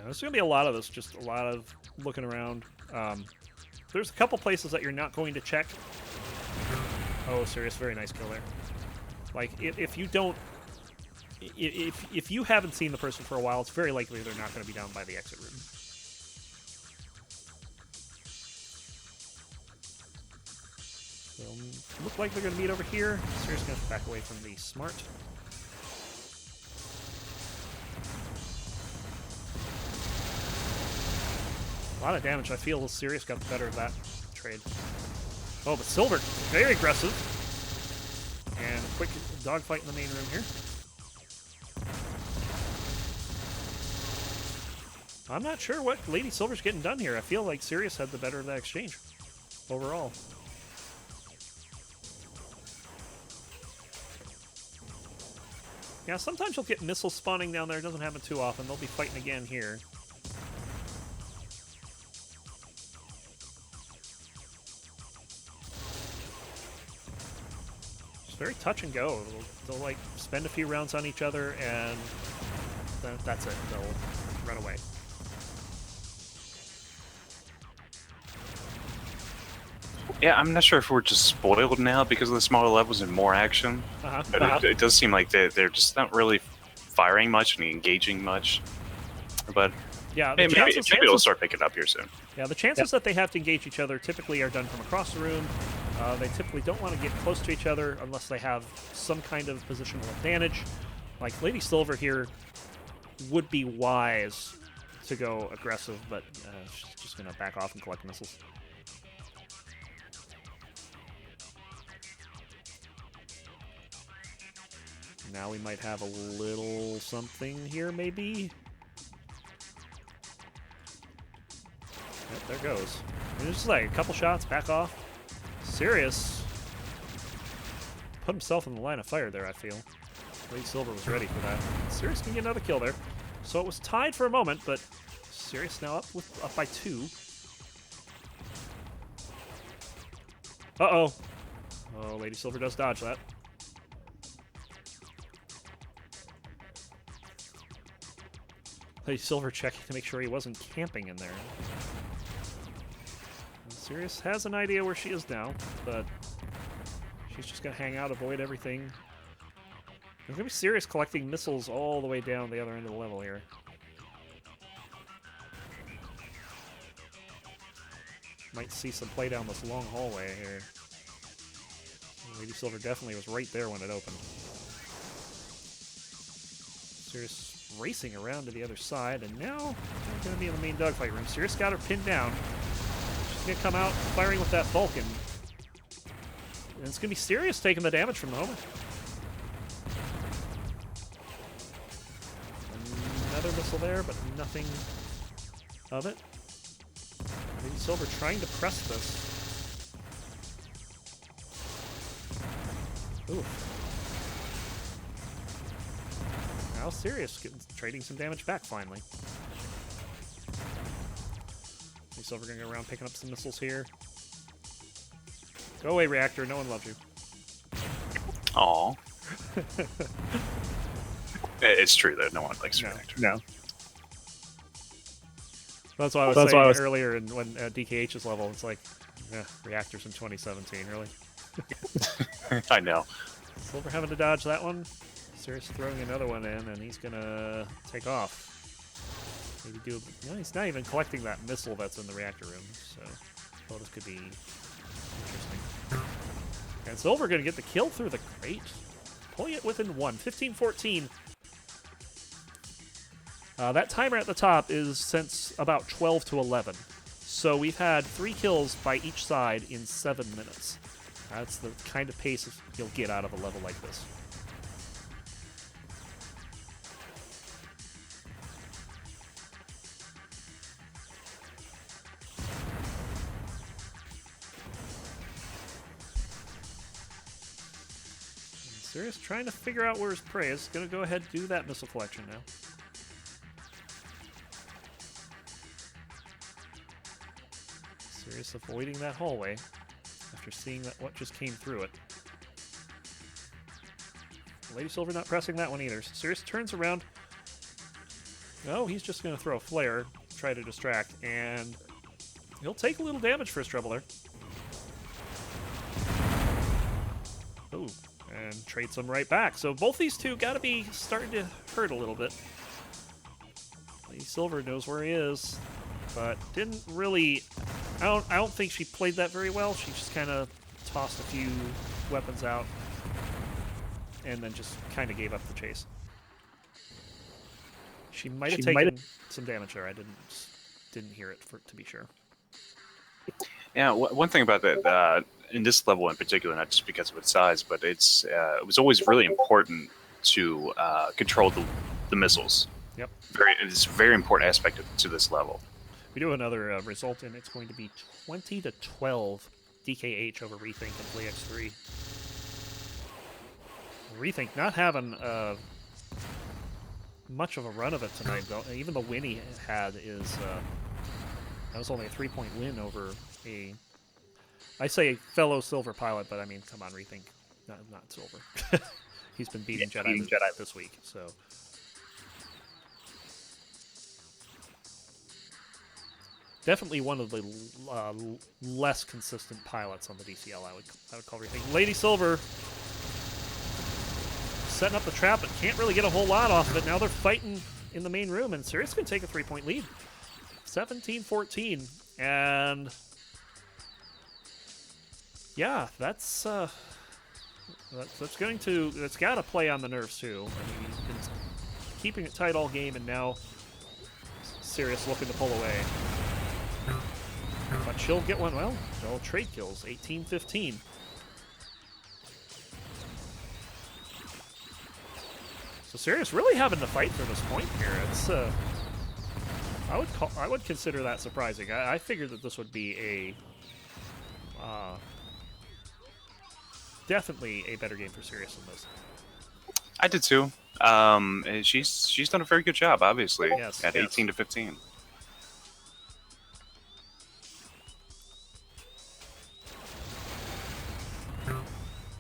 There's going to be a lot of this, just a lot of looking around. There's a couple places that you're not going to check. Oh, Sirius, very nice kill there. Like, if you don't... If you haven't seen the person for a while, it's very likely they're not going to be down by the exit room. So, look like they're going to meet over here. Sirius going to back away from the smart. A lot of damage. I feel Sirius got the better of that trade. Oh, but Silver, very aggressive. And a quick dogfight in the main room here. I'm not sure what Lady Silver's getting done here. I feel like Sirius had the better of that exchange overall. Yeah, sometimes you'll get missiles spawning down there. It doesn't happen too often. They'll be fighting again here. Very touch and go. They'll like spend a few rounds on each other, and then that's it. They'll run away. Yeah, I'm not sure if we're just spoiled now because of the smaller levels and more action. But it does seem like they're just not really firing much and engaging much. But yeah, maybe it'll start picking up here soon. Yeah, the chances that they have to engage each other typically are done from across the room. They typically don't want to get close to each other unless they have some kind of positional advantage. Like Lady Silver here would be wise to go aggressive, but she's just going to back off and collect missiles. Now we might have a little something here, maybe? Yep, there goes. And it's just like a couple shots, back off. Sirius put himself in the line of fire there, I feel. Lady Silver was ready for that. Sirius can get another kill there. So it was tied for a moment, but Sirius now up by 2. Uh-oh. Oh, Lady Silver does dodge that. Lady Silver checking to make sure he wasn't camping in there. Sirius has an idea where she is now, but she's just going to hang out, avoid everything. There's going to be Sirius collecting missiles all the way down the other end of the level here. Might see some play down this long hallway here. Lady Silver definitely was right there when it opened. Sirius racing around to the other side, and now we're going to be in the main dogfight room. Sirius got her pinned down. Going to come out firing with that Vulcan. And it's going to be Sirius taking the damage from the Homer. Another missile there, but nothing of it. Lady Silver trying to press this. Ooh. Now Sirius trading some damage back finally. Silver gonna go around picking up some missiles here. Go away, Reactor. No one loves you. Aw. It's true that no one likes Reactor. No. That's why I was saying earlier when DKH's level, it's like, Reactors in 2017, really. I know. Silver having to dodge that one. Sirius throwing another one in, and he's gonna take off. Maybe do. No, he's not even collecting that missile that's in the reactor room. So, this could be interesting. And Silver gonna get the kill through the crate, pulling it within 1, 15-14. That timer at the top is since about 12 to 11. So we've had 3 kills by each side in 7 minutes. That's the kind of pace you'll get out of a level like this. Sirius trying to figure out where his prey is. Gonna go ahead and do that missile collection now. Sirius avoiding that hallway after seeing what just came through it. Lady Silver not pressing that one either. Sirius turns around. No, he's just going to throw a flare, try to distract, and he'll take a little damage for his trouble there. Oh, and trades them right back. So both these two got to be starting to hurt a little bit. Lady Silver knows where he is, but didn't really... I don't think she played that very well. She just kind of tossed a few weapons out and then just kind of gave up the chase. She might have taken some damage there. I didn't hear it to be sure. Yeah, one thing about that in this level in particular, not just because of its size, but it was always really important to control the missiles. Yep. It's a very important aspect to this level. We do another result, and it's going to be 20 to 12 DKH over Rethink and PlayX3. Rethink not having much of a run of it tonight, though. Even the win he had is that was only a 3-point win over I say fellow Silver pilot, but I mean, come on, Rethink, not Silver. He's been beating Jedi this week, so. Definitely one of the less consistent pilots on the DCL, I would call Rethink. Lady Silver setting up the trap, but can't really get a whole lot off of it. Now they're fighting in the main room, and Sirius can take a 3-point lead. 17-14, and yeah, that's got to play on the nerves too. I mean, he's been keeping it tight all game, and now Sirius looking to pull away. But she'll get one. Well, they'll trade kills. 18-15. So Sirius really having to fight for this point here. It's I would consider that surprising. I figured that this would be a definitely a better game for Sirius than this. I did too. She's done a very good job, obviously, at 18 to 15.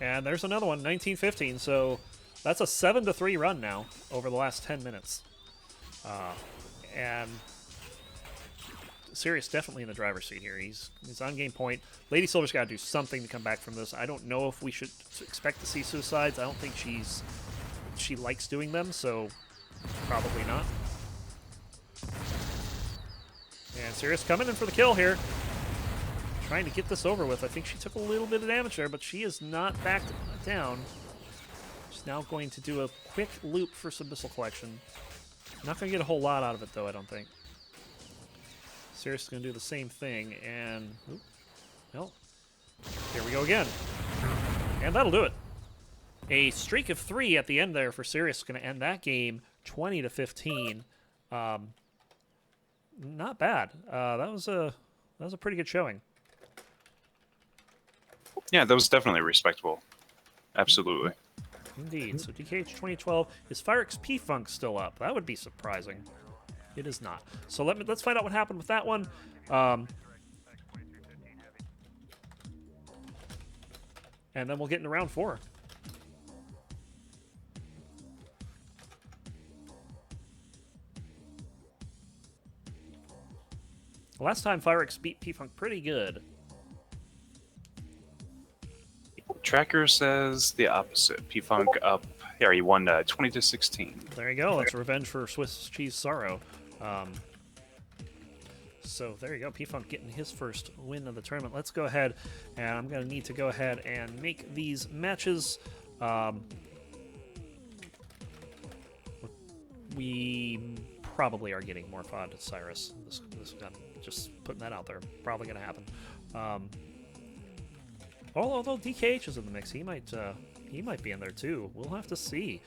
And there's another one, 19-15. So that's a 7-3 run now over the last 10 minutes. And Sirius definitely in the driver's seat here. He's on game point. Lady Silver's got to do something to come back from this. I don't know if we should expect to see suicides. I don't think she likes doing them, so probably not. And Sirius coming in for the kill here. Trying to get this over with. I think she took a little bit of damage there, but she is not backed down. She's now going to do a quick loop for some missile collection. Not going to get a whole lot out of it, though, I don't think. Sirius is going to do the same thing, and... well, here we go again. And that'll do it. A streak of 3 at the end there for Sirius is going to end that game 20-15. Not bad. That was a pretty good showing. Yeah, that was definitely respectable. Absolutely. Indeed. So DKH 2012, is Firex P-Funk still up? That would be surprising. It is not. So let's find out what happened with that one. And then we'll get into round 4. Last time Firex beat P-Funk pretty good. Tracker says the opposite. P-Funk up. Yeah, he won 20-16. There you go. That's revenge for Swiss Cheese Sorrow. So there you go. P-Funk getting his first win of the tournament. Let's go ahead, and I'm going to need to go ahead and make these matches. We probably are getting Morphod Cyrus. I'm just putting that out there. Probably going to happen. Although DKH is in the mix, he might be in there too. We'll have to see.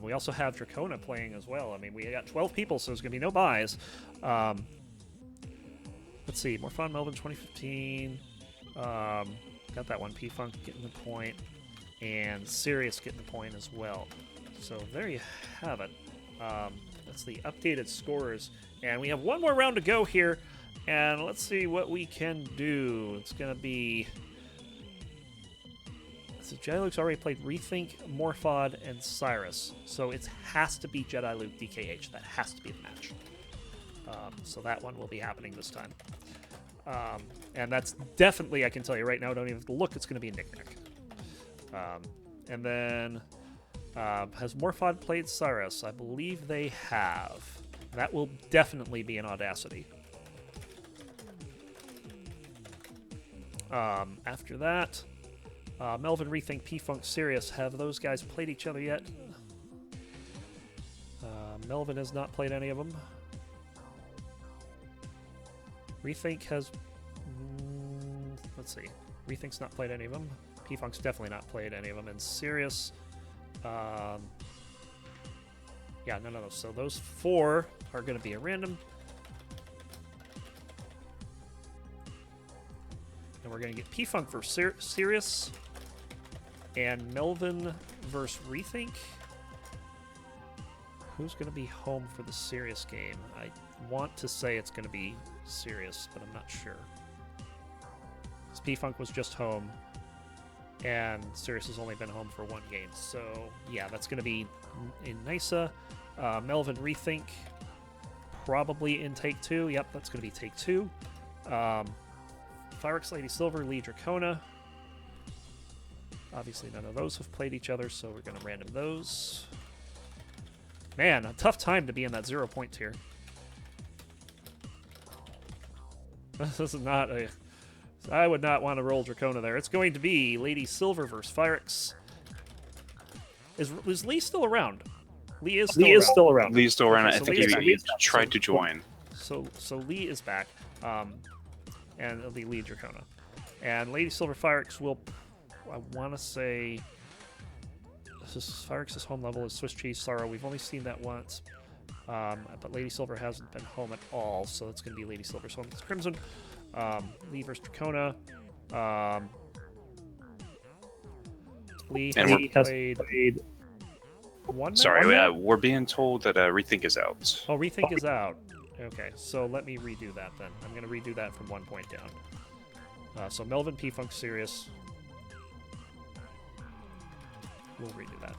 We also have Dracona playing as well. I mean, we got 12 people, so there's going to be no buys. Let's see. Morphon Melvin 2015. Got that one. P-Funk getting the point. And Sirius getting the point as well. So there you have it. That's the updated scores. And we have one more round to go here. And let's see what we can do. It's going to be... So Jediluke's already played Rethink, Morphod, and Cyrus. So it has to be Jediluke DKH. That has to be the match. So that one will be happening this time. And that's definitely, I can tell you right now, don't even look, it's going to be a knick-knack. And then, has Morphod played Cyrus? I believe they have. That will definitely be an Audacity. After that, Melvin, Rethink, P-Funk, Sirius. Have those guys played each other yet? Melvin has not played any of them. Rethink has... let's see. Rethink's not played any of them. P-Funk's definitely not played any of them. And Sirius... yeah, none of those. So those 4 are going to be a random. And we're going to get P-Funk versus Sirius. And Melvin versus Rethink. Who's going to be home for the Sirius game? I want to say it's going to be Sirius, but I'm not sure. Because P-Funk was just home, and Sirius has only been home for 1 game. So, yeah, that's going to be in Nysa. Melvin, Rethink, probably in Take 2. Yep, that's going to be Take 2. Firex, Lady Silver, Lee, Dracona. Obviously, none of those have played each other, so we're going to random those. Man, a tough time to be in that 0-point tier. This is not a... I would not want to roll Dracona there. It's going to be Lady Silver versus Firex. Is Lee still around? Lee is still around. Lee's still around. Okay, I so think Lee is he back. tried to join. So Lee is back. And it'll be Lee Dracona. And Lady Silver Firex will... I want to say... Firex's home level is Swiss Cheese Sorrow. We've only seen that once. But Lady Silver hasn't been home at all, so it's going to be Lady Silver's home. It's Crimson. Lee versus Dracona. Lee has played one. Sorry, we're being told that Rethink is out. Oh, Rethink is out. Okay, so let me redo that then. I'm going to redo that from 1 point down. So Melvin, P-Funk, Sirius. We'll redo that.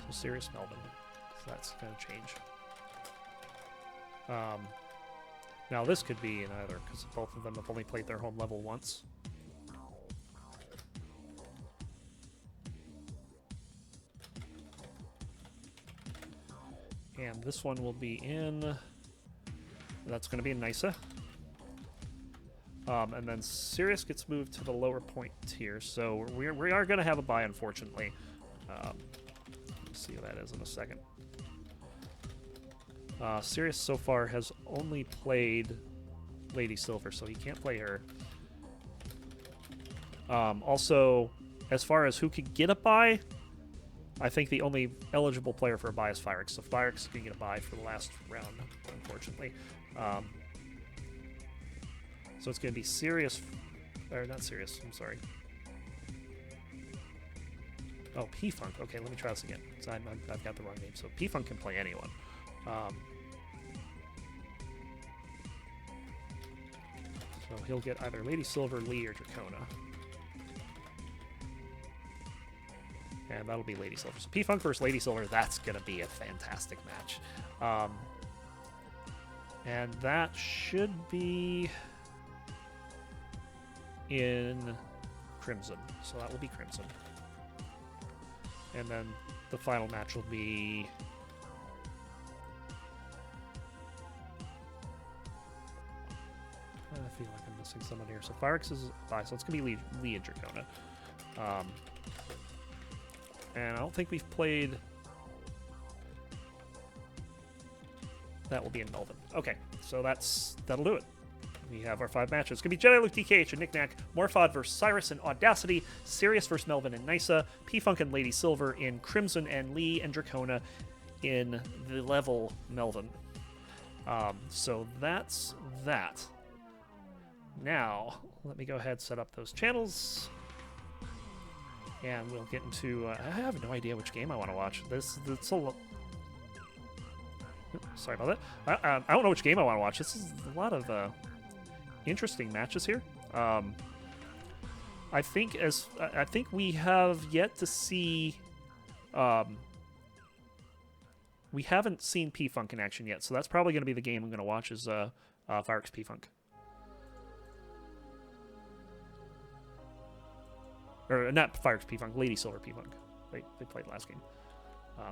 So Sirius, Melvin. So that's going to change. Now this could be in either, because both of them have only played their home level once. And this one will be in... That's going to be in Nysa. And then Sirius gets moved to the lower point tier, so we are going to have a bye, unfortunately. Let's see what that is in a second. Sirius so far has only played Lady Silver, so he can't play her. Also, as far as who could get a bye, I think the only eligible player for a bye is Firix, so Firix is going to get a bye for the last round, unfortunately. So it's going to be Sirius, or not Sirius, I'm sorry. Oh, P-Funk. Okay, let me try this again. So I've got the wrong name. So P-Funk can play anyone. So he'll get either Lady Silver, Lee, or Dracona. And that'll be Lady Silver. So P-Funk versus Lady Silver, that's going to be a fantastic match. And that should be in Crimson. So that will be Crimson. And then the final match will be... I feel like I'm missing someone here. So Firix is bye, so it's going to be Lee and Dracona. And I don't think we've played... That will be in Melvin. Okay, so that'll do it. We have our 5 matches. It's going to be Jediluke, DKH, and Knickknack, Morphod versus Cyrus and Audacity, Sirius versus Melvin and Nysa, P-Funk and Lady Silver in Crimson, and Lee and Dracona in the level Melvin. So that's that. Now, let me go ahead and set up those channels. And we'll get into... I have no idea which game I want to watch. It's a sorry about that. I don't know which game I want to watch. This is a lot of interesting matches here. I think we have yet to see... we haven't seen P-Funk in action yet, so that's probably going to be the game I'm going to watch is Firix P-Funk. Or not Firix P-Funk, Lady Silver P-Funk. They played last game.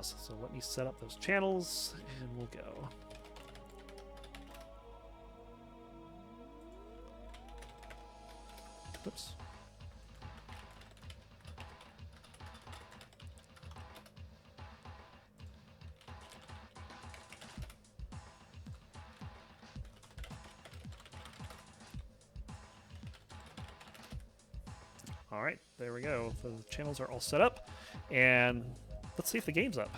So let me set up those channels, and we'll go. Oops. All right, there we go. The channels are all set up, and let's see if the game's up.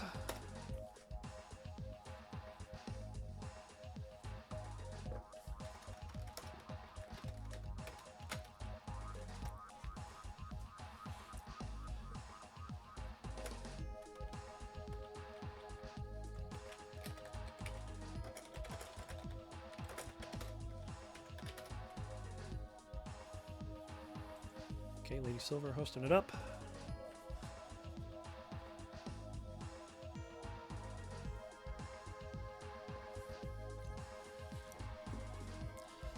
Okay, Lady Silver hosting it up.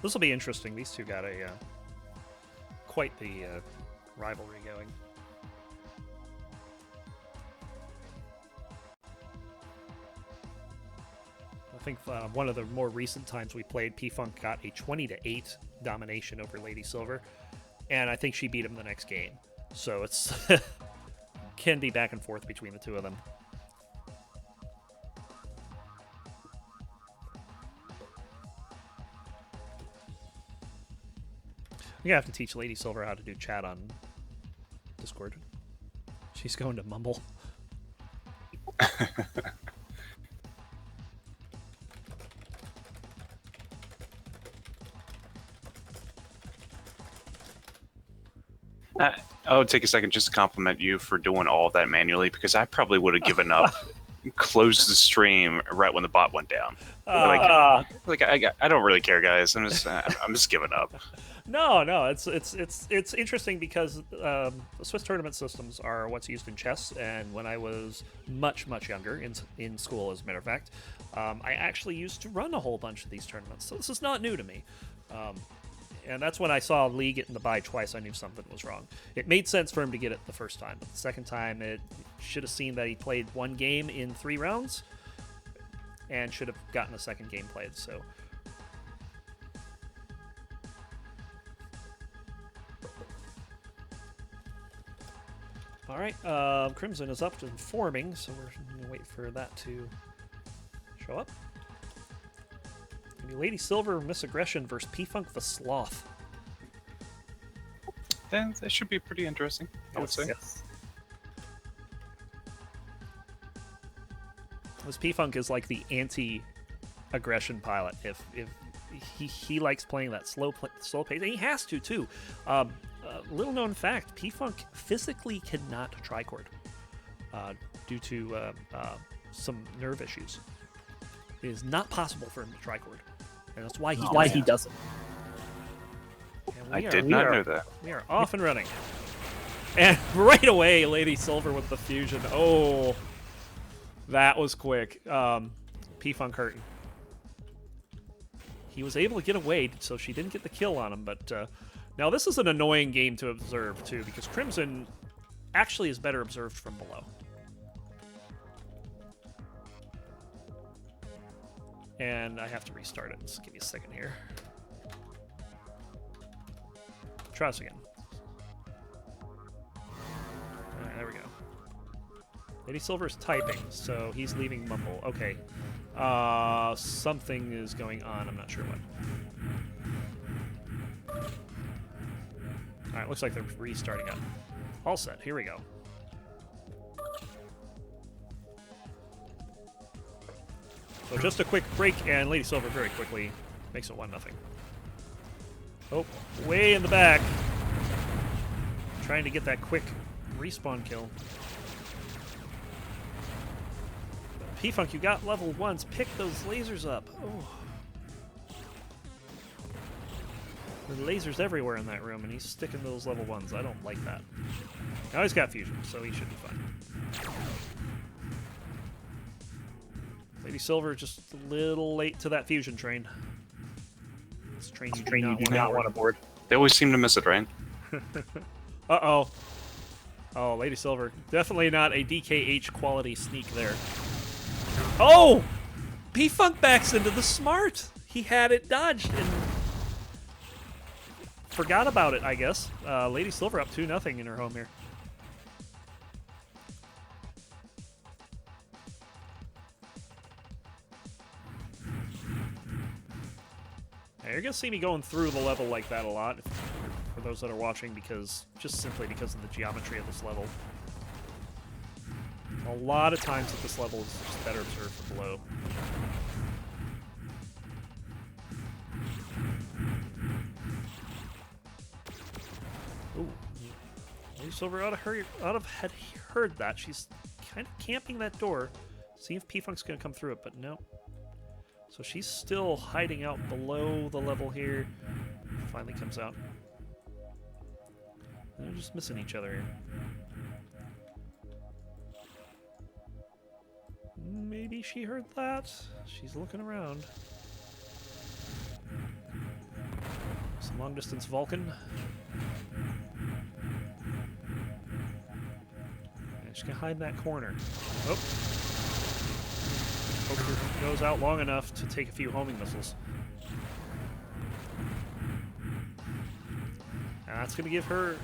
This will be interesting. These two got a quite the rivalry going. I think one of the more recent times we played, P-Funk got a 20-8 domination over Lady Silver, and I think she beat him the next game. So it's can be back and forth between the two of them. I'm gonna have to teach Lady Silver how to do chat on Discord. She's going to mumble. I would take a second just to compliment you for doing all of that manually, because I probably would have given up, closed the stream right when the bot went down. I don't really care, guys. I'm just giving up. No, it's interesting because Swiss tournament systems are what's used in chess, and when I was much younger in school, as a matter of fact, I actually used to run a whole bunch of these tournaments. So this is not new to me. And that's when I saw Lee getting the bye twice. I knew something was wrong. It made sense for him to get it the first time, but the second time it should have seen that he played one game in 3 rounds and should have gotten a second game played. So all right, Crimson is up and forming, so we're gonna wait for that to show up. Lady Silver Miss Aggression versus P-Funk the Sloth. Then that should be pretty interesting, I would say. Yes. This P-Funk is like the anti-aggression pilot. If he likes playing that slow pace, and he has to too. Little known fact: P-Funk physically cannot tricord due to some nerve issues. It is not possible for him to tricord, and that's why he doesn't. I did not know that. We are off and running. And right away, Lady Silver with the fusion. Oh, that was quick. P-Funk hurting. He was able to get away, so she didn't get the kill on him. But now this is an annoying game to observe, too, because Crimson actually is better observed from below. And I have to restart it. Just give me a second here. Try this again. Alright, there we go. Lady Silver's typing, so he's leaving Mumble. Okay. Something is going on. I'm not sure what. Alright, looks like they're restarting up. All set. Here we go. So just a quick break, and Lady Silver very quickly makes it 1-0. Oh, way in the back. Trying to get that quick respawn kill. P-Funk, you got level 1s. Pick those lasers up. Oh. There are lasers everywhere in that room, and he's sticking those level 1s. I don't like that. Now he's got fusion, so he should be fine. Lady Silver just a little late to that fusion train. This train you do not want to board. They always seem to miss it, right? Uh-oh. Oh, Lady Silver. Definitely not a DKH quality sneak there. Oh! P-Funk backs into the smart. He had it dodged and forgot about it, I guess. Lady Silver up 2-0 in her home here. You're going to see me going through the level like that a lot, for those that are watching, just simply because of the geometry of this level. A lot of times at this level is just better observed from below. Ooh. Lady Silver had heard that. She's kind of camping that door, seeing if P-Funk's going to come through it, but no. So she's still hiding out below the level here. Finally comes out. And they're just missing each other here. Maybe she heard that. She's looking around. Some long-distance Vulcan. And she's gonna hide in that corner. Oh. Poker goes out long enough to take a few homing missiles. And that's going to give her,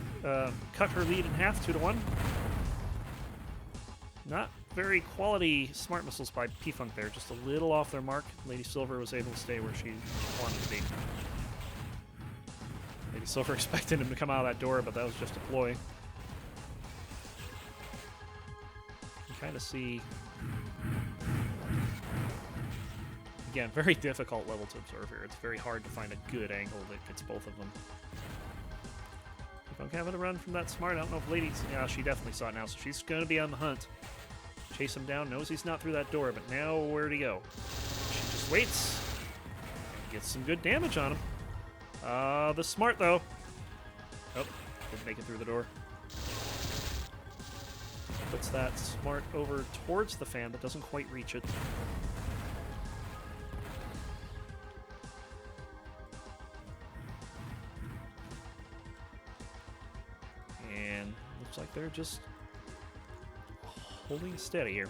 cut her lead in half, 2-1. Not very quality smart missiles by P-Funk there, just a little off their mark. Lady Silver was able to stay where she wanted to be. Lady Silver expected him to come out of that door, but that was just a ploy. You can kind of see... Again, very difficult level to observe here. It's very hard to find a good angle that fits both of them. P-Funk having to run from that smart. I don't know if Lady... Yeah, she definitely saw it now, so she's going to be on the hunt. Chase him down. Knows he's not through that door, but now where'd he go? She just waits. Gets some good damage on him. The smart, though. Oh, didn't make it through the door. Puts that smart over towards the fan, but doesn't quite reach it. And looks like they're just holding steady here.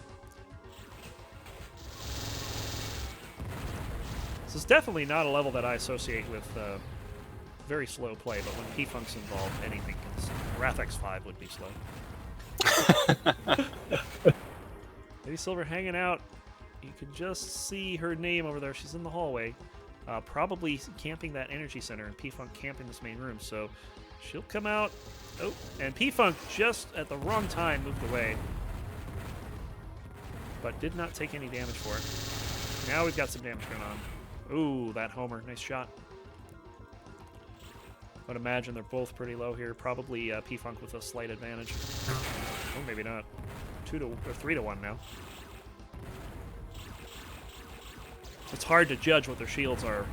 This is definitely not a level that I associate with very slow play, but when P-Funk's involved, anything can... Wrath X5 would be slow. Lady Silver hanging out. You can just see her name over there. She's in the hallway. Probably camping that energy center, and P-Funk camping this main room, so she'll come out. Oh, and P-Funk just at the wrong time moved away. but did not take any damage for it. Now we've got some damage going on. Ooh, that Homer. Nice shot. I'd imagine they're both pretty low here. Probably P-Funk with a slight advantage. Oh, maybe not. 3 to 1 now. It's hard to judge what their shields are.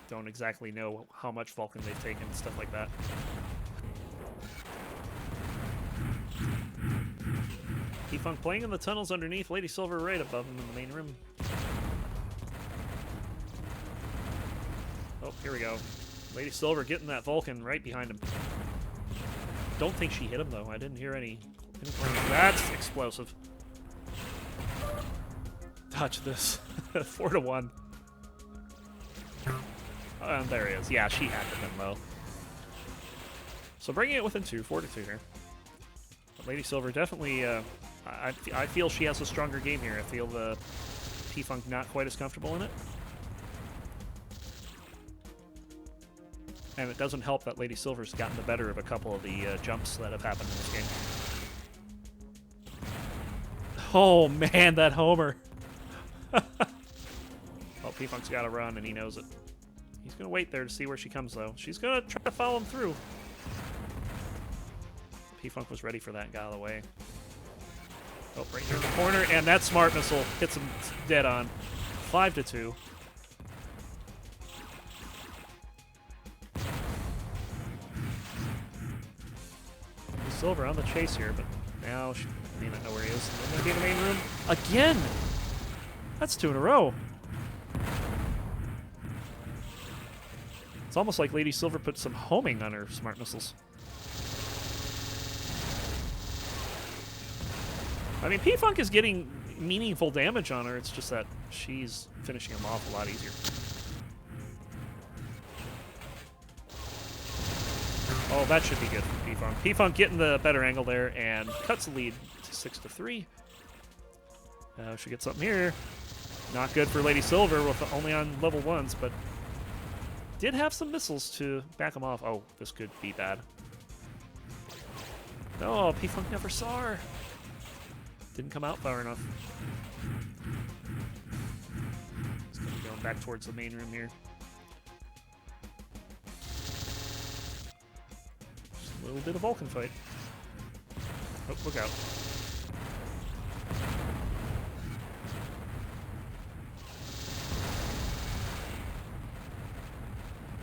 Don't exactly know how much Vulcan they've taken and stuff like that. P-Funk playing in the tunnels underneath. Lady Silver right above him in the main room. Oh, here we go. Lady Silver getting that Vulcan right behind him. Don't think she hit him, though. I didn't hear any. That's explosive. Touch this. 4 to 1. There he is. Yeah, she had to have been low. So bringing it within 2, 4 to 2 here. But Lady Silver definitely. I feel she has a stronger game here. I feel the P-Funk not quite as comfortable in it. And it doesn't help that Lady Silver's gotten the better of a couple of the jumps that have happened in this game. Oh, man, that Homer. Oh, P-Funk's got to run, and he knows it. He's going to wait there to see where she comes, though. She's going to try to follow him through. P-Funk was ready for that, got out of the way. Oh, right here in the corner, and that smart missile hits him dead on. 5 to 2. Silver on the chase here, but now she may not know where he is. They're going to be in the main room again. That's 2 in a row. It's almost like Lady Silver put some homing on her smart missiles. I mean, P-Funk is getting meaningful damage on her. It's just that she's finishing him off a lot easier. Oh, that should be good for P-Funk. P-Funk getting the better angle there and cuts the lead to 6 to 3. Should get something here. Not good for Lady Silver with only on level 1s, but did have some missiles to back him off. Oh, this could be bad. No, P-Funk never saw her. Didn't come out far enough. He's going to be going back towards the main room here. A little bit of Vulcan fight. Oh, look out.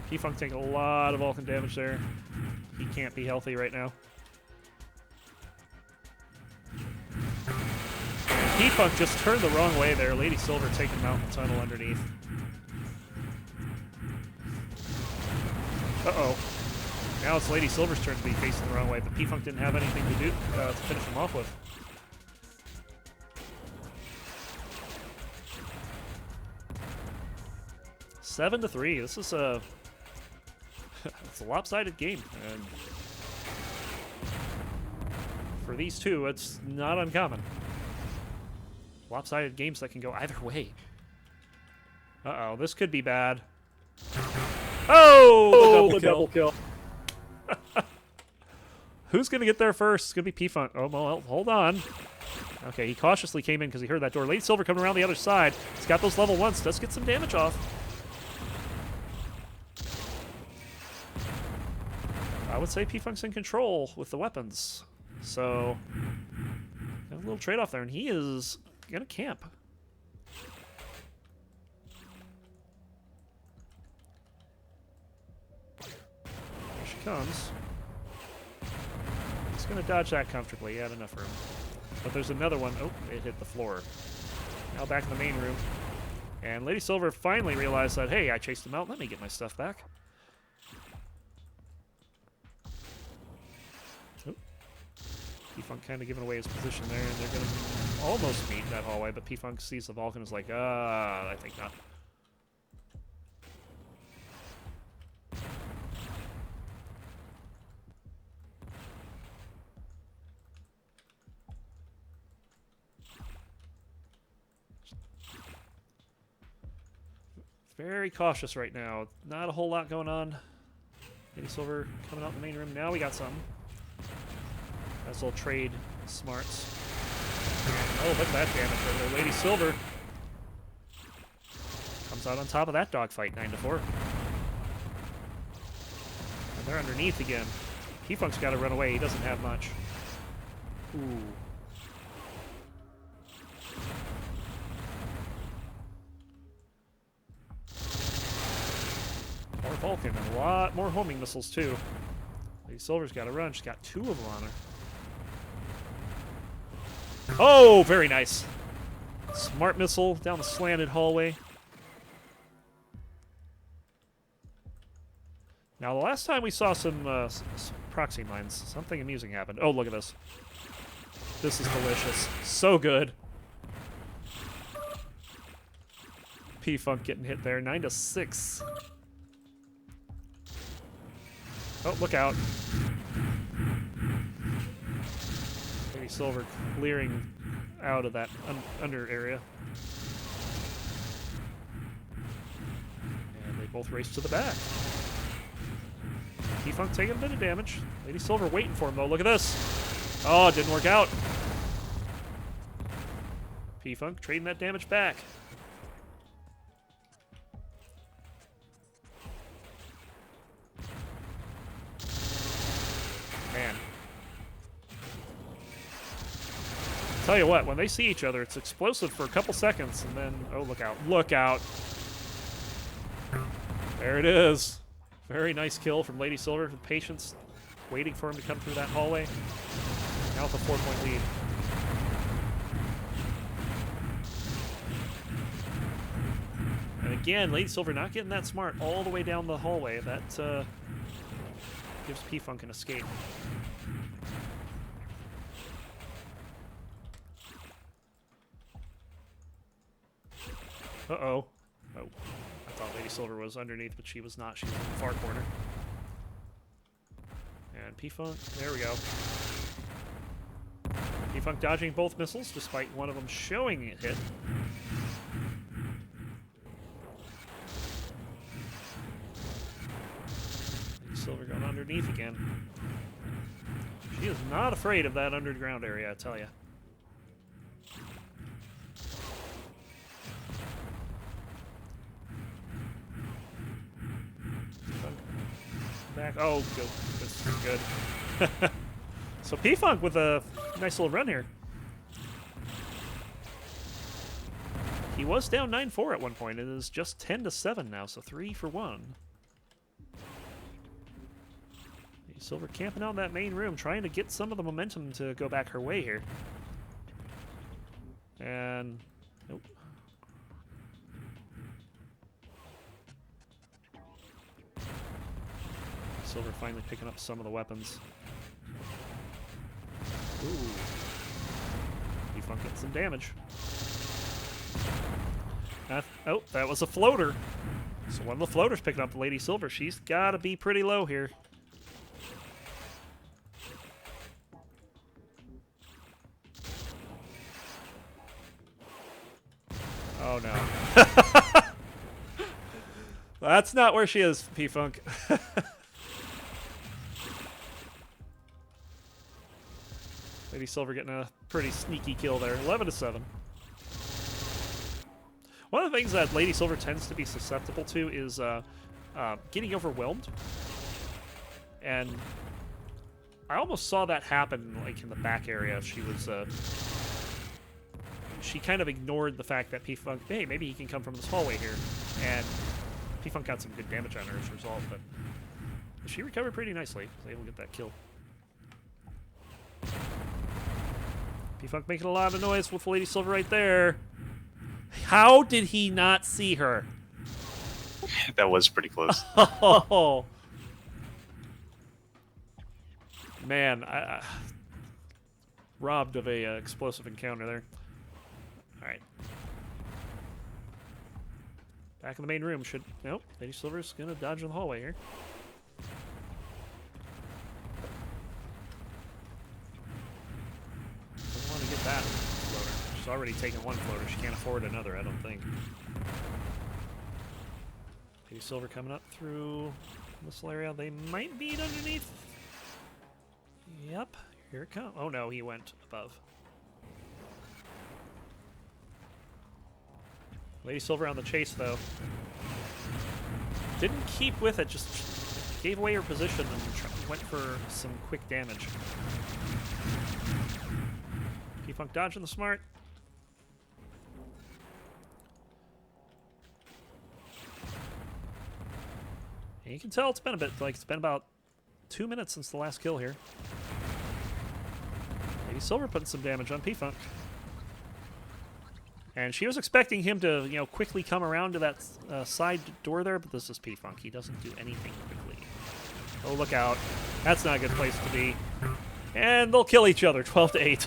P-Funk taking a lot of Vulcan damage there. He can't be healthy right now. P-Funk just turned the wrong way there. Lady Silver taking him out in the tunnel underneath. Uh-oh. Now it's Lady Silver's turn to be facing the wrong way, but P-Funk didn't have anything to do to finish him off with. Seven to 3. This is a it's a lopsided game, and for these two, it's not uncommon. Lopsided games that can go either way. Uh-oh, this could be bad. Oh, the double kill. Who's going to get there first? It's going to be P-Funk. Oh, well, hold on. Okay, he cautiously came in because he heard that door. Lady Silver coming around the other side. He's got those level 1s. Does get some damage off. I would say P-Funk's in control with the weapons. So, a little trade-off there, and he is going to camp. Here she comes. He's going to dodge that comfortably. He had enough room. But there's another one. Oh, it hit the floor. Now back in the main room. And Lady Silver finally realized that, hey, I chased him out. Let me get my stuff back. Oh. P-Funk kind of giving away his position there, and they're going to almost meet that hallway, but P-Funk sees the Vulcan and is like, I think not. Very cautious right now. Not a whole lot going on. Lady Silver coming out in the main room. Now we got some. Nice little trade smarts. Oh, look at that damage over there. Lady Silver comes out on top of that dogfight, 9-4. And they're underneath again. P-Funk's got to run away. He doesn't have much. Ooh. More Vulcan and a lot more homing missiles, too. Lady Silver's got to run. She's got 2 of them on her. Oh, very nice. Smart missile down the slanted hallway. Now, the last time we saw some proxy mines, something amusing happened. Oh, look at this. This is delicious. So good. P-Funk getting hit there. 9-6. Oh, look out. Lady Silver clearing out of that under area. And they both race to the back. P-Funk taking a bit of damage. Lady Silver waiting for him, though. Look at this. Oh, it didn't work out. P-Funk trading that damage back. Man. Tell you what, when they see each other, it's explosive for a couple seconds, and then, oh, look out. Look out. There it is. Very nice kill from Lady Silver with patience, waiting for him to come through that hallway. Now with a 4-point lead. And again, Lady Silver not getting that smart all the way down the hallway. That gives P-Funk an escape. Uh-oh. Oh. I thought Lady Silver was underneath, but she was not. She was in the far corner. And P-Funk, there we go. P-Funk dodging both missiles, despite one of them showing it hit. Lady Silver going underneath again. She is not afraid of that underground area, I tell you. Back. Oh, good. This is good. So P-Funk with a nice little run here. He was down 9-4 at one point. It is just 10-7 now, so 3 for 1. Silver camping out in that main room, trying to get some of the momentum to go back her way here. And nope. Silver finally picking up some of the weapons. Ooh. P-Funk getting some damage. Oh, that was a floater. So one of the floaters picking up Lady Silver. She's got to be pretty low here. Oh, no. That's not where she is, P-Funk. Lady Silver getting a pretty sneaky kill there. 11-7. One of the things that Lady Silver tends to be susceptible to is getting overwhelmed. And I almost saw that happen, like, in the back area. She was... she kind of ignored the fact that P-Funk, hey, maybe he can come from this hallway here. And P-Funk got some good damage on her as a result, but she recovered pretty nicely. Was able to get that kill. P-Funk making a lot of noise with Lady Silver right there. How did he not see her? That was pretty close. Oh. Man, I robbed of a explosive encounter there. All right. Back in the main room. Should... Nope. Lady Silver's going to dodge in the hallway here. Doesn't want to get that floater. She's already taken one floater. She can't afford another, I don't think. Lady Silver coming up through this area. They might beat underneath. Yep. Here it comes. Oh, no. He went above. Lady Silver on the chase, though. Didn't keep with it, just gave away her position and went for some quick damage. P-Funk dodging the smart. And you can tell it's been a bit, like it's been about 2 minutes since the last kill here. Lady Silver putting some damage on P-Funk. And she was expecting him to, you know, quickly come around to that side door there, but this is P-Funk. He doesn't do anything quickly. Oh, look out. That's not a good place to be. And they'll kill each other, 12-8.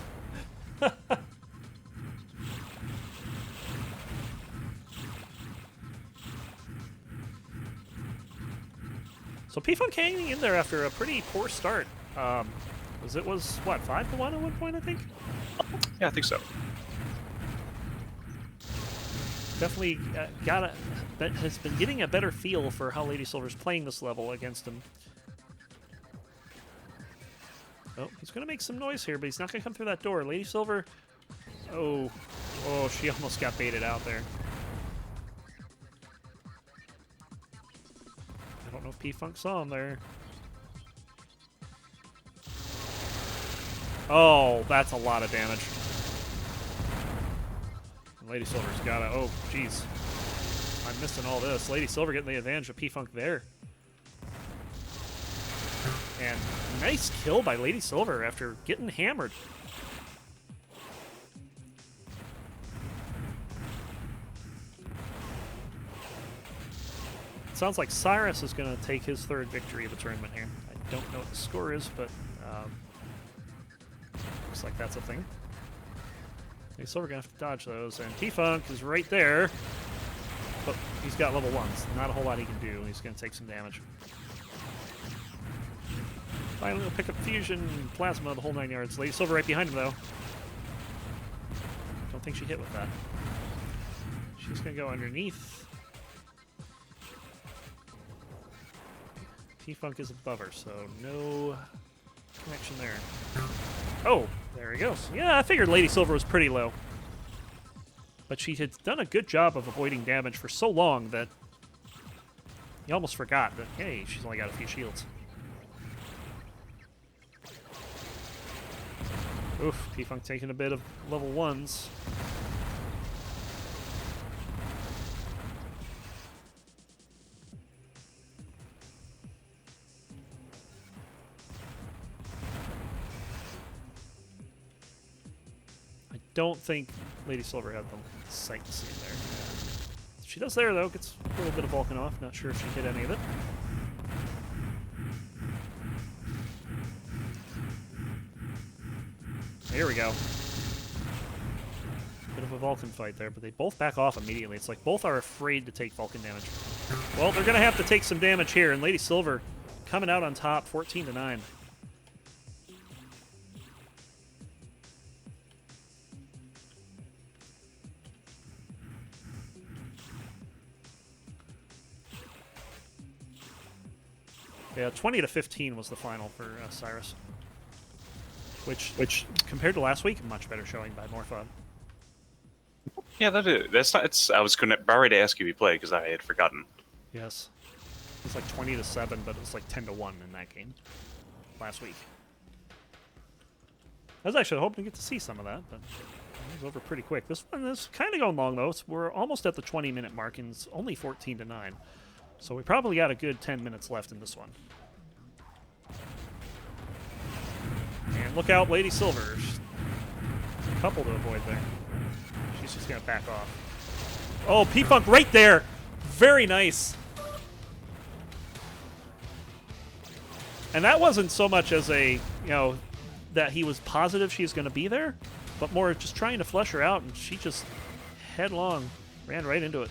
So P-Funk hanging in there after a pretty poor start. It was, what, 5-1 at one point, I think? Yeah, I think so. Definitely has been getting a better feel for how Lady Silver's playing this level against him. Oh, he's going to make some noise here, but he's not going to come through that door. Lady Silver... Oh, she almost got baited out there. I don't know if P-Funk saw him there. Oh, that's a lot of damage. Lady Silver's got it. Oh, jeez. I'm missing all this. Lady Silver getting the advantage of P-Funk there. And nice kill by Lady Silver after getting hammered. It sounds like Cyrus is going to take his third victory of the tournament here. I don't know what the score is, but looks like that's a thing. Okay, so we're going to have to dodge those, and P-Funk is right there, but he's got level 1s. Not a whole lot he can do. He's going to take some damage. Finally, we'll pick up Fusion, Plasma, the whole 9 yards. Lady Silver right behind him, though. Don't think she hit with that. She's going to go underneath. P-Funk is above her, so no connection there. Oh, there he goes. Yeah, I figured Lady Silver was pretty low. But she had done a good job of avoiding damage for so long that you almost forgot that, hey, she's only got a few shields. Oof, P-Funk taking a bit of level 1s. Don't think Lady Silver had the sight to see there. She does there, though. Gets a little bit of Vulcan off. Not sure if she hit any of it. Here we go. Bit of a Vulcan fight there, but they both back off immediately. It's like both are afraid to take Vulcan damage. Well, they're going to have to take some damage here, and Lady Silver coming out on top, 14-9. Yeah, 20-15 was the final for Cyrus. Which, compared to last week, much better showing by Morphod. Yeah, that's not. I was going to about to ask you if you played because I had forgotten. Yes, it was like 20-7, but it was like 10-1 in that game last week. I was actually hoping to get to see some of that, but it was over pretty quick. This one is kind of going long though. We're almost at the 20-minute mark, and it's only 14-9. So we probably got a good 10 minutes left in this one. And look out, Lady Silver. She's a couple to avoid there. She's just going to back off. Oh, P-Funk right there. Very nice. And that wasn't so much as a, that he was positive she's going to be there, but more just trying to flush her out, and she just headlong ran right into it.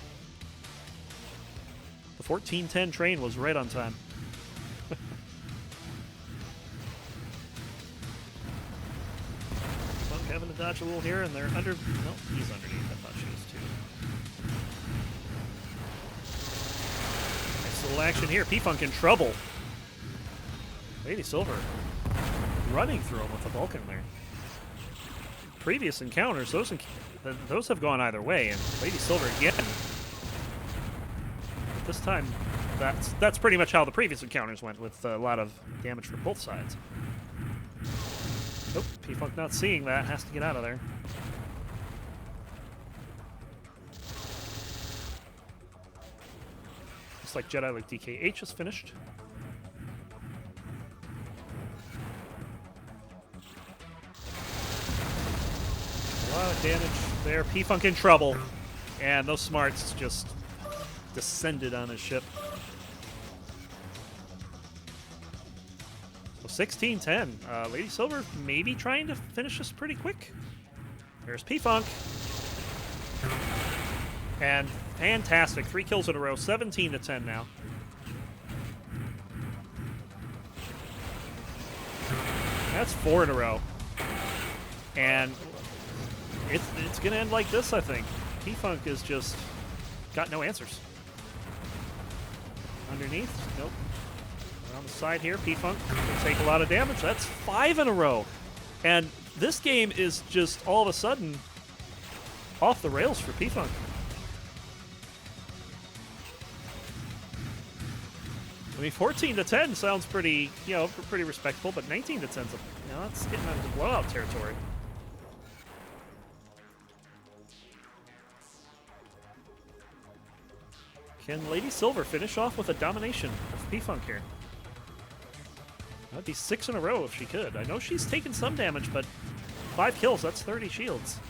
The 14-10 train was right on time. Funk having to dodge a little here, and they're under... No, he's underneath. I thought she was too. Nice little action here. P-Funk in trouble. Lady Silver running through him with the Vulcan there. previous encounters, those have gone either way, and Lady Silver again. This time, that's pretty much how the previous encounters went, with a lot of damage from both sides. Nope, P-Funk not seeing that, has to get out of there. Looks like Jediluke DKH is finished. A lot of damage there. P-Funk in trouble. And those smarts just descended on his ship. So 16-10. Lady Silver maybe trying to finish this pretty quick. There's P-Funk. And fantastic. 3 kills in a row. 17-10 now. That's 4 in a row. And it's going to end like this, I think. P-Funk is just got no answers. Underneath? Nope. On the side here, P-Funk will take a lot of damage. That's 5 in a row. And this game is just all of a sudden off the rails for P-Funk. I mean, 14-10 sounds pretty, pretty respectable, but 19-10's, that's getting into blowout territory. Can Lady Silver finish off with a domination of P-Funk here? That'd be 6 in a row if she could. I know she's taken some damage, but 5 kills, that's 30 shields.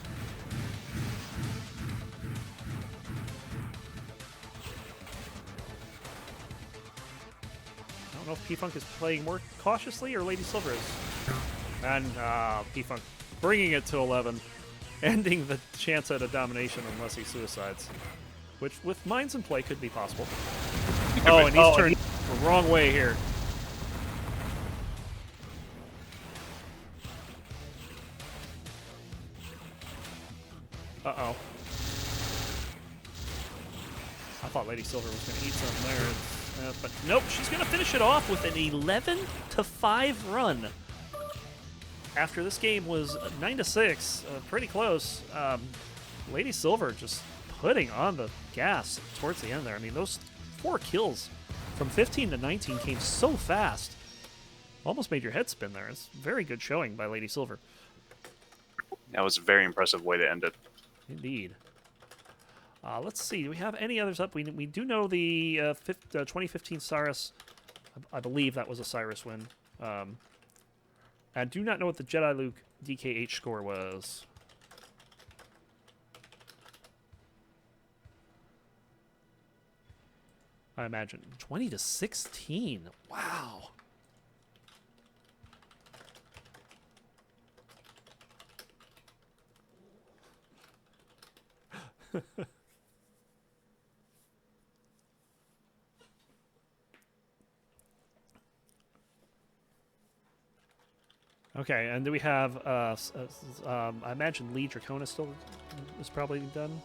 I don't know if P-Funk is playing more cautiously or Lady Silver is. And P-Funk bringing it to 11, ending the chance at a domination unless he suicides. Which, with mines in play, could be possible. Oh, and he's turned the wrong way here. Uh-oh. I thought Lady Silver was going to eat something there. But nope, she's going to finish it off with an 11-5 run. After this game was 9-6, pretty close. Lady Silver just putting on the gas towards the end there. I mean, those 4 kills from 15 to 19 came so fast. Almost made your head spin there. It's a very good showing by Lady Silver. That was a very impressive way to end it. Indeed. Let's see. Do we have any others up? We do know the 2015 Cyrus. I believe that was a Cyrus win. I do not know what the Jediluke DKH score was. I imagine 20-16. Wow. Okay, and do we have? I imagine Lee Dracona still is probably done.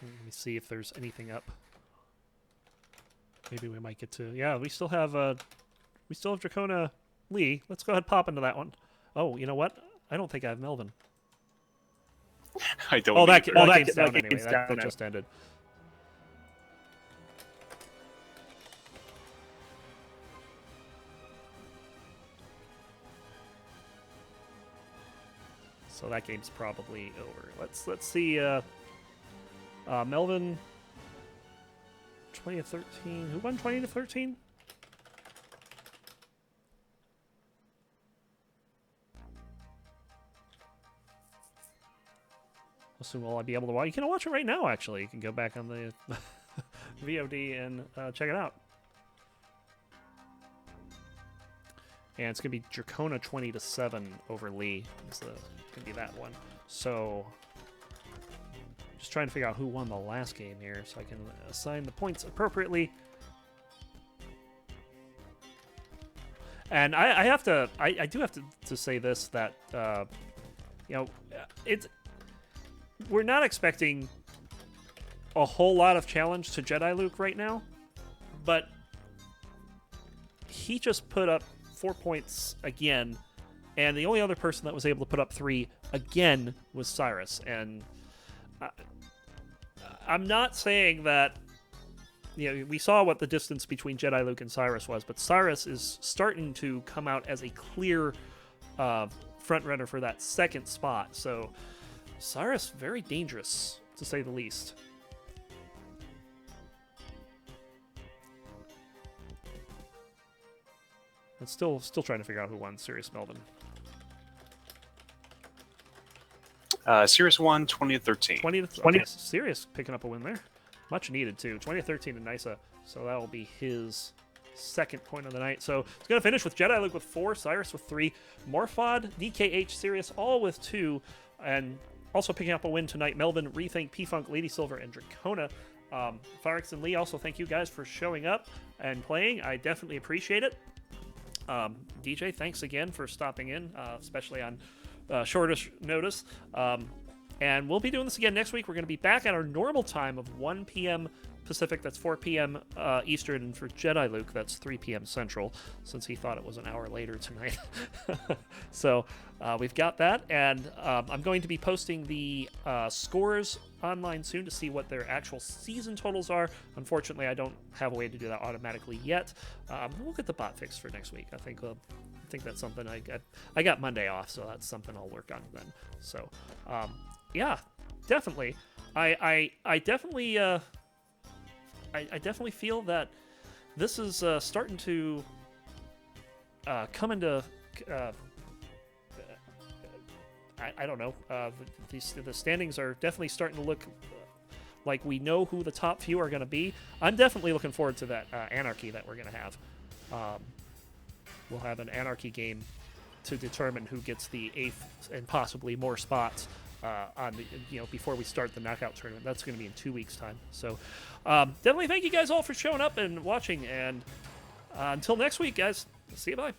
Let me see if there's anything up. Maybe we might get to. Yeah, we still have Dracona Lee. Let's go ahead and pop into that one. Oh, you know what? I don't think I have Melvin. I don't. That game's down anyway. That just ended. So that game's probably over. Let's see. Melvin, 20-13. Who won 20-13? Assume will I be able to watch? You can watch it right now. Actually, you can go back on the VOD and check it out. And it's gonna be Dracona 20-7 over Lee. It's gonna be that one. So. Just trying to figure out who won the last game here so I can assign the points appropriately. And I do have to say this, that we're not expecting a whole lot of challenge to Jediluke right now, but he just put up 4 points again, and the only other person that was able to put up 3 again was Cyrus. And I'm not saying that, we saw what the distance between Jediluke and Cyrus was, but Cyrus is starting to come out as a clear front runner for that second spot. So Cyrus, very dangerous, to say the least. And still trying to figure out who won Sirius Melvin. Sirius won 20-13. 20. Sirius picking up a win there. Much needed, too. 20-13 to Nysa. So that will be his second point of the night. So it's going to finish with Jediluke with 4, Cyrus with 3, Morphod, DKH, Sirius all with 2, and also picking up a win tonight, Melvin, Rethink, P-Funk, Lady Silver, and Dracona. Firex and Lee, also thank you guys for showing up and playing. I definitely appreciate it. DJ, thanks again for stopping in, especially on shortish notice. And we'll be doing this again next week. We're going to be back at our normal time of 1 p.m. Pacific, that's 4 p.m. Eastern, and for Jediluke, that's 3 p.m. Central, since he thought it was an hour later tonight. So we've got that, and I'm going to be posting the scores online soon to see what their actual season totals are. Unfortunately, I don't have a way to do that automatically yet. We'll get the bot fixed for next week. I think that's something I got Monday off, so that's something I'll work on then. So yeah, definitely. I definitely feel that this is starting to come into. I don't know. The standings are definitely starting to look like we know who the top few are going to be. I'm definitely looking forward to that anarchy that we're going to have. We'll have an anarchy game to determine who gets the 8th and possibly more spots on the, before we start the knockout tournament. That's going to be in 2 weeks' time. So definitely thank you guys all for showing up and watching. And until next week, guys, see you. Bye.